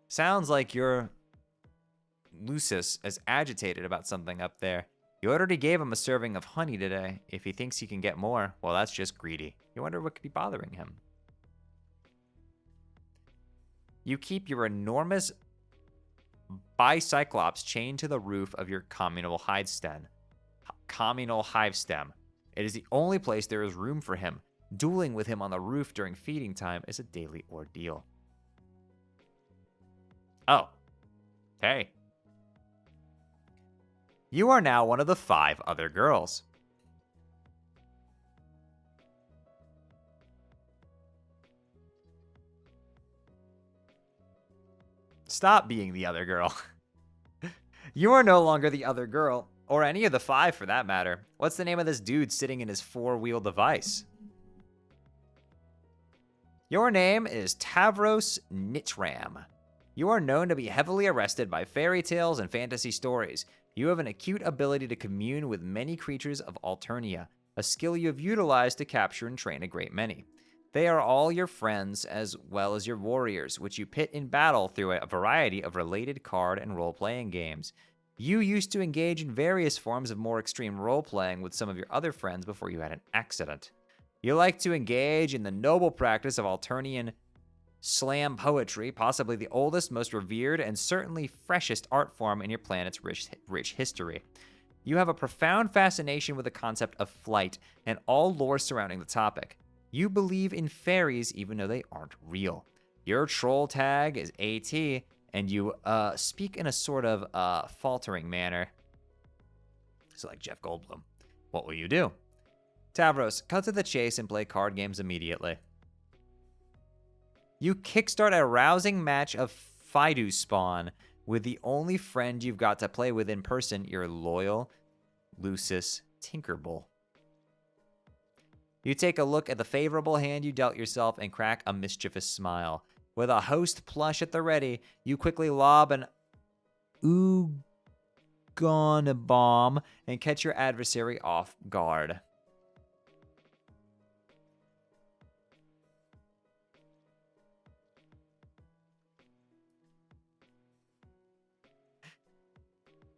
Speaker 3: Sounds like you're Lucis is agitated about something up there. You already gave him a serving of honey today. If he thinks he can get more, well, that's just greedy. You wonder what could be bothering him. You keep your enormous bicyclops chained to the roof of your communal hive stem. It is the only place there is room for him. Dueling with him on the roof during feeding time is a daily ordeal. Oh. Hey. You are now one of the 5 other girls. Stop being the other girl. You are no longer the other girl, or any of the 5 for that matter. What's the name of this dude sitting in his 4-wheel device? Your name is Tavros Nitram. You are known to be heavily arrested by fairy tales and fantasy stories. You have an acute ability to commune with many creatures of Alternia, a skill you have utilized to capture and train a great many. They are all your friends as well as your warriors, which you pit in battle through a variety of related card and role-playing games. You used to engage in various forms of more extreme role-playing with some of your other friends before you had an accident. You like to engage in the noble practice of Alternian slam poetry, possibly the oldest, most revered, and certainly freshest art form in your planet's rich history. You have a profound fascination with the concept of flight and all lore surrounding the topic. You believe in fairies even though they aren't real. Your troll tag is AT, and you speak in a sort of faltering manner. So like Jeff Goldblum. What will you do? Tavros, cut to the chase and play card games immediately. You kickstart a rousing match of Fidu Spawn with the only friend you've got to play with in person, your loyal Lucis Tinkerbell. You take a look at the favorable hand you dealt yourself and crack a mischievous smile. With a host plush at the ready, you quickly lob an Ugana bomb and catch your adversary off guard.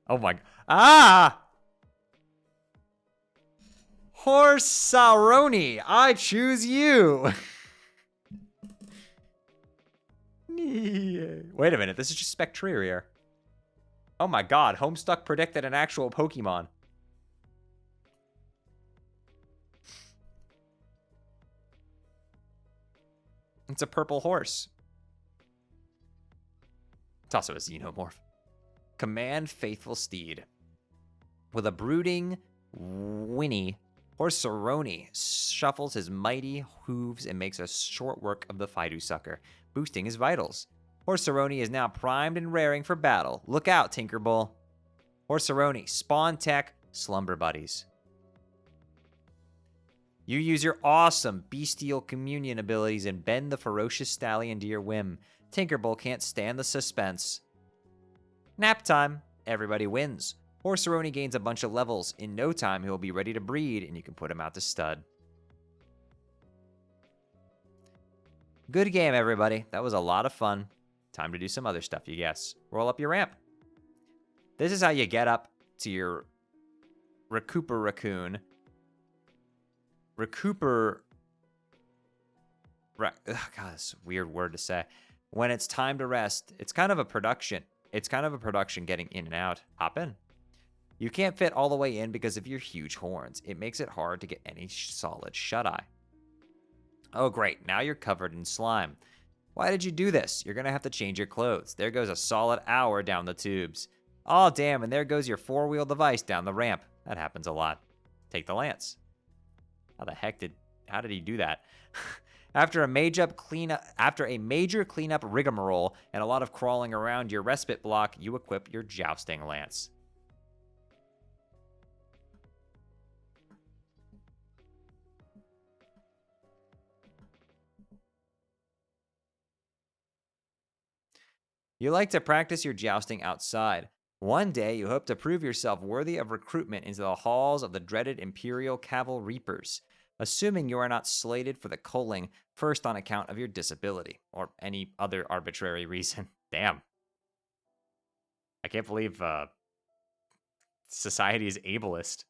Speaker 3: Oh my... Ah! Horsaroni, I choose you! Wait a minute, this is just Spectrier. Oh my god, Homestuck predicted an actual Pokemon. It's a purple horse. It's also a xenomorph. Command Faithful Steed. With a brooding, whinny, Horseroni shuffles his mighty hooves and makes a short work of the Fidu sucker, boosting his vitals. Horseroni is now primed and raring for battle. Look out, Tinkerbull. Horseroni, spawn tech, slumber buddies. You use your awesome bestial communion abilities and bend the ferocious stallion to your whim. Tinkerbull can't stand the suspense. Nap time. Everybody wins. Horseroni gains a bunch of levels. In no time, he'll be ready to breed, and you can put him out to stud. Good game, everybody. That was a lot of fun. Time to do some other stuff, you guess. Roll up your ramp. This is how you get up to your Recooper Raccoon. God, that's a weird word to say. When it's time to rest, it's kind of a production. It's kind of a production getting in and out. Hop in. You can't fit all the way in because of your huge horns. It makes it hard to get any solid shut-eye. Oh, great. Now you're covered in slime. Why did you do this? You're going to have to change your clothes. There goes a solid hour down the tubes. Oh, damn, and there goes your four-wheel device down the ramp. That happens a lot. Take the lance. How did he do that? After a major cleanup rigmarole and a lot of crawling around your respite block, you equip your jousting lance. You like to practice your jousting outside. One day, you hope to prove yourself worthy of recruitment into the halls of the dreaded Imperial Caval Reapers, assuming you are not slated for the culling first on account of your disability, or any other arbitrary reason. Damn. I can't believe society is ableist.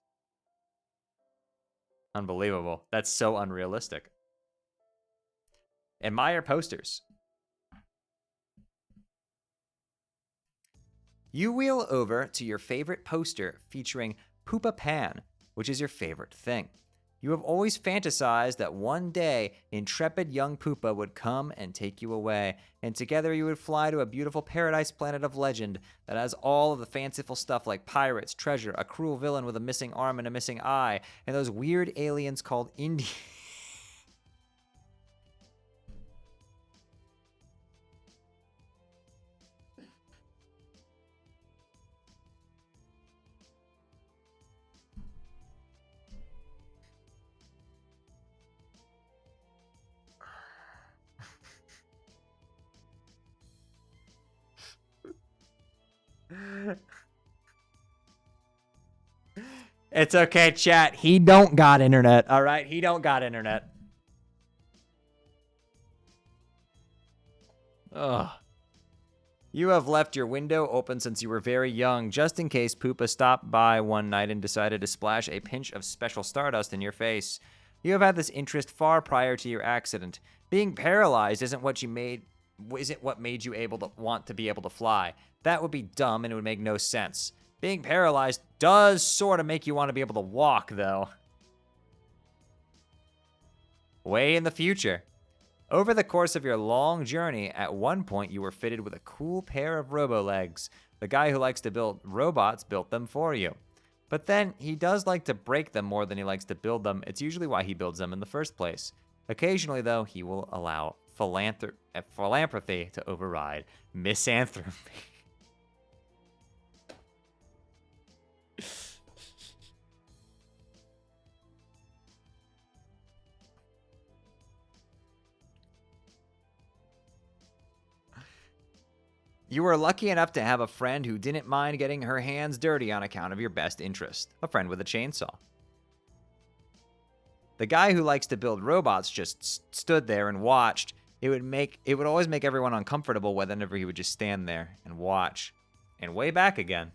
Speaker 3: Unbelievable. That's so unrealistic. Admire posters. You wheel over to your favorite poster featuring Poopa Pan, which is your favorite thing. You have always fantasized that one day intrepid young Poopa would come and take you away, and together you would fly to a beautiful paradise planet of legend that has all of the fanciful stuff like pirates, treasure, a cruel villain with a missing arm and a missing eye, and those weird aliens called Indians. It's okay, chat. He don't got internet, all right? He don't got internet. Ugh. You have left your window open since you were very young, just in case Poopa stopped by one night and decided to splash a pinch of special stardust in your face. You have had this interest far prior to your accident. Being paralyzed isn't what made you able to want to be able to fly. That would be dumb and it would make no sense. Being paralyzed does sort of make you want to be able to walk, though. Way in the future. Over the course of your long journey, at one point you were fitted with a cool pair of robo-legs. The guy who likes to build robots built them for you. But then, he does like to break them more than he likes to build them. It's usually why he builds them in the first place. Occasionally, though, he will allow philanthropy to override misanthropy. You were lucky enough to have a friend who didn't mind getting her hands dirty on account of your best interest. A friend with a chainsaw. The guy who likes to build robots just stood there and watched. It would always make everyone uncomfortable whenever he would just stand there and watch. And way back again.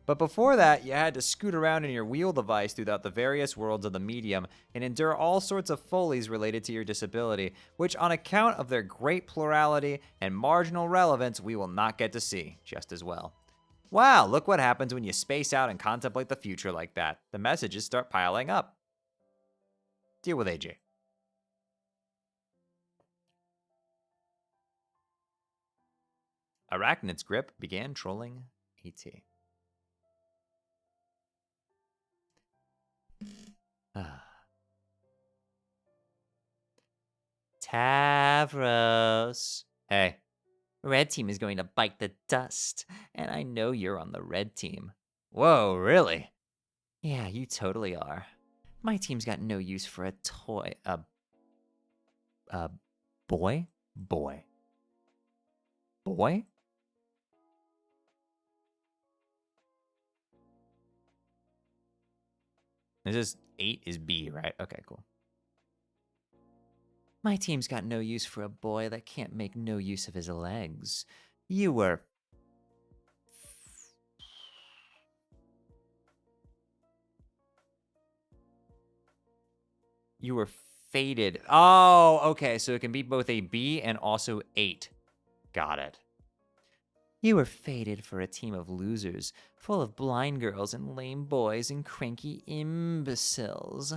Speaker 3: But before that, you had to scoot around in your wheel device throughout the various worlds of the medium and endure all sorts of follies related to your disability, which on account of their great plurality and marginal relevance, we will not get to see just as well. Wow, look what happens when you space out and contemplate the future like that. The messages start piling up. Deal with AJ. Arachnid's grip began trolling AT. Tavros. Hey, red team is going to bite the dust, and I know you're on the red team. Whoa, really? Yeah, you totally are. My team's got no use for a toy. Boy? Boy. Boy? This is 8 is B, right? Okay, cool. My team's got no use for a boy that can't make no use of his legs. You were... You were fated. Oh, okay, so it can be both a B and also 8. Got it. You were fated for a team of losers, full of blind girls and lame boys and cranky imbeciles.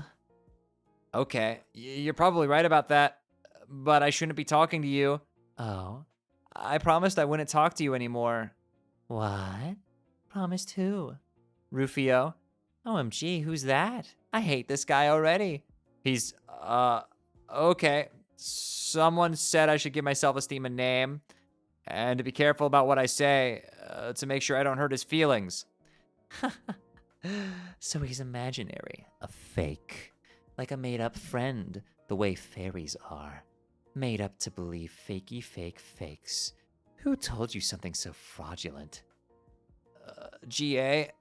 Speaker 3: Okay, you're probably right about that, but I shouldn't be talking to you. Oh, I promised I wouldn't talk to you anymore. What? Promised who? Rufio. OMG, who's that? I hate this guy already. He's, okay. Someone said I should give my self-esteem a name, and to be careful about what I say, to make sure I don't hurt his feelings. So he's imaginary, a fake, like a made-up friend, the way fairies are. Made up to believe fakey fake fakes. Who told you something so fraudulent? GA,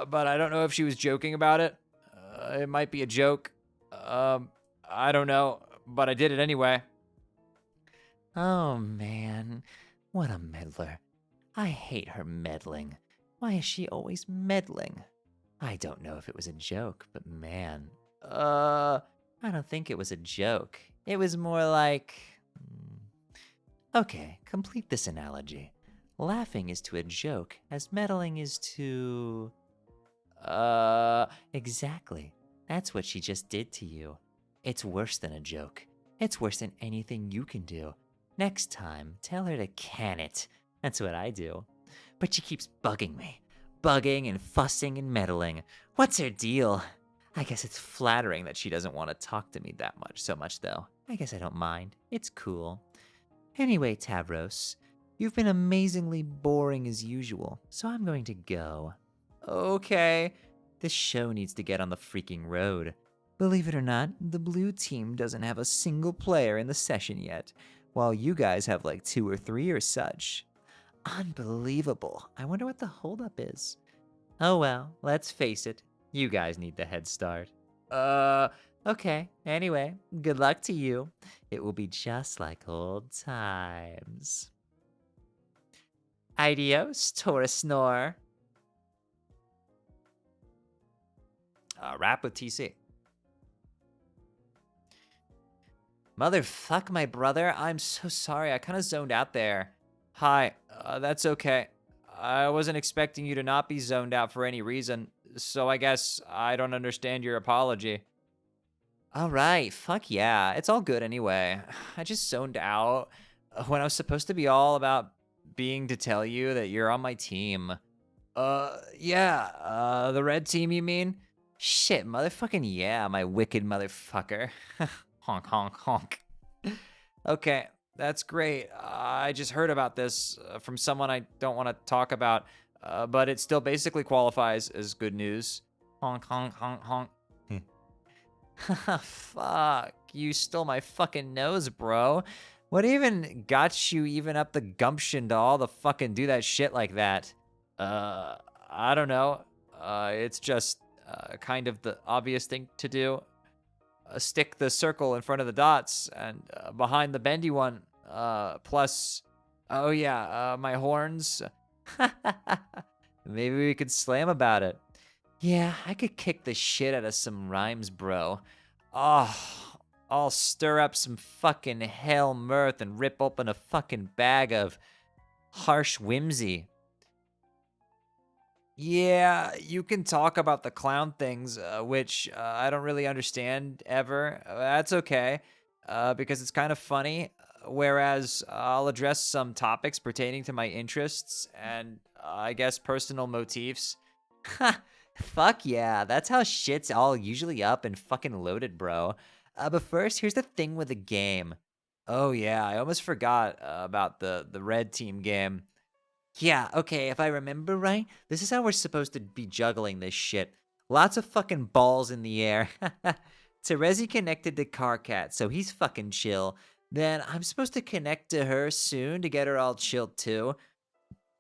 Speaker 3: but I don't know if she was joking about it. It might be a joke. I don't know, but I did it anyway. Oh man, what a meddler. I hate her meddling. Why is she always meddling? I don't know if it was a joke, but man, I don't think it was a joke. It was more like... Okay, complete this analogy. Laughing is to a joke, as meddling is to... Exactly. That's what she just did to you. It's worse than a joke. It's worse than anything you can do. Next time, tell her to can it. That's what I do. But she keeps bugging me. Bugging and fussing and meddling. What's her deal? I guess it's flattering that she doesn't want to talk to me that much, so much though. I guess I don't mind. It's cool. Anyway, Tavros, you've been amazingly boring as usual, so I'm going to go. Okay. This show needs to get on the freaking road. Believe it or not, the blue team doesn't have a single player in the session yet, while you guys have like 2 or 3 or such. Unbelievable. I wonder what the holdup is. Oh well, let's face it. You guys need the head start. Okay. Anyway, good luck to you. It will be just like old times. Adios, Taurus Snore. Rap with TC. Motherfuck, my brother. I'm so sorry. I kind of zoned out there. Hi, that's okay. I wasn't expecting you to not be zoned out for any reason, so I guess I don't understand your apology. All right, fuck yeah. It's all good anyway. I just zoned out when I was supposed to be all about being to tell you that you're on my team. Yeah, the red team, you mean? Shit, motherfucking yeah, my wicked motherfucker. Honk, honk, honk. Okay, that's great. I just heard about this from someone I don't want to talk about, but it still basically qualifies as good news. Honk, honk, honk, honk. Fuck, you stole my fucking nose, bro. What even got you even up the gumption to all the fucking do that shit like that? I don't know. It's just kind of the obvious thing to do. Stick the circle in front of the dots and behind the bendy one. Plus, oh yeah, my horns. Maybe we could slam about it. Yeah, I could kick the shit out of some rhymes, bro. Oh, I'll stir up some fucking hell mirth and rip open a fucking bag of harsh whimsy. Yeah, you can talk about the clown things, which I don't really understand ever. That's okay, because it's kind of funny. Whereas I'll address some topics pertaining to my interests and I guess personal motifs. Fuck yeah, that's how shit's all usually up and fucking loaded, bro. But first, here's the thing with the game. Oh yeah, I almost forgot about the red team game. Yeah, okay, if I remember right, this is how we're supposed to be juggling this shit. Lots of fucking balls in the air. Terezi connected to Carcat, so he's fucking chill. Then I'm supposed to connect to her soon to get her all chilled too.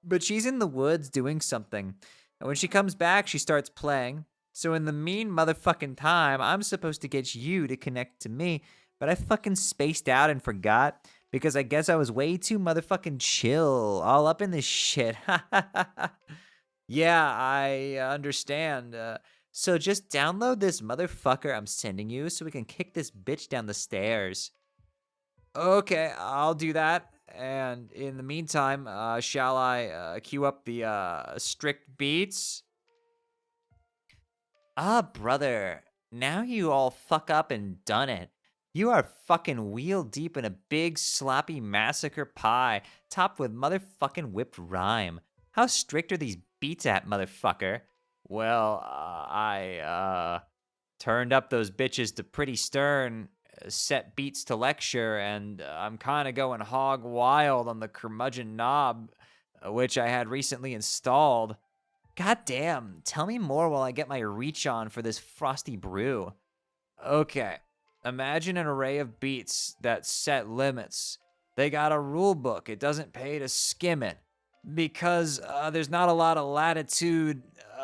Speaker 3: But she's in the woods doing something. And when she comes back, she starts playing. So in the mean motherfucking time, I'm supposed to get you to connect to me. But I fucking spaced out and forgot. Because I guess I was way too motherfucking chill. All up in this shit. Yeah, I understand. So just download this motherfucker I'm sending you so we can kick this bitch down the stairs. Okay, I'll do that. And in the meantime, shall I cue up the strict beats? Ah, brother. Now you all fuck up and done it. You are fucking wheel deep in a big sloppy massacre pie, topped with motherfucking whipped rhyme. How strict are these beats at, motherfucker? Well, I turned up those bitches to pretty stern, set beats to lecture, and I'm kinda going hog wild on the curmudgeon knob, which I had recently installed. God damn, tell me more while I get my reach on for this frosty brew. Okay, imagine an array of beats that set limits. They got a rule book, it doesn't pay to skim it. Because there's not a lot of latitude,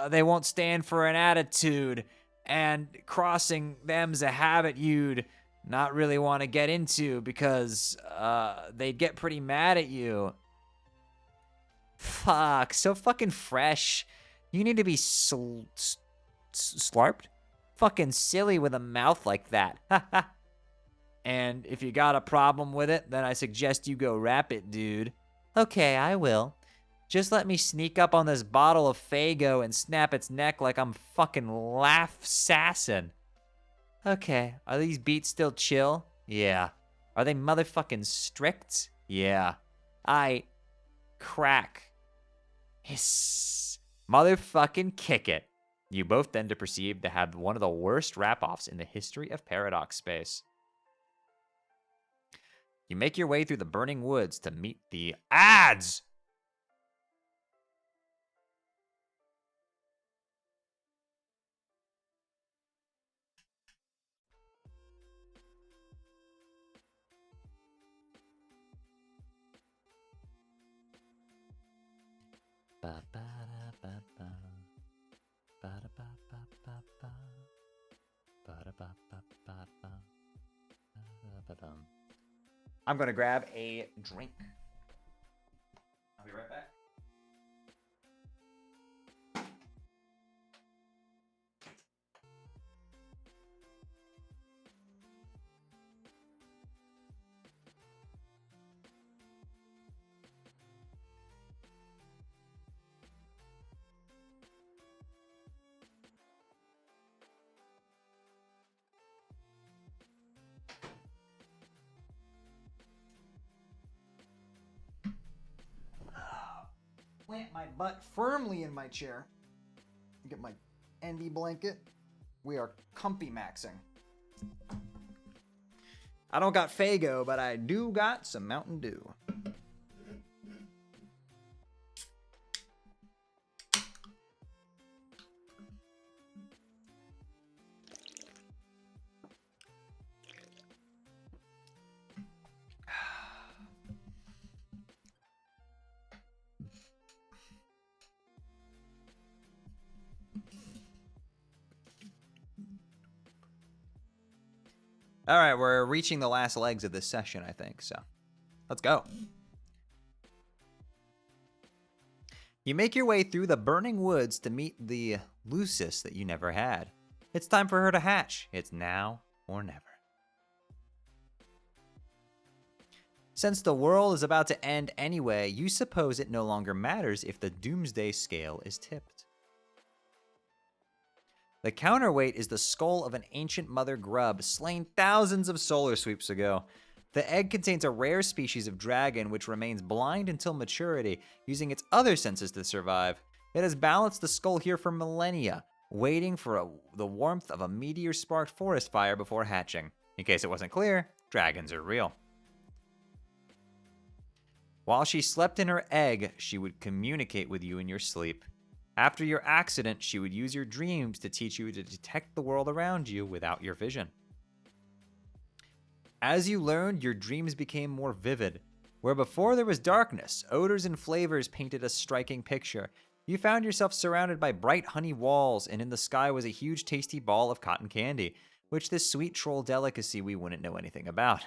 Speaker 3: they won't stand for an attitude. And crossing them's a habit you'd not really want to get into because they'd get pretty mad at you. Fuck, so fucking fresh. You need to be slarped? Fucking silly with a mouth like that. And if you got a problem with it, then I suggest you go rap it, dude. Okay, I will. Just let me sneak up on this bottle of Faygo and snap its neck like I'm fucking laugh-sassin'. Okay, are these beats still chill? Yeah. Are they motherfucking strict? Yeah. I crack. Hiss. Motherfucking kick it. You both then to proceed to have one of the worst rap-offs in the history of Paradox Space. You make your way through the burning woods to meet the ads! I'm gonna grab a drink. I'll be right back. Plant my butt firmly in my chair. Get my envy blanket. We are comfy maxing. I don't got Faygo, but I do got some Mountain Dew. All right, we're reaching the last legs of this session, I think, so let's go. You make your way through the burning woods to meet the Lucis that you never had. It's time for her to hatch. It's now or never. Since the world is about to end anyway, you suppose it no longer matters if the doomsday scale is tipped. The counterweight is the skull of an ancient mother grub slain thousands of solar sweeps ago. The egg contains a rare species of dragon which remains blind until maturity, using its other senses to survive. It has balanced the skull here for millennia. waiting for the warmth of a meteor-sparked forest fire before hatching. In case it wasn't clear, dragons are real. While she slept in her egg, she would communicate with you in your sleep. After your accident, she would use your dreams to teach you to detect the world around you without your vision. As you learned, your dreams became more vivid. Where before there was darkness, odors and flavors painted a striking picture. You found yourself surrounded by bright honey walls, and in the sky was a huge tasty ball of cotton candy, which this sweet troll delicacy we wouldn't know anything about.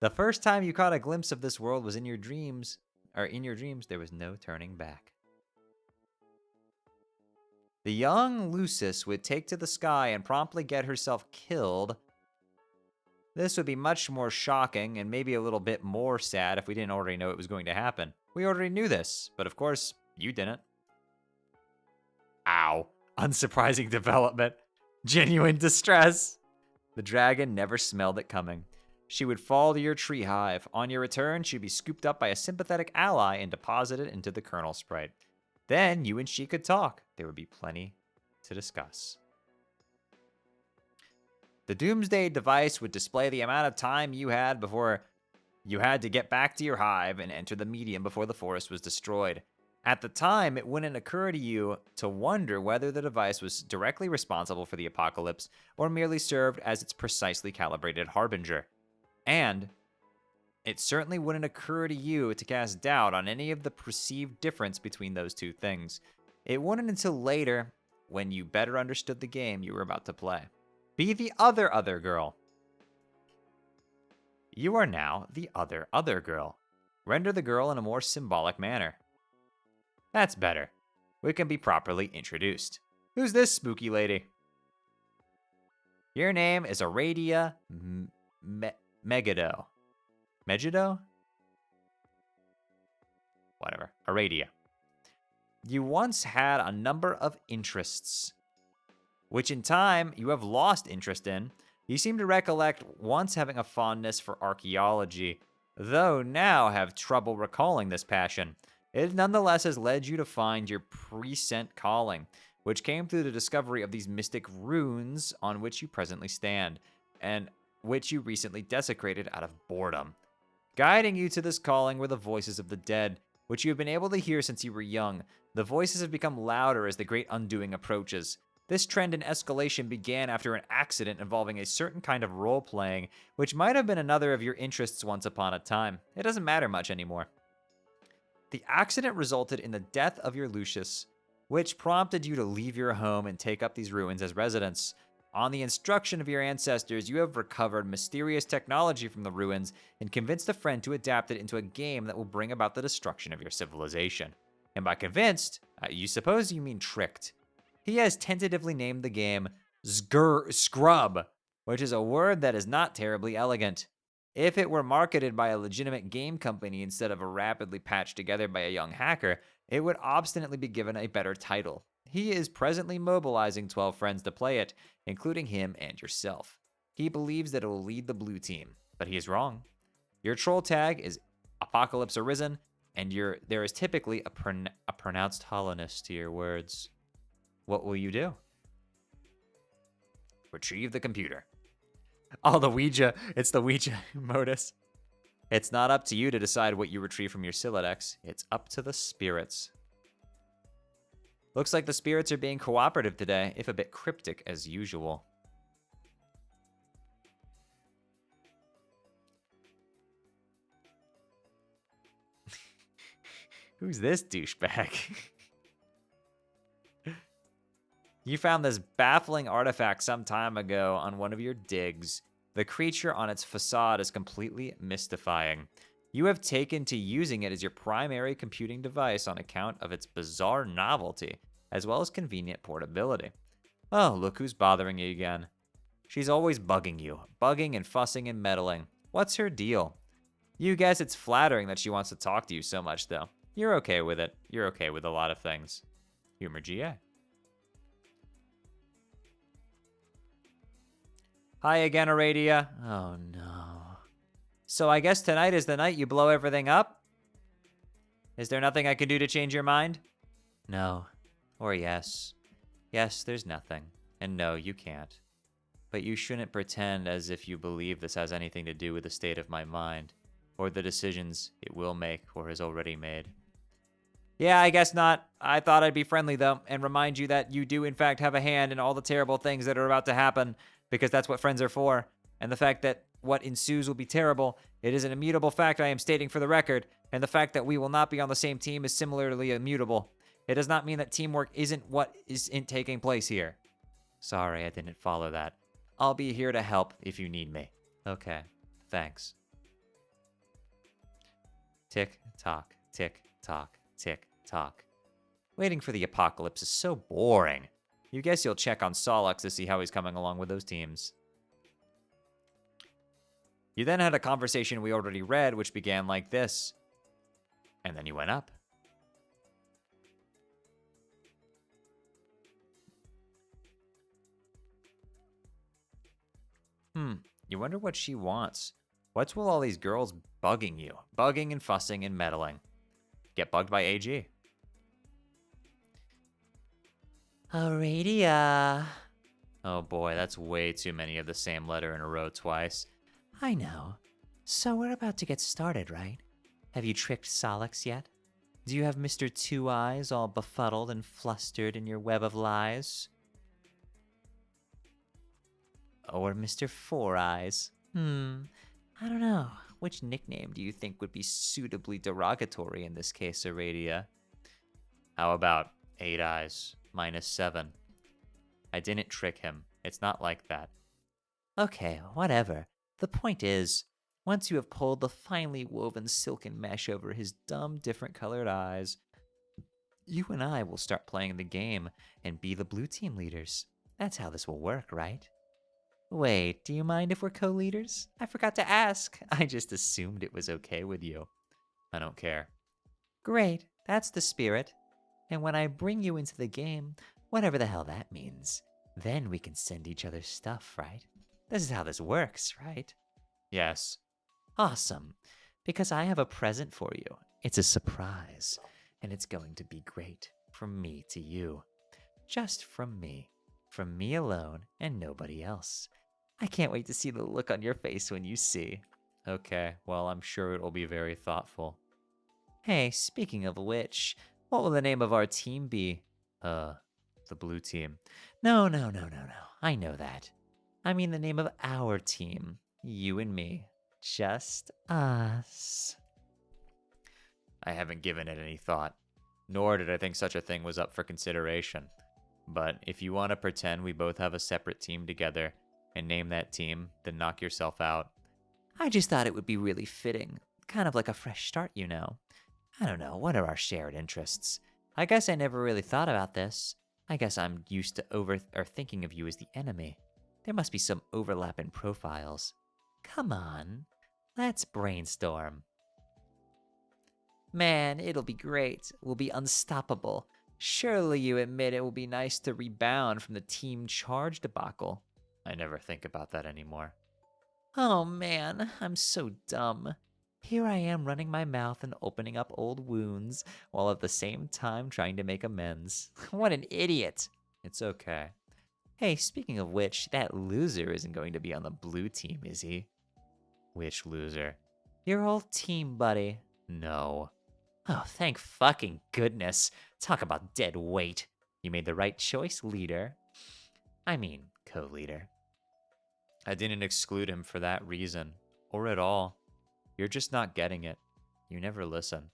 Speaker 3: The first time you caught a glimpse of this world was in your dreams, there was no turning back. The young Lucis would take to the sky and promptly get herself killed. This would be much more shocking and maybe a little bit more sad if we didn't already know it was going to happen. We already knew this, but of course, you didn't. Ow. Unsurprising development. Genuine distress. The dragon never smelled it coming. She would fall to your tree hive. On your return, she'd be scooped up by a sympathetic ally and deposited into the kernel sprite. Then you and she could talk. There would be plenty to discuss. The Doomsday device would display the amount of time you had before you had to get back to your hive and enter the medium before the forest was destroyed. At the time, it wouldn't occur to you to wonder whether the device was directly responsible for the apocalypse or merely served as its precisely calibrated harbinger. And it certainly wouldn't occur to you to cast doubt on any of the perceived difference between those two things. It wouldn't until later, when you better understood the game you were about to play. Be the other girl. You are now the other girl. Render the girl in a more symbolic manner. That's better. We can be properly introduced. Who's this spooky lady? Your name is Aradia Megiddo. Megiddo? Whatever. Aradia. You once had a number of interests, which in time you have lost interest in. You seem to recollect once having a fondness for archaeology, though now have trouble recalling this passion. It nonetheless has led you to find your prescient calling, which came through the discovery of these mystic runes on which you presently stand, and which you recently desecrated out of boredom. Guiding you to this calling were the voices of the dead, which you have been able to hear since you were young. The voices have become louder as the great undoing approaches. This trend in escalation began after an accident involving a certain kind of role-playing, which might have been another of your interests once upon a time. It doesn't matter much anymore. The accident resulted in the death of your Lucius, which prompted you to leave your home and take up these ruins as residence. On the instruction of your ancestors, you have recovered mysterious technology from the ruins and convinced a friend to adapt it into a game that will bring about the destruction of your civilization. And by convinced, you suppose you mean tricked. He has tentatively named the game Scrub, which is a word that is not terribly elegant. If it were marketed by a legitimate game company instead of a rapidly patched together by a young hacker, it would obstinately be given a better title. He is presently mobilizing 12 friends to play it, including him and yourself. He believes that it will lead the blue team, but he is wrong. Your troll tag is Apocalypse Arisen, and there is typically a pronounced hollowness to your words. What will you do? Retrieve the computer. Oh, it's the Ouija modus. It's not up to you to decide what you retrieve from your Silodex. It's up to the spirits. Looks like the spirits are being cooperative today, if a bit cryptic as usual. Who's this douchebag? You found this baffling artifact some time ago on one of your digs. The creature on its facade is completely mystifying. You have taken to using it as your primary computing device on account of its bizarre novelty, as well as convenient portability. Oh, look who's bothering you again. She's always bugging you, bugging and fussing and meddling. What's her deal? You guess it's flattering that she wants to talk to you so much, though. You're okay with it. You're okay with a lot of things. Humor GA. Hi again, Aradia. Oh no. So I guess tonight is the night you blow everything up? Is there nothing I can do to change your mind? No. Or yes. Yes, there's nothing. And no, you can't. But you shouldn't pretend as if you believe this has anything to do with the state of my mind, or the decisions it will make or has already made. Yeah, I guess not. I thought I'd be friendly, though, and remind you that you do, in fact, have a hand in all the terrible things that are about to happen, because that's what friends are for. And the fact that what ensues will be terrible, it is an immutable fact I am stating for the record, and the fact that we will not be on the same team is similarly immutable. It does not mean that teamwork isn't what isn't taking place here. Sorry, I didn't follow that. I'll be here to help if you need me. Okay, thanks. Tick, tock, tick, tock, tick, tock. Waiting for the apocalypse is so boring. You guess you'll check on Solux to see how he's coming along with those teams. You then had a conversation we already read, which began like this. And then you went up. You wonder what she wants. What's with all these girls bugging you? Bugging and fussing and meddling. Get bugged by AG. Aradia. Oh boy, that's way too many of the same letter in a row twice. I know. So we're about to get started, right? Have you tricked Solix yet? Do you have Mr. Two Eyes all befuddled and flustered in your web of lies? Or Mr. Four Eyes? I don't know. Which nickname do you think would be suitably derogatory in this case, Aradia? How about 8 Eyes minus 7? I didn't trick him. It's not like that. Okay, whatever. The point is, once you have pulled the finely woven silken mesh over his dumb, different colored eyes, you and I will start playing the game and be the blue team leaders. That's how this will work, right? Wait, do you mind if we're co-leaders? I forgot to ask. I just assumed it was okay with you. I don't care. Great, that's the spirit. And when I bring you into the game, whatever the hell that means, then we can send each other stuff, right? This is how this works, right? Yes. Awesome. Because I have a present for you. It's a surprise. And it's going to be great. From me to you. Just from me. From me alone and nobody else. I can't wait to see the look on your face when you see. Okay, well, I'm sure it'll be very thoughtful. Hey, speaking of which, what will the name of our team be? The blue team. No. I know that. I mean the name of our team. You and me. Just us. I haven't given it any thought. Nor did I think such a thing was up for consideration. But if you want to pretend we both have a separate team together and name that team, then knock yourself out. I just thought it would be really fitting. Kind of like a fresh start, you know. I don't know, what are our shared interests? I guess I never really thought about this. I guess I'm used to thinking of you as the enemy. There must be some overlap in profiles. Come on, let's brainstorm. Man, it'll be great. We'll be unstoppable. Surely you admit it will be nice to rebound from the team charge debacle. I never think about that anymore. Oh man, I'm so dumb. Here I am running my mouth and opening up old wounds, while at the same time trying to make amends. What an idiot. It's okay. Hey, speaking of which, that loser isn't going to be on the blue team, is he? Which loser? Your old team buddy. No. Oh, thank fucking goodness. Talk about dead weight. You made the right choice, leader. I mean, co-leader. I didn't exclude him for that reason, or at all. You're just not getting it. You never listen.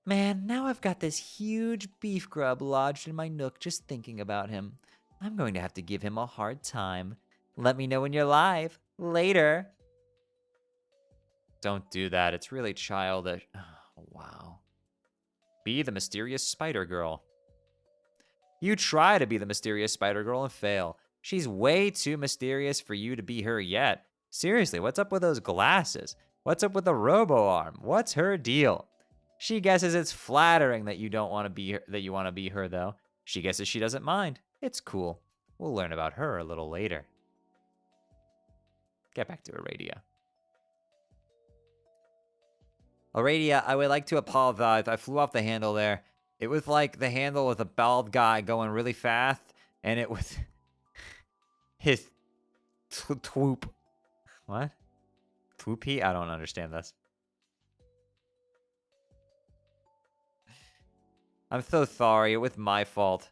Speaker 3: Man, now I've got this huge beef grub lodged in my nook just thinking about him. I'm going to have to give him a hard time. Let me know when you're live. Later. Don't do that. It's really childish. Oh, wow. Be the mysterious spider girl. You try to be the mysterious spider girl and fail. She's way too mysterious for you to be her yet. Seriously, what's up with those glasses? What's up with the robo-arm? What's her deal? She guesses it's flattering that you don't want to be her, that you want to be her though. She guesses she doesn't mind. It's cool. We'll learn about her a little later. Get back to Aradia. Aradia, I would like to apologize. I flew off the handle there. It was like the handle with a bald guy going really fast, and it was his twoop. What? Twoopy? I don't understand this. I'm so sorry. It was my fault.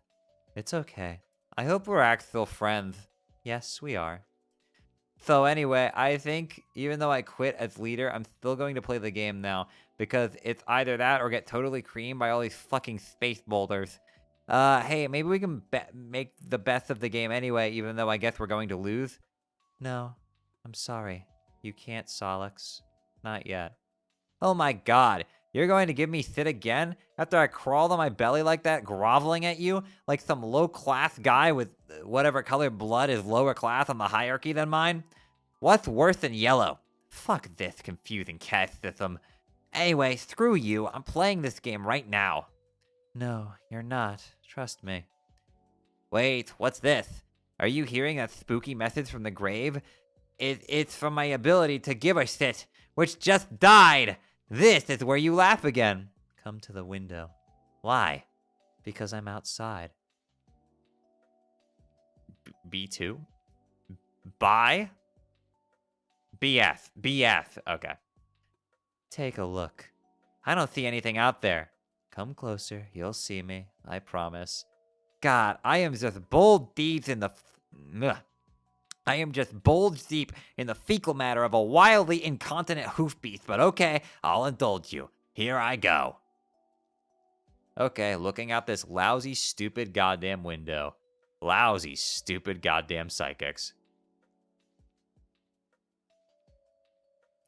Speaker 3: It's okay. I hope we're actual friends. Yes, we are. So anyway, I think even though I quit as leader, I'm still going to play the game now because it's either that or get totally creamed by all these fucking space boulders. Hey, maybe we can make the best of the game anyway, even though I guess we're going to lose. No, I'm sorry. You can't, Solix. Not yet. Oh my god. You're going to give me sit again after I crawled on my belly like that, groveling at you like some low-class guy with whatever color blood is lower class on the hierarchy than mine? What's worse than yellow? Fuck this confusing caste system. Anyway, screw you. I'm playing this game right now. No, you're not. Trust me. Wait, what's this? Are you hearing that spooky message from the grave? It's from my ability to give a shit, which just died. This is where you laugh again. Come to the window. Why? Because I'm outside. B2? Bye? BF. Okay. Take a look. I don't see anything out there. Come closer. You'll see me. I promise. God, I am just bold deep in the... I am just bulge deep in the fecal matter of a wildly incontinent hoofbeast, but okay, I'll indulge you. Here I go. Okay, looking out this lousy, stupid goddamn window. Lousy, stupid goddamn psychics.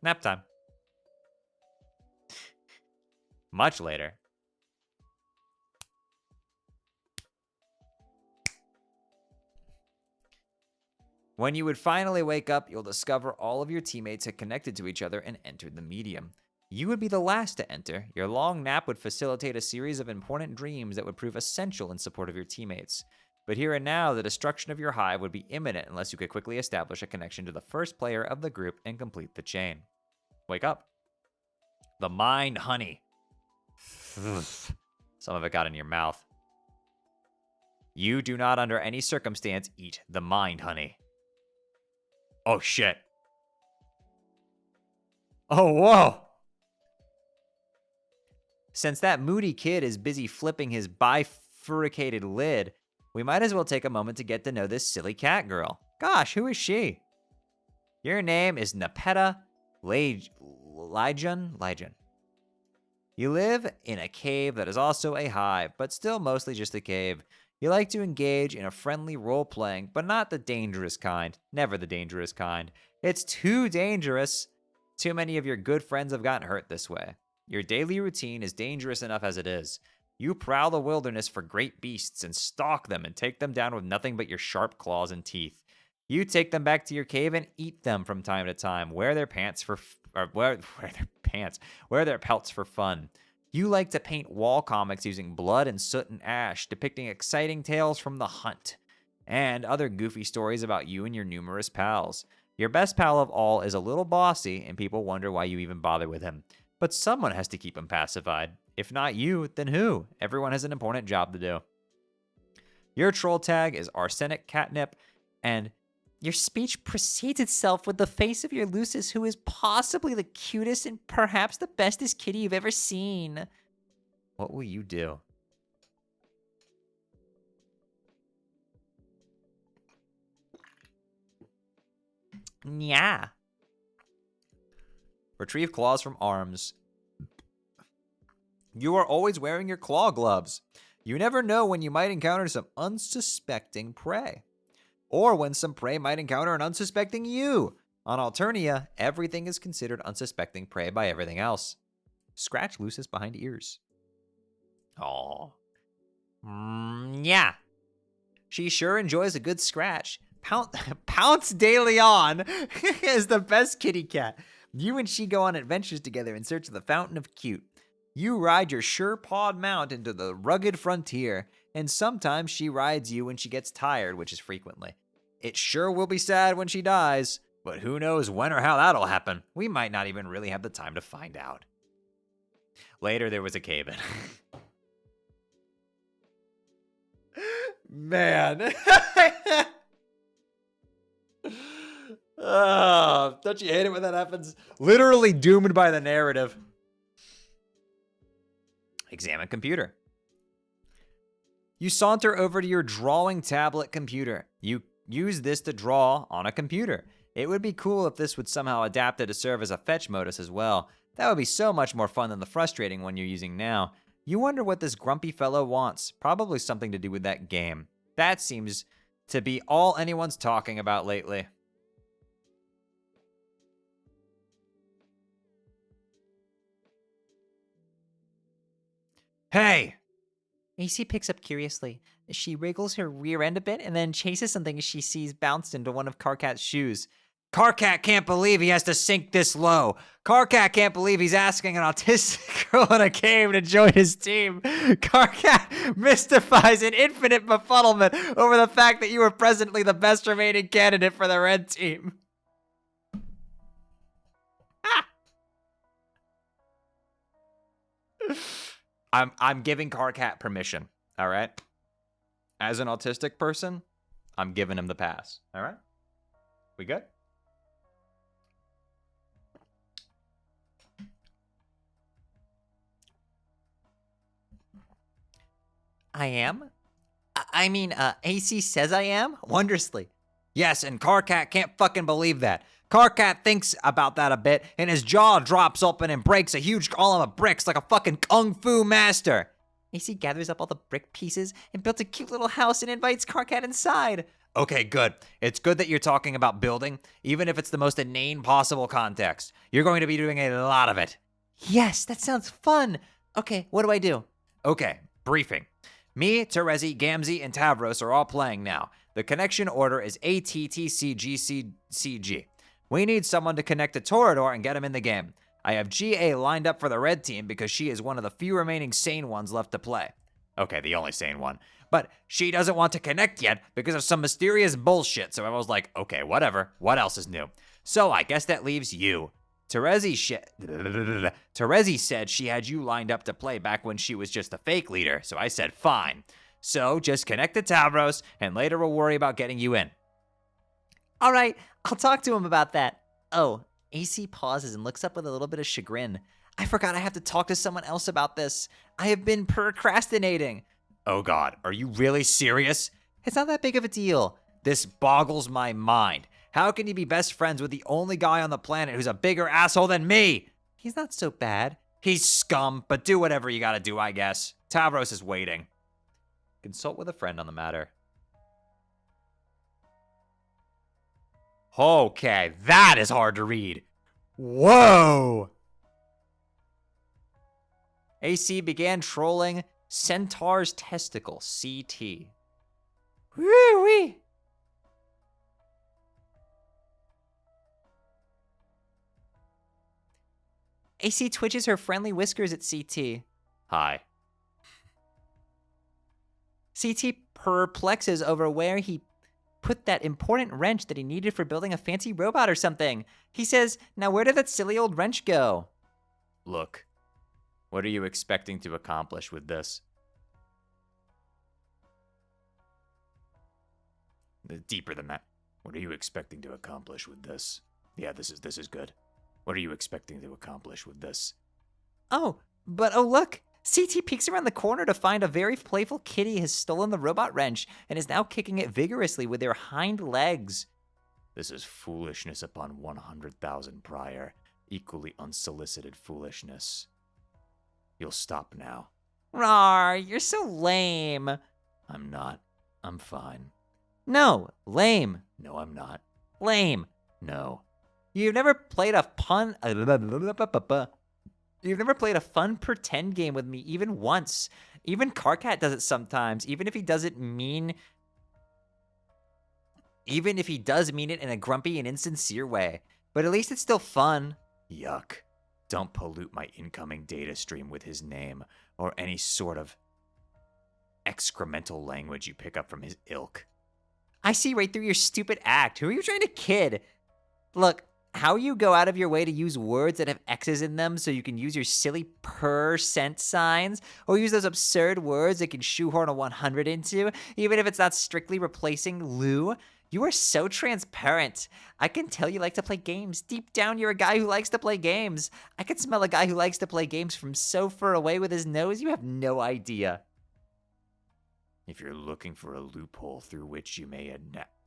Speaker 3: Nap time. Much later. When you would finally wake up, you'll discover all of your teammates had connected to each other and entered the medium. You would be the last to enter. Your long nap would facilitate a series of important dreams that would prove essential in support of your teammates. But here and now, the destruction of your hive would be imminent unless you could quickly establish a connection to the first player of the group and complete the chain. Wake up. The mind honey. Some of it got in your mouth. You do not under any circumstance eat the mind honey. Oh, shit. Oh, whoa. Since that moody kid is busy flipping his bifurcated lid, we might as well take a moment to get to know this silly cat girl. Gosh, who is she? Your name is Nepeta Lyjan. You live in a cave that is also a hive, but still mostly just a cave. You like to engage in a friendly role-playing, but not the dangerous kind. Never the dangerous kind. It's too dangerous. Too many of your good friends have gotten hurt this way. Your daily routine is dangerous enough as it is. You prowl the wilderness for great beasts and stalk them and take them down with nothing but your sharp claws and teeth. You take them back to your cave and eat them from time to time. Wear their pelts for fun. You like to paint wall comics using blood and soot and ash, depicting exciting tales from the hunt, and other goofy stories about you and your numerous pals. Your best pal of all is a little bossy, and people wonder why you even bother with him. But someone has to keep him pacified. If not you, then who? Everyone has an important job to do. Your troll tag is Arsenic Catnip, and your speech precedes itself with the face of your Lucis, who is possibly the cutest and perhaps the bestest kitty you've ever seen. What will you do? Yeah. Retrieve claws from arms. You are always wearing your claw gloves. You never know when you might encounter some unsuspecting prey. Or when some prey might encounter an unsuspecting you. On Alternia, everything is considered unsuspecting prey by everything else. Scratch Lucis behind ears. Aw. Yeah. She sure enjoys a good scratch. Pounce De Leon is the best kitty cat. You and she go on adventures together in search of the fountain of cute. You ride your sure-pawed mount into the rugged frontier, and sometimes she rides you when she gets tired, which is frequently. It sure will be sad when she dies, but who knows when or how that'll happen. We might not even really have the time to find out. Later, there was a cave-in.
Speaker 1: Man. Oh, don't you hate it when that happens? Literally doomed by the narrative.
Speaker 3: Examine computer. You saunter over to your drawing tablet computer. You use this to draw on a computer. It would be cool if this would somehow adapt it to serve as a fetch modus as well. That would be so much more fun than the frustrating one you're using now. You wonder what this grumpy fellow wants. Probably something to do with that game. That seems to be all anyone's talking about lately. Hey! AC picks up curiously. She wriggles her rear end a bit and then chases something she sees bounced into one of Karkat's shoes. Karkat can't believe he has to sink this low. Karkat can't believe he's asking an autistic girl in a cave to join his team. Karkat mystifies in infinite befuddlement over the fact that you are presently the best remaining candidate for the red team. I'm giving Karkat permission, all right? As an autistic person, I'm giving him the pass, all right? We good? I am? I mean, AC says I am? Wondrously. Yes, and Karkat can't fucking believe that. Karkat thinks about that a bit, and his jaw drops open and breaks a huge column of bricks like a fucking kung fu master. AC gathers up all the brick pieces and builds a cute little house and invites Karkat inside. Okay, good. It's good that you're talking about building, even if it's the most inane possible context. You're going to be doing a lot of it. Yes, that sounds fun. Okay, what do I do? Okay, briefing. Me, Terezi, Gamzee, and Tavros are all playing now. The connection order is ATTCGCCG. We need someone to connect to Torador and get him in the game. I have GA lined up for the red team because she is one of the few remaining sane ones left to play. Okay, the only sane one. But she doesn't want to connect yet because of some mysterious bullshit, so I was like, okay, whatever. What else is new? So I guess that leaves you. Terezi said she had you lined up to play back when she was just a fake leader, so I said fine. So just connect to Tavros, and later we'll worry about getting you in. All right, I'll talk to him about that. Oh, AC pauses and looks up with a little bit of chagrin. I forgot I have to talk to someone else about this. I have been procrastinating. Oh God, are you really serious? It's not that big of a deal. This boggles my mind. How can you be best friends with the only guy on the planet who's a bigger asshole than me? He's not so bad. He's scum, but do whatever you gotta do, I guess. Tavros is waiting. Consult with a friend on the matter. Okay, that is hard to read. Whoa! AC began trolling Centaur's Testicle, CT. Woo-wee! AC twitches her friendly whiskers at CT. Hi. CT perplexes over where he put that important wrench that he needed for building a fancy robot or something. He says, now where did that silly old wrench go? Look, what are you expecting to accomplish with this? Deeper than that. What are you expecting to accomplish with this? Yeah, this is good. What are you expecting to accomplish with this? Oh, but look! CT peeks around the corner to find a very playful kitty has stolen the robot wrench and is now kicking it vigorously with their hind legs. This is foolishness upon 100,000 prior, equally unsolicited foolishness. You'll stop now. Rawr, you're so lame. I'm not. I'm fine. No, lame. No, I'm not. Lame. No. You've never played a You've never played a fun pretend game with me even once. Even Karkat does it sometimes, even if he does mean it in a grumpy and insincere way. But at least it's still fun. Yuck. Don't pollute my incoming data stream with his name or any sort of excremental language you pick up from his ilk. I see right through your stupid act. Who are you trying to kid? Look, how you go out of your way to use words that have X's in them so you can use your silly % signs, or use those absurd words that can shoehorn a 100 into, even if it's not strictly replacing Lou. You are so transparent. I can tell you like to play games. Deep down, you're a guy who likes to play games. I can smell a guy who likes to play games from so far away with his nose, you have no idea. If you're looking for a loophole through which you may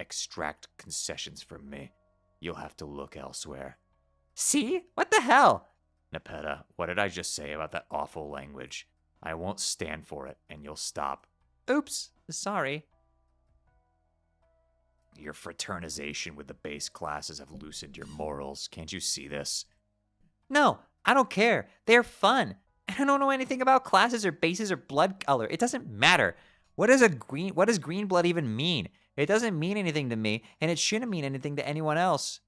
Speaker 3: extract concessions from me, you'll have to look elsewhere. See? What the hell? Nepeta, what did I just say about that awful language? I won't stand for it, and you'll stop. Oops, sorry. Your fraternization with the base classes have loosened your morals. Can't you see this? No, I don't care. They're fun. I don't know anything about classes or bases or blood color. It doesn't matter. What does green blood even mean? It doesn't mean anything to me, and it shouldn't mean anything to anyone else.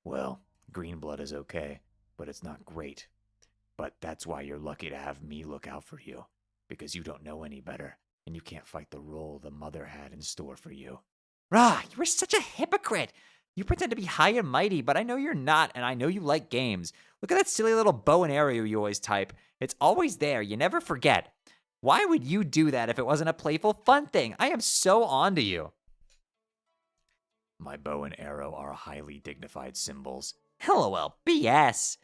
Speaker 3: Well, green blood is okay, but it's not great. But that's why you're lucky to have me look out for you, because you don't know any better, and you can't fight the role the mother had in store for you. Rah, you are such a hypocrite. You pretend to be high and mighty, but I know you're not, and I know you like games. Look at that silly little bow and arrow you always type. It's always there. You never forget. Why would you do that if it wasn't a playful, fun thing? I am so onto you. My bow and arrow are highly dignified symbols. LOL, BS.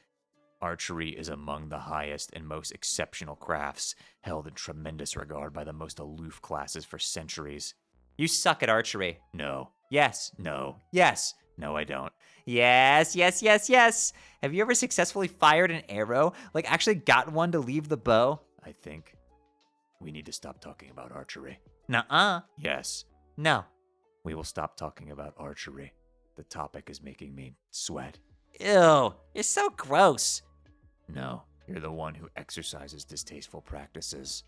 Speaker 3: Archery is among the highest and most exceptional crafts, held in tremendous regard by the most aloof classes for centuries. You suck at archery. No. Yes. No. Yes. No, I don't. Yes, yes, yes, yes. Have you ever successfully fired an arrow? Like actually got one to leave the bow? I think. We need to stop talking about archery. Nuh-uh. Yes. No. We will stop talking about archery. The topic is making me sweat. Ew, you're so gross. No, you're the one who exercises distasteful practices.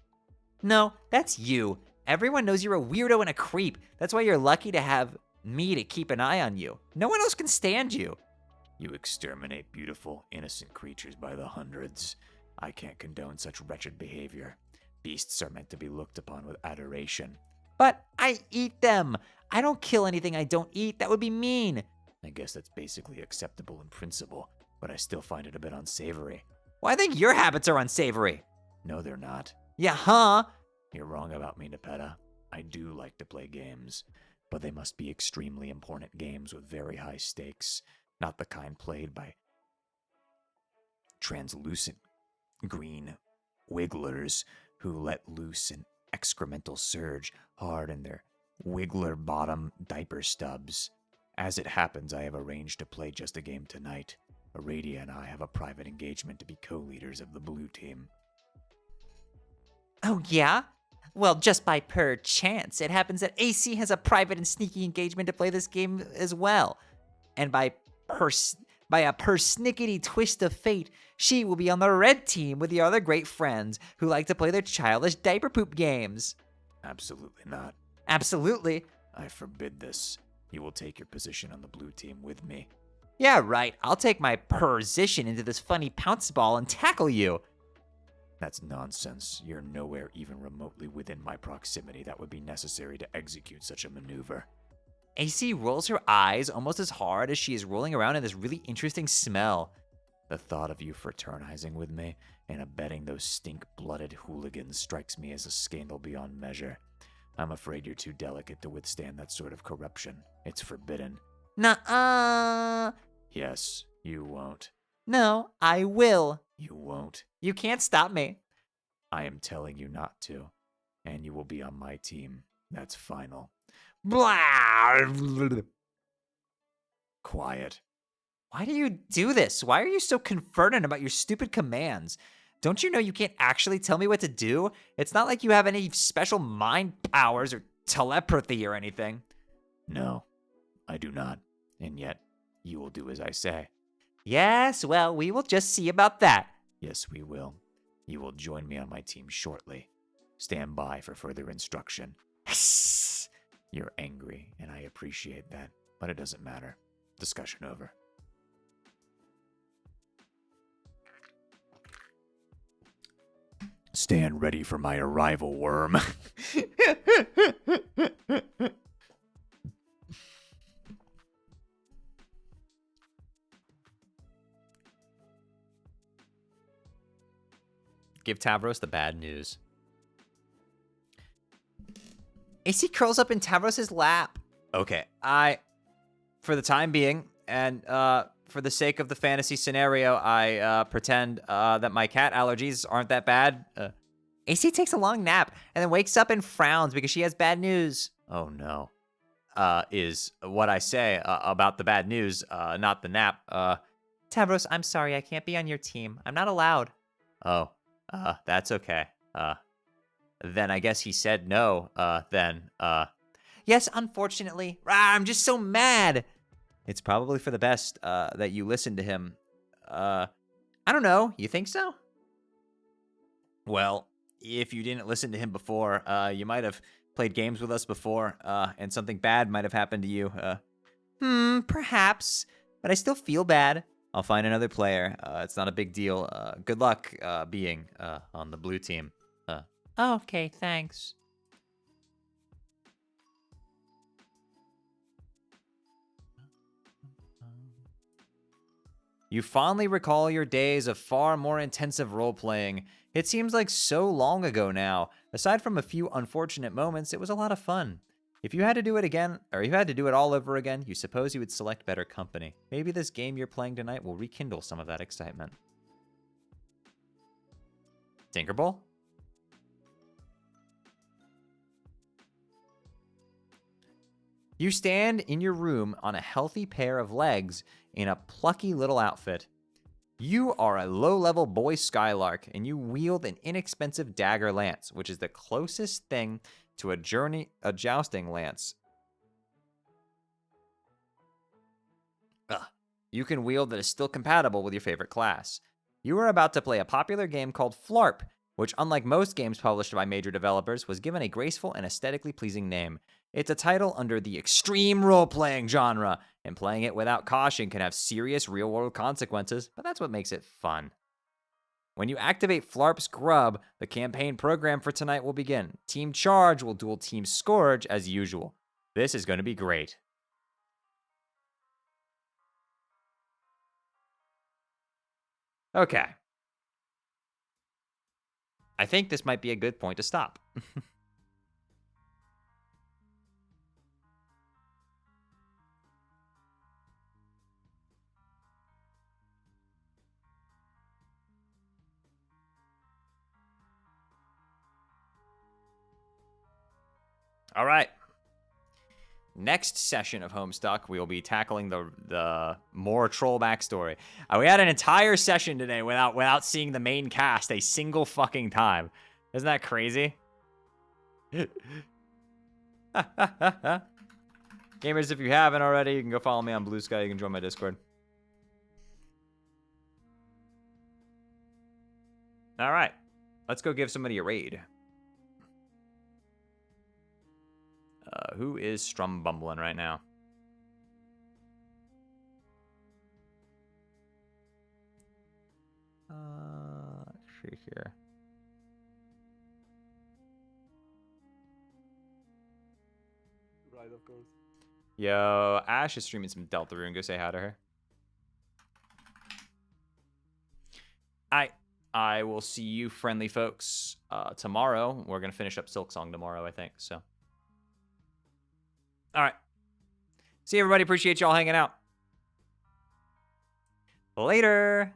Speaker 3: No, that's you. Everyone knows you're a weirdo and a creep. That's why you're lucky to have me to keep an eye on you. No one else can stand you. You exterminate beautiful, innocent creatures by the hundreds. I can't condone such wretched behavior. Beasts are meant to be looked upon with adoration. But I eat them. I don't kill anything I don't eat. That would be mean. I guess that's basically acceptable in principle, but I still find it a bit unsavory. Well, I think your habits are unsavory. No, they're not. Yeah, huh? You're wrong about me, Nepeta. I do like to play games, but they must be extremely important games with very high stakes, not the kind played by translucent green wigglers who let loose an excremental surge hard in their wiggler bottom diaper stubs. As it happens, I have arranged to play just a game tonight. Aradia and I have a private engagement to be co-leaders of the blue team. Oh, yeah? Well, just by pure chance, it happens that AC has a private and sneaky engagement to play this game as well. And by a persnickety twist of fate, she will be on the red team with the other great friends who like to play their childish diaper poop games. Absolutely not. Absolutely. I forbid this. You will take your position on the blue team with me. Yeah, right. I'll take my position into this funny pounce ball and tackle you. That's nonsense. You're nowhere even remotely within my proximity that would be necessary to execute such a maneuver. AC rolls her eyes almost as hard as she is rolling around in this really interesting smell. The thought of you fraternizing with me and abetting those stink-blooded hooligans strikes me as a scandal beyond measure. I'm afraid you're too delicate to withstand that sort of corruption. It's forbidden. Nuh-uh. Yes, you won't. No, I will. You won't. You can't stop me. I am telling you not to, and you will be on my team. That's final. Blah. Quiet. Why do you do this? Why are you so confident about your stupid commands? Don't you know you can't actually tell me what to do? It's not like you have any special mind powers or telepathy or anything. No, I do not. And yet, you will do as I say. Yes, well, we will just see about that. Yes, we will. You will join me on my team shortly. Stand by for further instruction. You're angry, and I appreciate that, but it doesn't matter. Discussion over. Stand ready for my arrival, worm. Give Tavros the bad news. AC curls up in Tavros's lap. Okay, for the time being, and for the sake of the fantasy scenario, I pretend that my cat allergies aren't that bad. AC takes a long nap and then wakes up and frowns because she has bad news. Oh no. Is what I say about the bad news, not the nap. Tavros, I'm sorry, I can't be on your team. I'm not allowed. Oh, that's okay. Then I guess he said no, yes, unfortunately. I'm just so mad. It's probably for the best, that you listened to him. I don't know. You think so? Well, if you didn't listen to him before, you might have played games with us before, and something bad might have happened to you. Perhaps, but I still feel bad. I'll find another player. It's not a big deal. Good luck, being, on the blue team. Okay, thanks. You fondly recall your days of far more intensive role-playing. It seems like so long ago now. Aside from a few unfortunate moments, it was a lot of fun. If you had to do it again, or you had to do it all over again, you suppose you would select better company. Maybe this game you're playing tonight will rekindle some of that excitement. Tinkerbell? You stand in your room on a healthy pair of legs in a plucky little outfit. You are a low-level boy Skylark, and you wield an inexpensive dagger lance, which is the closest thing to a jousting lance. You can wield that is still compatible with your favorite class. You are about to play a popular game called Flarp, which, unlike most games published by major developers, was given a graceful and aesthetically pleasing name. It's a title under the extreme role-playing genre, and playing it without caution can have serious real-world consequences, but that's what makes it fun. When you activate Flarp's Grub, the campaign program for tonight will begin. Team Charge will duel Team Scourge as usual. This is going to be great. Okay. I think this might be a good point to stop. All right. Next session of Homestuck, we will be tackling the more troll backstory. We had an entire session today without seeing the main cast a single fucking time. Isn't that crazy? Gamers, if you haven't already, you can go follow me on Blue Sky. You can join my Discord. All right. Let's go give somebody a raid. Who is Strumbumbling right now? Let's see here.
Speaker 4: Right, of course.
Speaker 3: Yo, Ash is streaming some Deltarune. Go say hi to her. I will see you friendly folks tomorrow. We're going to finish up Silksong tomorrow, I think, so. All right. See you, everybody. Appreciate y'all hanging out. Later.